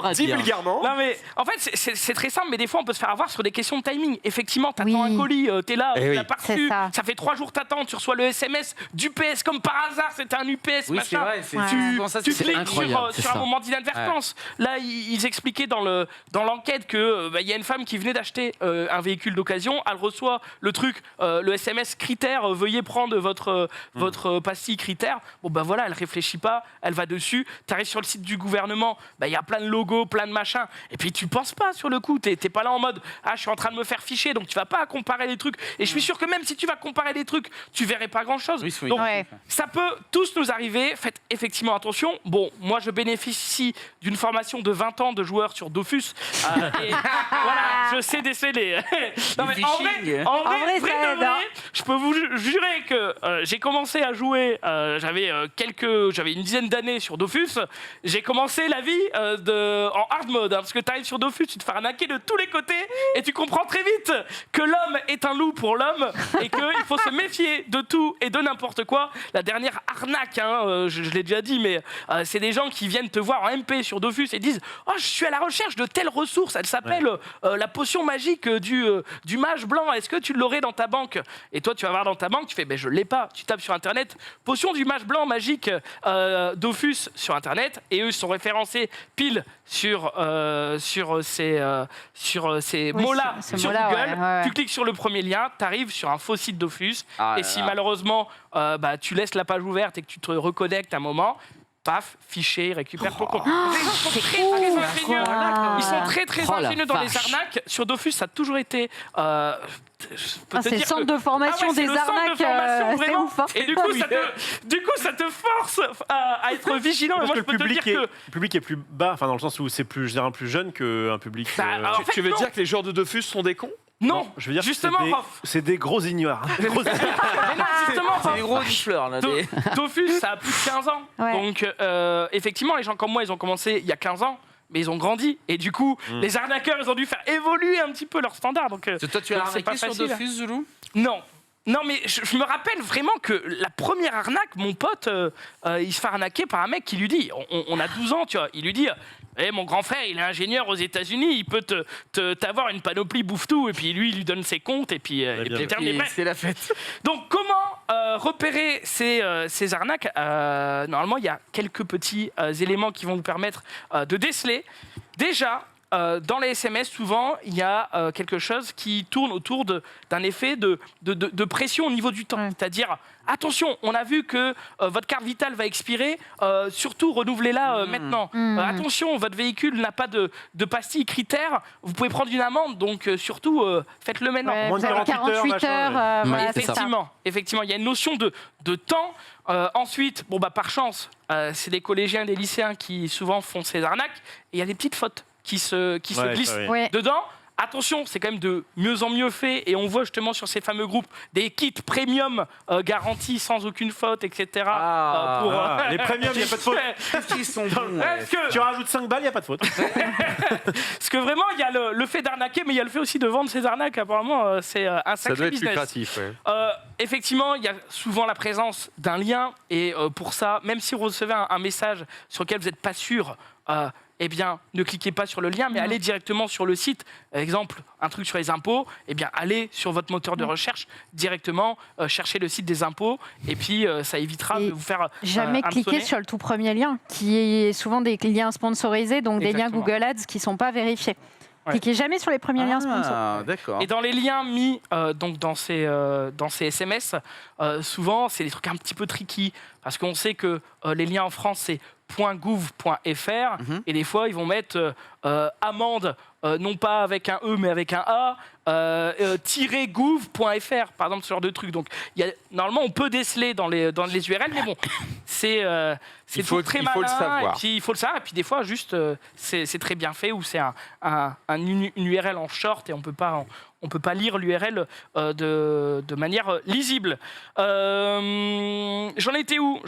à dire. Dit vulgairement. Non mais en fait c'est très simple, mais des fois on peut se faire avoir sur des questions de timing. Effectivement, t'attends un colis, t'es là, tu l'as pas reçu, ça fait 3 jours t'attends, tu reçois le SMS d'UPS comme par hasard, c'était un UPS, oui, machin. C'est vrai, tu cliques sur un moment d'inadvertance. Ouais. Là, ils expliquaient dans l'enquête que y a une femme qui venait d'acheter un véhicule d'occasion, elle reçoit le truc, le SMS critère, veuillez prendre votre pastille critère. Bon ben voilà, elle réfléchit pas, elle va dessus, t'arrives sur le site du gouvernement, il y a plein de logos, plein de machins, et puis tu penses pas sur le coup, t'es pas là en mode je suis en train de me faire ficher, donc tu vas pas comparer les trucs, et je suis sûr que même si tu vas comparer les trucs, tu verrais pas grand chose. Oui, donc ça peut tous nous arriver, faites effectivement attention. Bon, moi je bénéficie d'une formation de 20 ans de joueur sur Dofus, et voilà, je sais déceler. Non mais en vrai, je peux vous jurer que j'ai commencé à jouer, j'avais une dizaine d'années sur Dofus. J'ai commencé la vie en hard mode, hein, parce que tu arrives sur Dofus, tu te fais arnaquer de tous les côtés et tu comprends très vite que l'homme est un loup pour l'homme et qu'il faut se méfier de tout et de n'importe quoi. La dernière arnaque, hein, je l'ai déjà dit, mais c'est des gens qui viennent te voir en MP sur Dofus et disent « Oh, je suis à la recherche de telle ressource, elle s'appelle la potion magique du mage blanc, est-ce que tu l'aurais dans ta banque ?» Et toi, tu vas voir dans ta banque, tu fais « je l'ai pas ». Tu tapes sur Internet « Potion du mage blanc magique Dofus » sur Internet, et eux sont référencés pile sur ces mots-là sur Google. Tu cliques sur le premier lien, tu arrives sur un faux site Dofus, et si malheureusement tu laisses la page ouverte et que tu te reconnectes un moment, paf, fichier, ils récupèrent ton compte. Ils sont très ingénieux dans les arnaques. Sur Dofus, ça a toujours été... c'est le centre de formation des arnaques, c'est ouf. Hein. Et du coup, ça te force à être vigilant. Parce et moi, que je peux te dire que le public est plus bas, dans le sens où c'est plus jeune qu'un public... Tu veux dire que les joueurs de Dofus sont des cons ? Non, je veux dire justement, c'est des gros ignorants. Mais non, justement, c'est des gros fleurs là. Dofus, ça a plus de 15 ans. Ouais. Donc, effectivement, les gens comme moi, ils ont commencé il y a 15 ans. mais ils ont grandi. Et du coup, les arnaqueurs, ils ont dû faire évoluer un petit peu leur standard. Donc, Toi, tu as donc c'est pas arnaqué sur facile. Dofus, Zoulou? Non. Non, mais je me rappelle vraiment que la première arnaque, mon pote, il se fait arnaquer par un mec qui lui dit, on a 12 ans, tu vois, il lui dit, mon grand frère, il est ingénieur aux États-Unis, il peut t'avoir une panoplie bouffe-tout, et puis lui, il lui donne ses comptes, et puis terminé. Bref. C'est la fête. Donc, comment repérer ces arnaques? Normalement, il y a quelques petits éléments qui vont vous permettre de déceler. Déjà, dans les SMS, souvent, il y a quelque chose qui tourne autour d'un effet de pression au niveau du temps. C'est-à-dire, attention, on a vu que votre carte vitale va expirer, surtout renouvelez-la maintenant. Attention, votre véhicule n'a pas de pastilles critères, vous pouvez prendre une amende, donc surtout, faites-le maintenant. Ouais, Moins de vous avez 48 heures. heures, Voilà, c'est ça. Effectivement, il y a une notion de temps. Ensuite, par chance, c'est des collégiens et des lycéens qui souvent font ces arnaques, et il y a des petites fautes qui se glissent Ouais. dedans. Attention, c'est quand même de mieux en mieux fait, et on voit justement sur ces fameux groupes des kits premium garantis sans aucune faute, etc. Les premiums, il n'y a pas de faute. Ils sont bons. Est-ce que- Tu rajoutes 5 balles, il n'y a pas de faute. Parce que vraiment, il y a le fait d'arnaquer, mais il y a le fait aussi de vendre ces arnaques. Apparemment, c'est un Ça sacré doit être business. lucratif. Ouais. Effectivement, il y a souvent la présence d'un lien, et pour ça, même si vous recevez un message sur lequel vous n'êtes pas sûr, eh bien, ne cliquez pas sur le lien, mais allez directement sur le site. Exemple, un truc sur les impôts, eh bien, allez sur votre moteur de recherche directement, cherchez le site des impôts, et puis ça évitera Et de vous faire Jamais cliquer hameçonner. sur le tout premier lien, qui est souvent des liens sponsorisés, donc des liens Exactement. Google Ads qui ne sont pas vérifiés. Ouais. Cliquez jamais sur les premiers liens sponsors. Ah, d'accord. Et dans les liens mis donc dans ces SMS, souvent, c'est des trucs un petit peu tricky, parce qu'on sait que les liens en France, c'est .gouv.fr, et des fois, ils vont mettre amende, non pas avec un E, mais avec un A, -gouv.fr, par exemple, ce genre de truc. Donc, normalement, on peut déceler dans les URL, mais bon, c'est Il faut très le malin, savoir. et puis il faut le savoir, et puis des fois, juste, c'est très bien fait, ou c'est une URL en short, et on peut pas lire l'URL de manière lisible. J'en étais où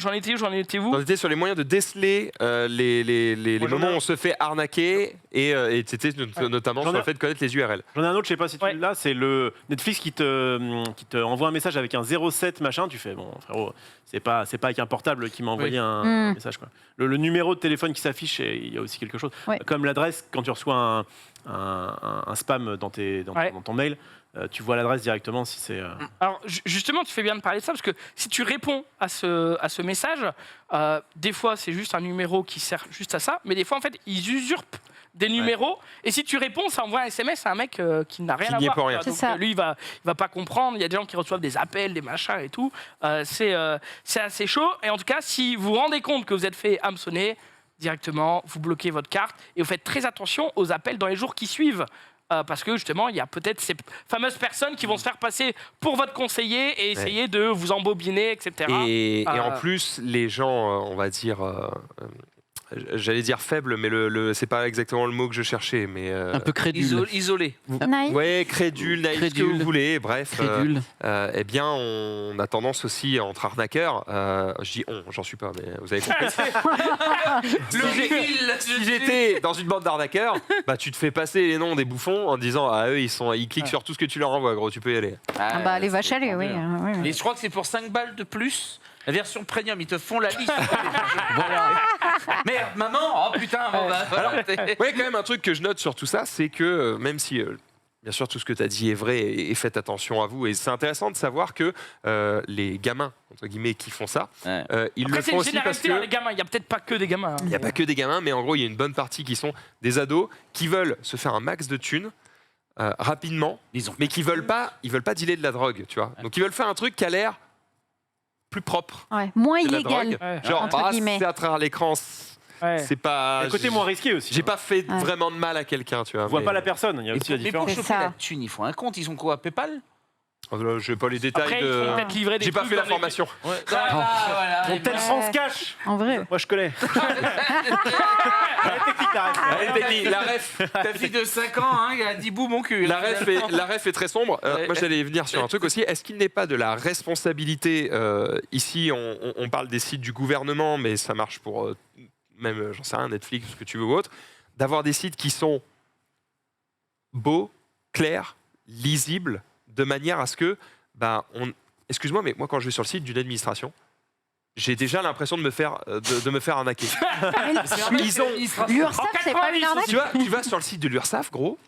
On était sur les moyens de déceler les moments où on se fait arnaquer, et c'était notamment sur le fait de connaître les URL. J'en ai un autre, je sais pas si tu l'as, c'est le Netflix qui te envoie un message avec un 07 machin. Tu fais, bon, frérot, c'est pas avec un portable qui m'a envoyé un message, quoi. Le numéro de téléphone qui s'affiche, il y a aussi quelque chose. Ouais. Comme l'adresse, quand tu reçois un spam dans ton mail, tu vois l'adresse directement si c'est. Alors justement, tu fais bien de parler de ça, parce que si tu réponds à ce message, des fois c'est juste un numéro qui sert juste à ça, mais des fois en fait ils usurpent des numéros, et si tu réponds, ça envoie un SMS à un mec qui n'a rien Qui à n'y est voir. pour rien. Donc, C'est ça. lui, il va pas comprendre. Il y a des gens qui reçoivent des appels, des machins et tout. C'est assez chaud. Et en tout cas, si vous vous rendez compte que vous êtes fait hameçonner, directement, vous bloquez votre carte, et vous faites très attention aux appels dans les jours qui suivent. Parce que justement, il y a peut-être ces fameuses personnes qui vont se faire passer pour votre conseiller et essayer de vous embobiner, etc. Et en plus, les gens, on va dire, j'allais dire faibles, mais c'est pas exactement le mot que je cherchais. Mais, Un peu crédule. Isolé. Naïf. ouais, crédule, naïf, ce que Crédule. vous voulez, bref. Crédule. Eh bien, on a tendance aussi, entre arnaqueurs, je dis on, j'en suis pas, mais vous avez compris. Si j'étais dans une bande d'arnaqueurs, bah, tu te fais passer les noms des bouffons en disant ah eux ils cliquent sur tout ce que tu leur envoies, gros, tu peux y aller. Les vaches à lait, oui. oui. Et je crois que c'est pour 5 balles de plus. La version premium, ils te font la liste. Merde, maman, oh putain, Ouais, quand même, un truc que je note sur tout ça, c'est que même si, bien sûr, tout ce que tu as dit est vrai, et faites attention à vous, et c'est intéressant de savoir que les gamins, entre guillemets, qui font ça, ils Après, le c'est font une aussi parce généralité, hein, que... les gamins. Il n'y a peut-être pas que des gamins. Il n'y a pas que des gamins, mais en gros, il y a une bonne partie qui sont des ados qui veulent se faire un max de thunes rapidement, mais qui veulent pas dealer de la drogue, tu vois. Donc, ils veulent faire un truc qui a l'air plus propre. Ouais, moins que la illégal. drogue. Ouais. Genre, Entre guillemets. c'est à travers l'écran, c'est pas... Le côté moins risqué aussi. J'ai pas fait vraiment de mal à quelqu'un, tu vois. On voit mais- pas la personne, il y a aussi la Mais différence. pour C'est choper ça. la thune, ils font un compte. Ils ont quoi, PayPal? Je n'ai pas les détails Après, de... ils vont peut-être livrer des J'ai pas trucs fait la dans les- formation. Voilà. Mon tel France cash. En vrai. Moi je connais. Allez, Teddy, la ref. Ta fille de 5 ans, hein, elle a dit boum mon cul. La ref est très sombre. Moi, j'allais venir sur un truc aussi. Est-ce qu'il n'est pas de la responsabilité ici, on parle des sites du gouvernement, mais ça marche pour même, j'en sais rien, Netflix, ce que tu veux ou autre, d'avoir des sites qui sont beaux, clairs, lisibles, de manière à ce que, excuse-moi, mais moi quand je vais sur le site d'une administration, j'ai déjà l'impression de me faire arnaquer. L'URSSAF, c'est pas une arnaque. Tu vas sur le site de l'URSSAF, gros.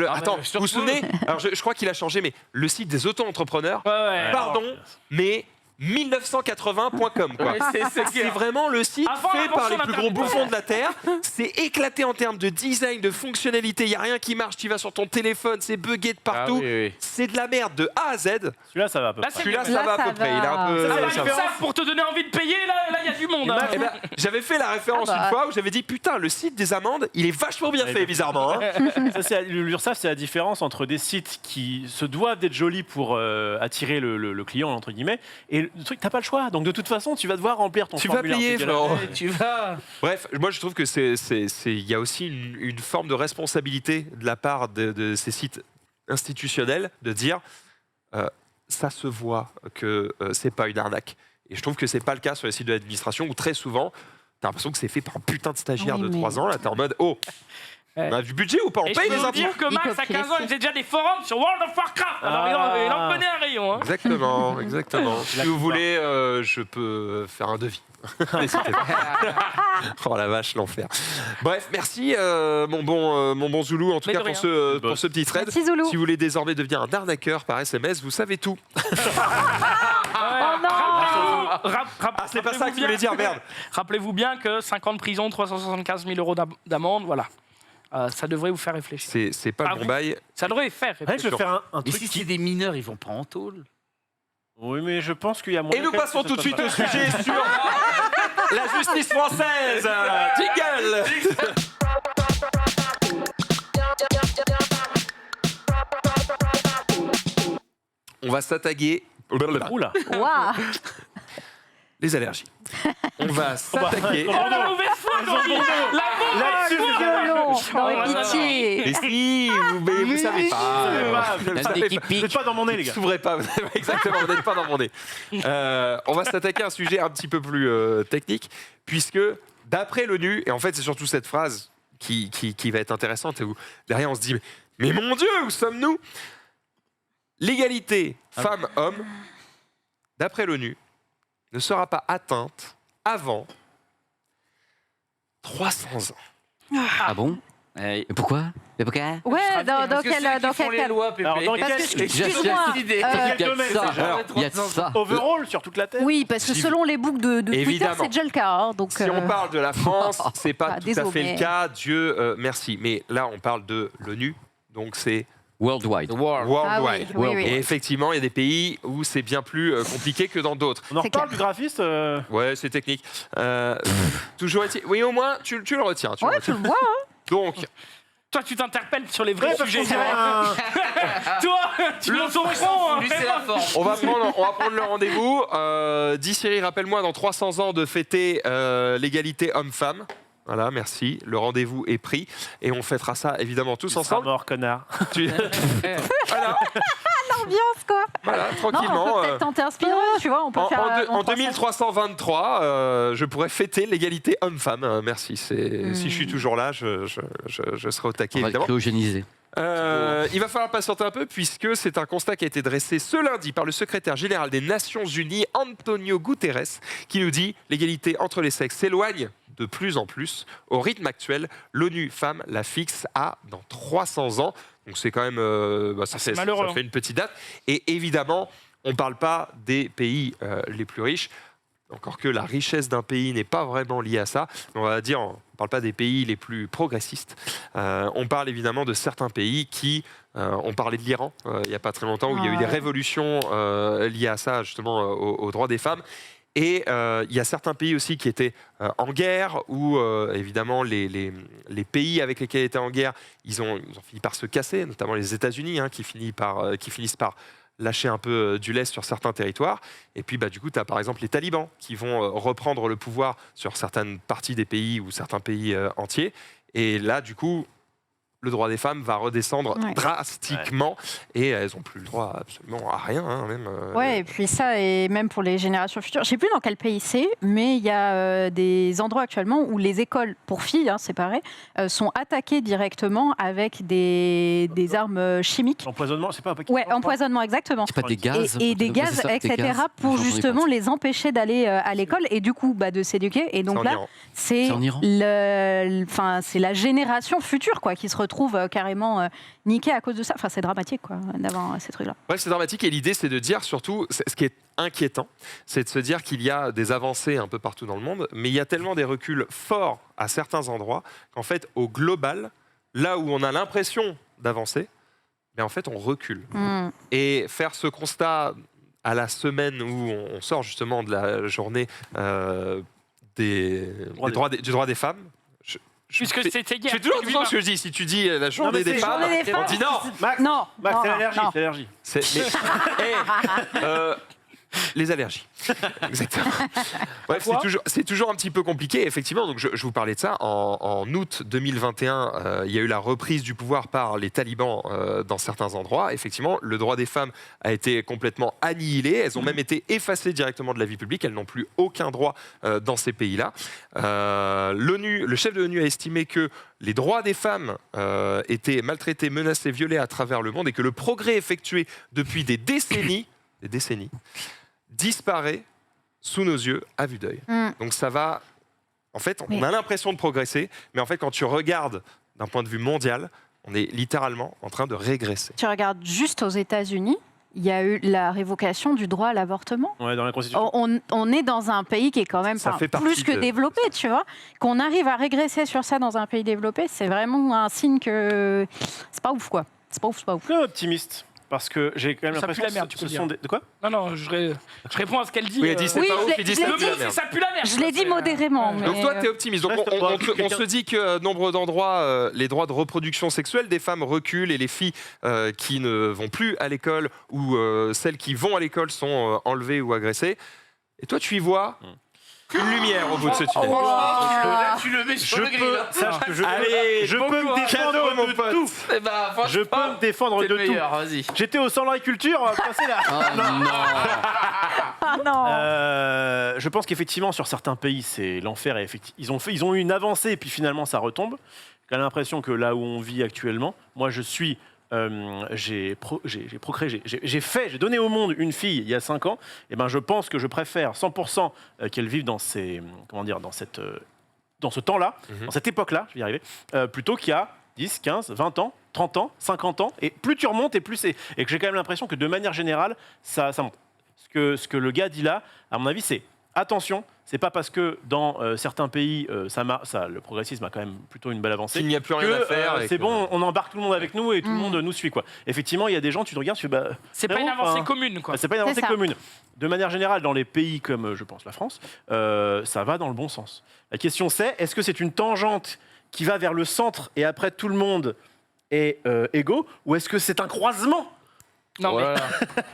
Attends, vous vous souvenez? Alors je crois qu'il a changé, mais le site des auto-entrepreneurs. Pardon, mais 1980.com quoi. C'est vraiment le site fait par les plus gros bouffons de la Terre. C'est éclaté en termes de design, de fonctionnalité. Il n'y a rien qui marche. Tu vas sur ton téléphone, c'est buggé de partout. C'est de la merde de A à Z. Celui-là, ça va à peu près. Celui-là, ça va à peu près. Il est un peu. Ça, pour te donner envie de payer, là, il y a du monde. Hein. J'avais fait la référence une fois où j'avais dit putain, le site des amendes, il est vachement bien fait, bizarrement. Hein. L'URSSAF, c'est la différence entre des sites qui se doivent d'être jolis pour attirer le client, entre guillemets, et le truc, t'as pas le choix. Donc de toute façon, tu vas devoir remplir ton formulaire. Tu vas payer, frérot. Tu vas. Bref, moi je trouve que il y a aussi une forme de responsabilité de la part de ces sites institutionnels de dire ça se voit que c'est pas une arnaque. Et je trouve que c'est pas le cas sur les sites de l'administration où très souvent t'as l'impression que c'est fait par un putain de stagiaire de 3 ans. Là, t'es en mode on a du budget ou pas? On paye les impôts. dire que Max, à 15 ans, il faisait déjà des forums sur World of Warcraft. Alors, il en connaît un rayon. Hein. Exactement. Si vous voulez, je peux faire un devis. N'hésitez pas. Oh la vache, l'enfer. Bref, merci mon bon Zoulou, en tout cas pour ce petit thread. Merci, Zoulou. Si vous voulez désormais devenir un arnaqueur par SMS, vous savez tout. C'est pas ça que je voulais dire, merde. Rappelez-vous bien que 50 ans de prison, 375 000 euros d'amende, voilà. Ça devrait vous faire réfléchir. C'est pas le bon bail. Ça devrait faire réfléchir. Je vais faire un Et truc. si c'est des mineurs, ils vont pas en tôle. Oui, mais je pense qu'il y a moyen. Et nous passons tout de suite au sujet sur la justice française. Jingle. On va s'attaquer. Oula. Waouh. Les allergies. On va s'attaquer. Oh la mauvaise foi, Laurie. Violon. Non, mais pitié. Mais si, vous savez pas. Vous n'êtes pas dans mon nez, les gars. Vous n'ouvrez pas, exactement, vous n'êtes pas dans mon nez. On va s'attaquer à un sujet un petit peu plus technique, puisque d'après l'ONU, et en fait c'est surtout cette phrase qui va être intéressante, et où derrière on se dit mais mon Dieu, où sommes-nous? L'égalité femmes-hommes, d'après l'ONU, ne sera pas atteinte avant 300 ans. Ah bon? Mais pourquoi? Mais pourquoi? Ouais, dans quel les cas? lois, Pépé. Alors, dans Parce quel- que, excuse-moi, Il y a de ça. Overall sur toute la Terre. oui, parce que selon les books de Twitter, Évidemment. c'est déjà le cas. Hein, donc, Si on parle de la France, c'est pas tout à désolé, fait mais- le cas, Dieu merci. Mais là, on parle de l'ONU, donc c'est Worldwide. worldwide. Ah oui. Et effectivement, il y a des pays où c'est bien plus compliqué que dans d'autres. On en C'est reparle clair. du graphiste Ouais, c'est technique. Toujours est-il- Oui, au moins, tu le retiens. Tu le Ouais, tu retiens. le vois. Hein. Donc, Toi, tu t'interpelles sur les vrais parce sujets. qu'on dirait un- Toi, tu montes ton front. Lui, c'est la forme. on va prendre le rendez-vous. Dis Cyril, rappelle-moi dans 300 ans de fêter l'égalité homme-femme. Voilà, merci. Le rendez-vous est pris. Et on fêtera ça, évidemment, tous Il sera ensemble. mort, connard. Voilà, L'ambiance, quoi. voilà, Non, tranquillement. on peut peut-être tenter un speedrun, tu vois. On peut faire En 300. 2323, je pourrais fêter l'égalité homme-femme. Merci. Si je suis toujours là, je serai au taquet, On va évidemment. cryogéniser. Il va falloir patienter un peu puisque c'est un constat qui a été dressé ce lundi par le secrétaire général des Nations Unies, Antonio Guterres, qui nous dit l'égalité entre les sexes s'éloigne de plus en plus. Au rythme actuel, l'ONU Femmes la fixe à dans 300 ans. Donc c'est quand même ça fait une petite date. Et évidemment, on ne parle pas des pays les plus riches. Encore que la richesse d'un pays n'est pas vraiment liée à ça. On va dire, on ne parle pas des pays les plus progressistes. On parle évidemment de certains pays qui... on parlait de l'Iran il n'y a pas très longtemps, où il y a eu des révolutions liées à ça, justement, aux droits des femmes. Et il y a certains pays aussi qui étaient en guerre, où évidemment les pays avec lesquels ils étaient en guerre, ils ont fini par se casser, notamment les États-Unis, qui finissent par lâcher un peu du lest sur certains territoires. Et puis, du coup, tu as par exemple les talibans qui vont reprendre le pouvoir sur certaines parties des pays ou certains pays entiers. Et là, du coup, le droit des femmes va redescendre drastiquement et elles n'ont plus le droit absolument à rien. Même, Ouais, et puis ça, et même pour les générations futures. Je ne sais plus dans quel pays c'est, mais il y a des endroits actuellement où les écoles pour filles, c'est pareil, sont attaquées directement avec des armes chimiques. Empoisonnement, c'est pas un paquet. Ouais, empoisonnement, exactement. C'est pas des gaz. Et des gaz, etc., pour justement les empêcher d'aller à l'école et du coup de s'éduquer. Et donc là, c'est la génération future qui se retrouve carrément niquée à cause de ça. Enfin, c'est dramatique d'avoir ces trucs-là. Ouais, c'est dramatique et l'idée, c'est de dire surtout, ce qui est inquiétant, c'est de se dire qu'il y a des avancées un peu partout dans le monde, mais il y a tellement des reculs forts à certains endroits qu'en fait, au global, là où on a l'impression d'avancer, mais en fait, on recule. Et faire ce constat à la semaine où on sort justement de la journée du droit des femmes. Puisque c'était hier. Je fais toujours attention à ce que je dis. Si tu dis la journée des femmes, on dit non. Max, c'est l'allergie. Les allergies. Exactement. Bref, c'est toujours un petit peu compliqué. Effectivement, donc je vous parlais de ça. En août 2021, il y a eu la reprise du pouvoir par les talibans dans certains endroits. Effectivement, le droit des femmes a été complètement annihilé. Elles ont même été effacées directement de la vie publique. Elles n'ont plus aucun droit dans ces pays-là. Le chef de l'ONU a estimé que les droits des femmes étaient maltraités, menacés, violés à travers le monde et que le progrès effectué depuis des décennies disparaît sous nos yeux à vue d'œil. Donc ça va... En fait, on a l'impression de progresser, mais en fait, quand tu regardes d'un point de vue mondial, on est littéralement en train de régresser. Tu regardes juste aux États-Unis, il y a eu la révocation du droit à l'avortement. Ouais, dans la Constitution. On est dans un pays qui est quand même plus que développé, tu vois. Qu'on arrive à régresser sur ça dans un pays développé, c'est vraiment un signe que c'est pas ouf, quoi. C'est pas ouf. Je suis optimiste. Parce que j'ai quand même l'impression que ce sont des... De quoi ? Non, je réponds à ce qu'elle dit. Oui, elle dit c'est pas ouf, il dit ça pue la merde. Ça pue la merde. Je l'ai dit modérément. Mais... Donc toi, tu es optimiste. Donc on se dit que nombre d'endroits, les droits de reproduction sexuelle des femmes reculent et les filles qui ne vont plus à l'école ou celles qui vont à l'école sont enlevées ou agressées. Et toi, tu y vois une lumière au bout de ce tunnel. Là, tu le mets sur le grill. Sache que je peux me défendre de tout. Je peux me défendre de tout. J'étais au centre d'agriculture, passez là. Je pense qu'effectivement, sur certains pays, c'est l'enfer. Ils ont eu une avancée et puis finalement, ça retombe. J'ai l'impression que là où on vit actuellement, moi, je suis... j'ai donné au monde une fille il y a 5 ans, et ben je pense que je préfère 100% qu'elle vive dans ce temps-là, dans cette époque-là, je vais y arriver, plutôt qu'il y a 10, 15, 20 ans, 30 ans, 50 ans, et plus tu remontes, et plus c'est... Et que j'ai quand même l'impression que de manière générale, ça monte. Ce que le gars dit là, à mon avis, c'est attention, c'est pas parce que dans certains pays, le progressisme a quand même plutôt une belle avancée. Il n'y a plus rien à faire. C'est bon, on embarque tout le monde avec nous et tout le monde nous suit, quoi. Effectivement, il y a des gens, tu te regardes, c'est pas une avancée commune, quoi. C'est pas une avancée commune. De manière générale, dans les pays comme, je pense, la France, ça va dans le bon sens. La question c'est, est-ce que c'est une tangente qui va vers le centre et après tout le monde est égaux, ou est-ce que c'est un croisement ? Non, mais...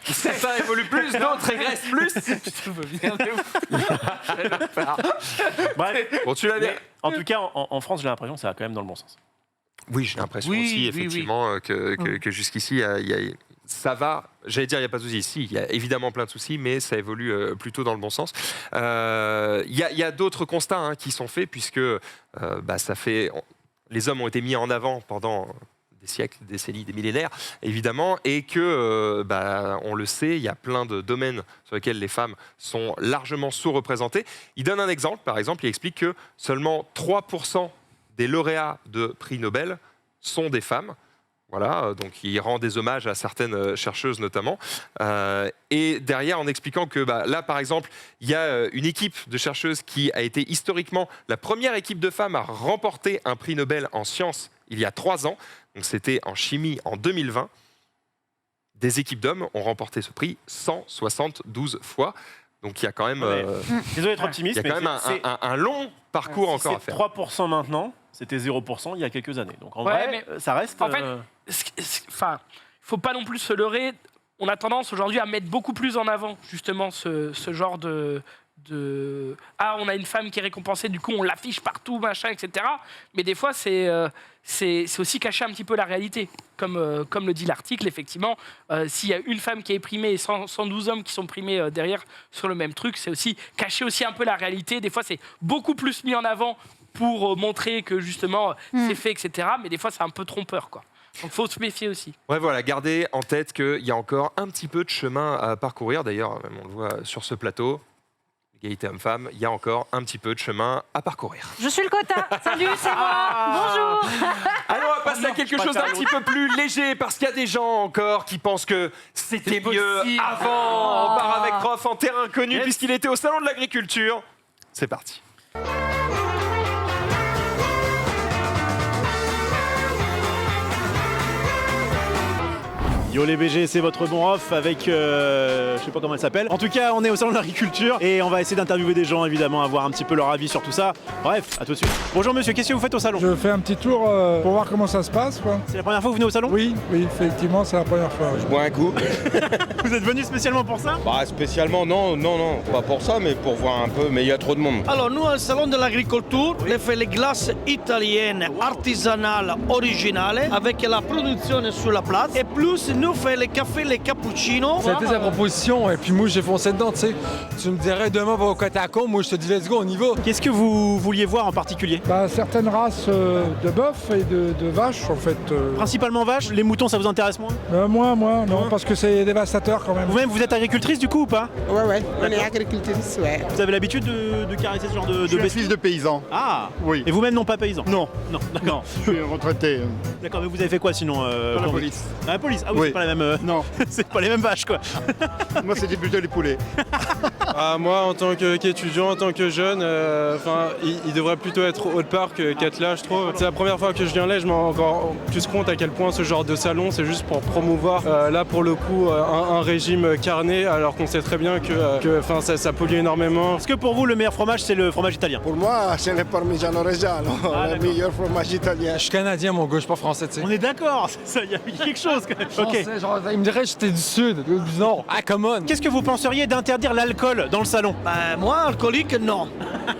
Certains évoluent plus, d'autres régressent plus. Bref. Bon, tu l'as bien. En tout cas, en France, j'ai l'impression que ça va quand même dans le bon sens. Oui, j'ai l'impression aussi, effectivement, que jusqu'ici, ça va. J'allais dire, il n'y a pas de souci. Si, il y a évidemment plein de soucis, mais ça évolue plutôt dans le bon sens. Il y a d'autres constats qui sont faits, puisque les hommes ont été mis en avant pendant... des siècles, des décennies, des millénaires, évidemment, et que, on le sait, il y a plein de domaines sur lesquels les femmes sont largement sous-représentées. Il donne un exemple, par exemple, il explique que seulement 3% des lauréats de prix Nobel sont des femmes. Voilà, donc il rend des hommages à certaines chercheuses notamment. Et derrière, en expliquant que là, par exemple, il y a une équipe de chercheuses qui a été historiquement la première équipe de femmes à remporter un prix Nobel en sciences il y a 3 ans. Donc c'était en chimie en 2020. Des équipes d'hommes ont remporté ce prix 172 fois. Donc il y a quand même... Désolé d'être optimiste, il y a quand même un long parcours encore à faire. 3% maintenant, c'était 0% il y a quelques années. Donc en vrai, ça reste... En fait, faut pas non plus se leurrer. On a tendance aujourd'hui à mettre beaucoup plus en avant justement ce genre de ah, on a une femme qui est récompensée, du coup on l'affiche partout, machin, etc. Mais des fois c'est aussi cacher un petit peu la réalité, comme le dit l'article. Effectivement, s'il y a une femme qui est primée et 112 hommes qui sont primés derrière sur le même truc, c'est aussi cacher aussi un peu la réalité. Des fois c'est beaucoup plus mis en avant pour montrer que justement c'est fait, etc. Mais des fois c'est un peu trompeur, quoi. Donc il faut se méfier aussi. Ouais, voilà, gardez en tête qu'il y a encore un petit peu de chemin à parcourir. D'ailleurs, même on le voit sur ce plateau, égalité homme-femme, il y a encore un petit peu de chemin à parcourir. Je suis le quota. Salut, c'est moi. Bonjour. Alors, on va passer à quelque chose d'un petit peu plus léger, parce qu'il y a des gens encore qui pensent que c'était mieux avant. On part avec Rof en terrain inconnu, puisqu'il était au Salon de l'Agriculture. C'est parti. Yo les BG, c'est votre bon off avec, je sais pas comment elle s'appelle. En tout cas, on est au Salon de l'Agriculture et on va essayer d'interviewer des gens, évidemment, avoir un petit peu leur avis sur tout ça. Bref, à tout de suite. Bonjour monsieur, qu'est-ce que vous faites au salon? Je fais un petit tour pour voir comment ça se passe, quoi. C'est la première fois que vous venez au salon? Oui, effectivement, c'est la première fois. Je bois un coup. Vous êtes venu spécialement pour ça? Bah spécialement, non, pas pour ça, mais pour voir un peu, mais il y a trop de monde. Alors, nous, au Salon de l'Agriculture, on fait les glaces italiennes, artisanales, originales, avec la production sur la place. Et plus, nous faisons les cafés, les cappuccinos. C'était sa proposition, et puis moi, j'ai foncé dedans, tu sais. Tu me dirais demain, on va au côte à côte, moi, je te dis, let's go, on y va. Qu'est-ce que vous vouliez voir en particulier? Bah, certaines races de bœuf et de vaches, en fait. Principalement vaches, les moutons, ça vous intéresse moins? Moi, non, parce que c'est dévastateur quand même. Vous-même, vous êtes agricultrice du coup ou pas? Ouais, on est agricultrice, ouais. Vous avez l'habitude de caresser ce genre de Je suis fils de paysan. Ah oui. Et vous-même non pas paysan? Non. Non, d'accord. Je suis retraité. D'accord, mais vous avez fait quoi sinon Dans la police. Dans la police? Ah oui, Oui. c'est pas la même... Non. c'est pas les mêmes vaches quoi. Moi, c'était plutôt les poulets. Moi, en tant qu'étudiant, en tant que jeune, il devrait plutôt être autre part qu'être là, je trouve. C'est la première fois que je viens là, je me rends encore plus compte à quel point ce genre de salon, c'est juste pour promouvoir, là pour le coup, un régime carné, alors qu'on sait très bien que ça pollue énormément. Est-ce que pour vous, le meilleur fromage, c'est le fromage italien? Pour moi, c'est le Parmigiano Reggiano, le meilleur fromage italien. Je suis canadien, mon gars, je suis pas français, tu sais. On est d'accord, il y a quelque chose quand même. Français, genre, il me dirait que j'étais du sud, du nord. Ah, come on. Qu'est-ce que vous penseriez d'interdire l'alcool dans le salon? Bah, moi, alcoolique, non.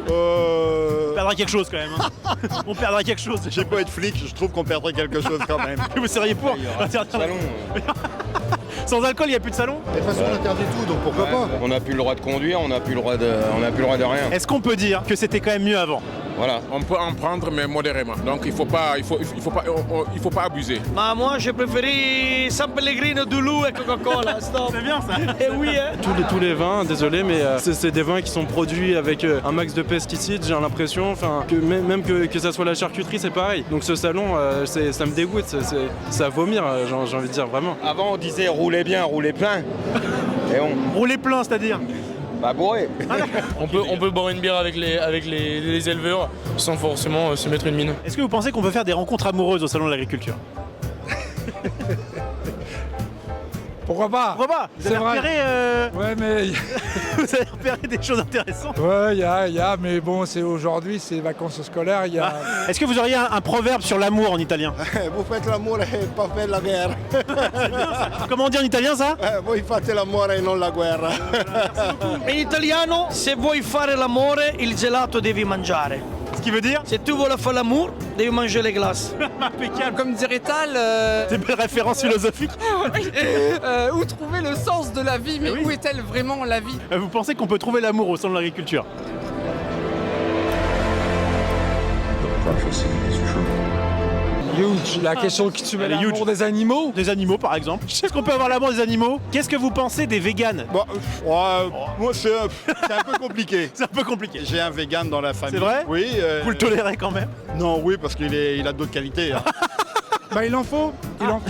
On perdrait quelque chose quand même. Hein. On perdrait quelque chose. Je sais pas être flic, je trouve qu'on perdrait quelque chose quand même. Vous seriez pour interdire Salon. Sans alcool, il n'y a plus de salon? De toute façon, on interdit tout, donc pourquoi pas? On n'a plus le droit de conduire, on n'a plus le droit de rien. Est-ce qu'on peut dire que c'était quand même mieux avant? Voilà. On peut en prendre, mais modérément. Donc il faut pas abuser. Bah, moi, j'ai préféré San Pellegrino, Doulou et Coca-Cola. Stop. C'est bien ça. Eh oui, hein. Tous les vins, désolé, mais c'est des vins qui sont produits avec un max de pesticides, j'ai l'impression. Même que ça soit la charcuterie, c'est pareil. Donc ce salon, ça me dégoûte, c'est à vomir, j'ai envie de dire, vraiment. Avant, on disait roulez bien, roulez plein. Et on... Rouler plein, c'est-à-dire? Bah bourré. On peut boire une bière avec les éleveurs sans forcément se mettre une mine. Est-ce que vous pensez qu'on peut faire des rencontres amoureuses au Salon de l'Agriculture? Pourquoi pas? Pourquoi pas? Vous avez repéré, Ouais, mais... vous avez repéré des choses intéressantes? Ouais, il y a, mais bon, c'est aujourd'hui, c'est les vacances scolaires, il y a... Est-ce que vous auriez un proverbe sur l'amour en italien? Vous faites l'amour et pas faire la guerre. Comment on dit en italien ça? Voi fate l'amore e non la guerra. In italiano, se vuoi fare l'amore, il gelato devi mangiare. Ce qui veut dire? Si tu veux faire l'amour, devi manger les glaces. Impeccable. Comme dirait Tal, C'est une belle référence philosophique. où trouver le sens de la vie, mais oui. où est-elle vraiment la vie? Vous pensez qu'on peut trouver l'amour au Salon de l'Agriculture? Huge. La question qui tue l'amour des animaux. Des animaux par exemple. Est-ce qu'on peut avoir l'amour des animaux? Qu'est-ce que vous pensez des véganes? Bon, moi, c'est un peu compliqué. C'est un peu compliqué. J'ai un vegan dans la famille. C'est vrai? Oui. Vous le tolérez quand même? Non, oui, parce qu'il a d'autres qualités. Hein. Bah, il en faut.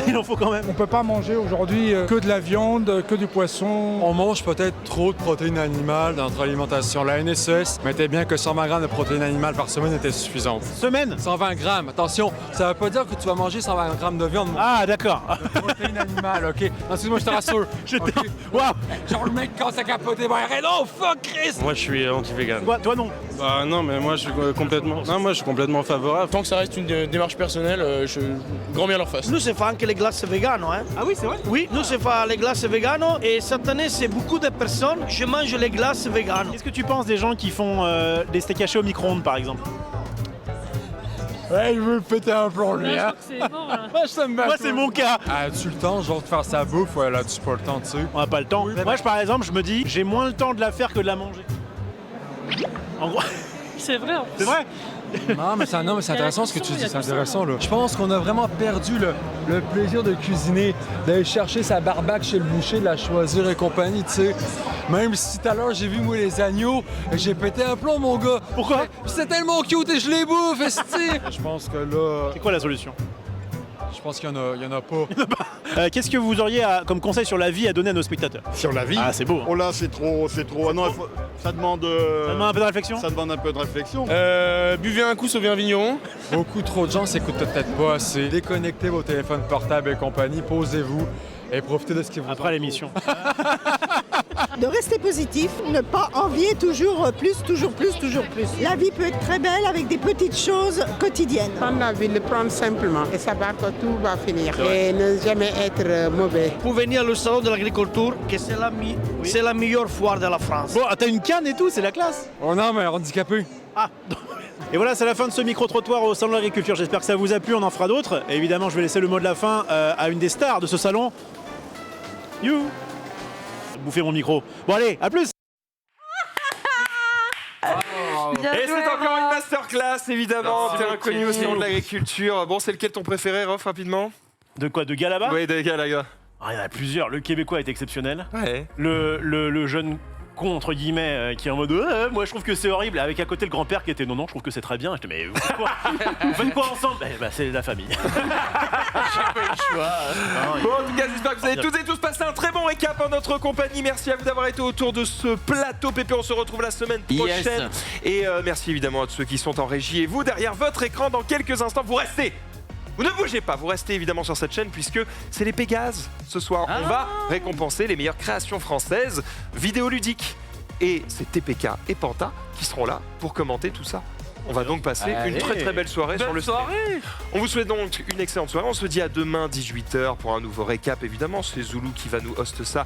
Il en faut quand même. On peut pas manger aujourd'hui que de la viande, que du poisson. On mange peut-être trop de protéines animales dans notre alimentation. La NSES mettait bien que 120 grammes de protéines animales par semaine était suffisante. Semaine? 120 grammes. Attention, ça veut pas dire que tu vas manger 120 grammes de viande. Ah d'accord. De protéines animales, ok. Non, excuse-moi, je te rassure. Okay. Waouh. Genre le mec commence à capoter. Bah, non, fuck Chris. Moi, je suis anti-vegan. Toi non? Bah non, mais moi, je suis complètement favorable. Tant que ça reste une démarche personnelle, grand bien leur face. Nous, c'est fait anche les glaces végano. Hein. Ah oui, c'est vrai? Oui, nous, c'est fait les glaces végano. Et cette année, c'est beaucoup de personnes. Je mange les glaces végano. Qu'est-ce que tu penses des gens qui font des steaks hachés au micro-ondes, par exemple? Ouais, il veut péter un plomb, lui, hein? Moi, c'est mon cas. As-tu le temps, genre, de faire sa bouffe, ou as-tu pas le temps, tu sais? On n'a pas le temps. Moi, par exemple, je me dis, j'ai moins le temps de la faire que de la manger. En gros, C'est vrai. c'est vrai. Non, mais c'est intéressant ce que tu dis, c'est intéressant, là. Je pense qu'on a vraiment perdu le plaisir de cuisiner, d'aller chercher sa barbaque chez le boucher, de la choisir et compagnie, tu sais. Même si tout à l'heure, j'ai vu, moi, les agneaux, j'ai pété un plomb, mon gars. Pourquoi? C'est tellement cute et je les bouffe, esti. Je pense que là... C'est quoi la solution? Je pense qu'il y en a pas. Qu'est-ce que vous auriez comme conseil sur la vie à donner à nos spectateurs? Sur la vie? Ah, c'est beau. Oh là, c'est trop. Ah non, ça demande... Ça demande un peu de réflexion? Ça demande un peu de réflexion. Buvez un coup, sauvez un vigneron. Beaucoup trop de gens s'écoutent peut-être pas assez. Déconnectez vos téléphones portables et compagnie, posez-vous et profitez de ce qui vous Après l'émission. De rester positif, ne pas envier toujours plus, toujours plus, toujours plus. La vie peut être très belle avec des petites choses quotidiennes. Prendre la vie, le prendre simplement et savoir que tout va finir et ne jamais être mauvais. Pour venir au salon de l'agriculture, que c'est la meilleure foire de la France. Bon, t'as une canne et tout, c'est la classe. Oh non, mais handicapé. Ah. Et voilà, c'est la fin de ce micro-trottoir au salon de l'agriculture. J'espère que ça vous a plu, on en fera d'autres. Et évidemment, je vais laisser le mot de la fin à une des stars de ce salon. You. Bouffer mon micro. Bon allez, à plus. Et c'est encore une masterclass, évidemment. T'es inconnu au salon de l'agriculture. Bon, c'est lequel ton préféré, Rof, rapidement? De quoi? De Galaba? Oui, de Galaga. Ah, il y en a plusieurs. Le Québécois est exceptionnel. Ouais. Le jeune con, entre guillemets, qui est en mode moi je trouve que c'est horrible, avec à côté le grand-père qui était non, je trouve que c'est très bien. Je dis mais vous faites quoi? Vous faites quoi ensemble? Bah, c'est la famille. J'ai pas eu le choix. Bon, en tout cas, j'espère que vous avez toutes et tous passé un très bon récap en notre compagnie. Merci à vous d'avoir été autour de ce plateau. Pépé, on se retrouve la semaine prochaine. Et merci évidemment à tous ceux qui sont en régie. Et vous, derrière votre écran, dans quelques instants, vous restez. Vous ne bougez pas, vous restez évidemment sur cette chaîne puisque c'est les Pégases. Ce soir, on va récompenser les meilleures créations françaises vidéoludiques. Et c'est TPK et Panta qui seront là pour commenter tout ça. On va donc passer une très très belle soirée sur le stream. On vous souhaite donc une excellente soirée. On se dit à demain 18h pour un nouveau récap évidemment. C'est Zoulou qui va nous host ça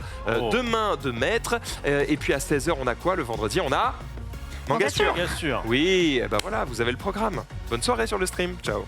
demain de maître. Et puis à 16h, on a quoi le vendredi? On a Manga sûr. Bien sûr. Oui, et ben voilà, vous avez le programme. Bonne soirée sur le stream. Ciao.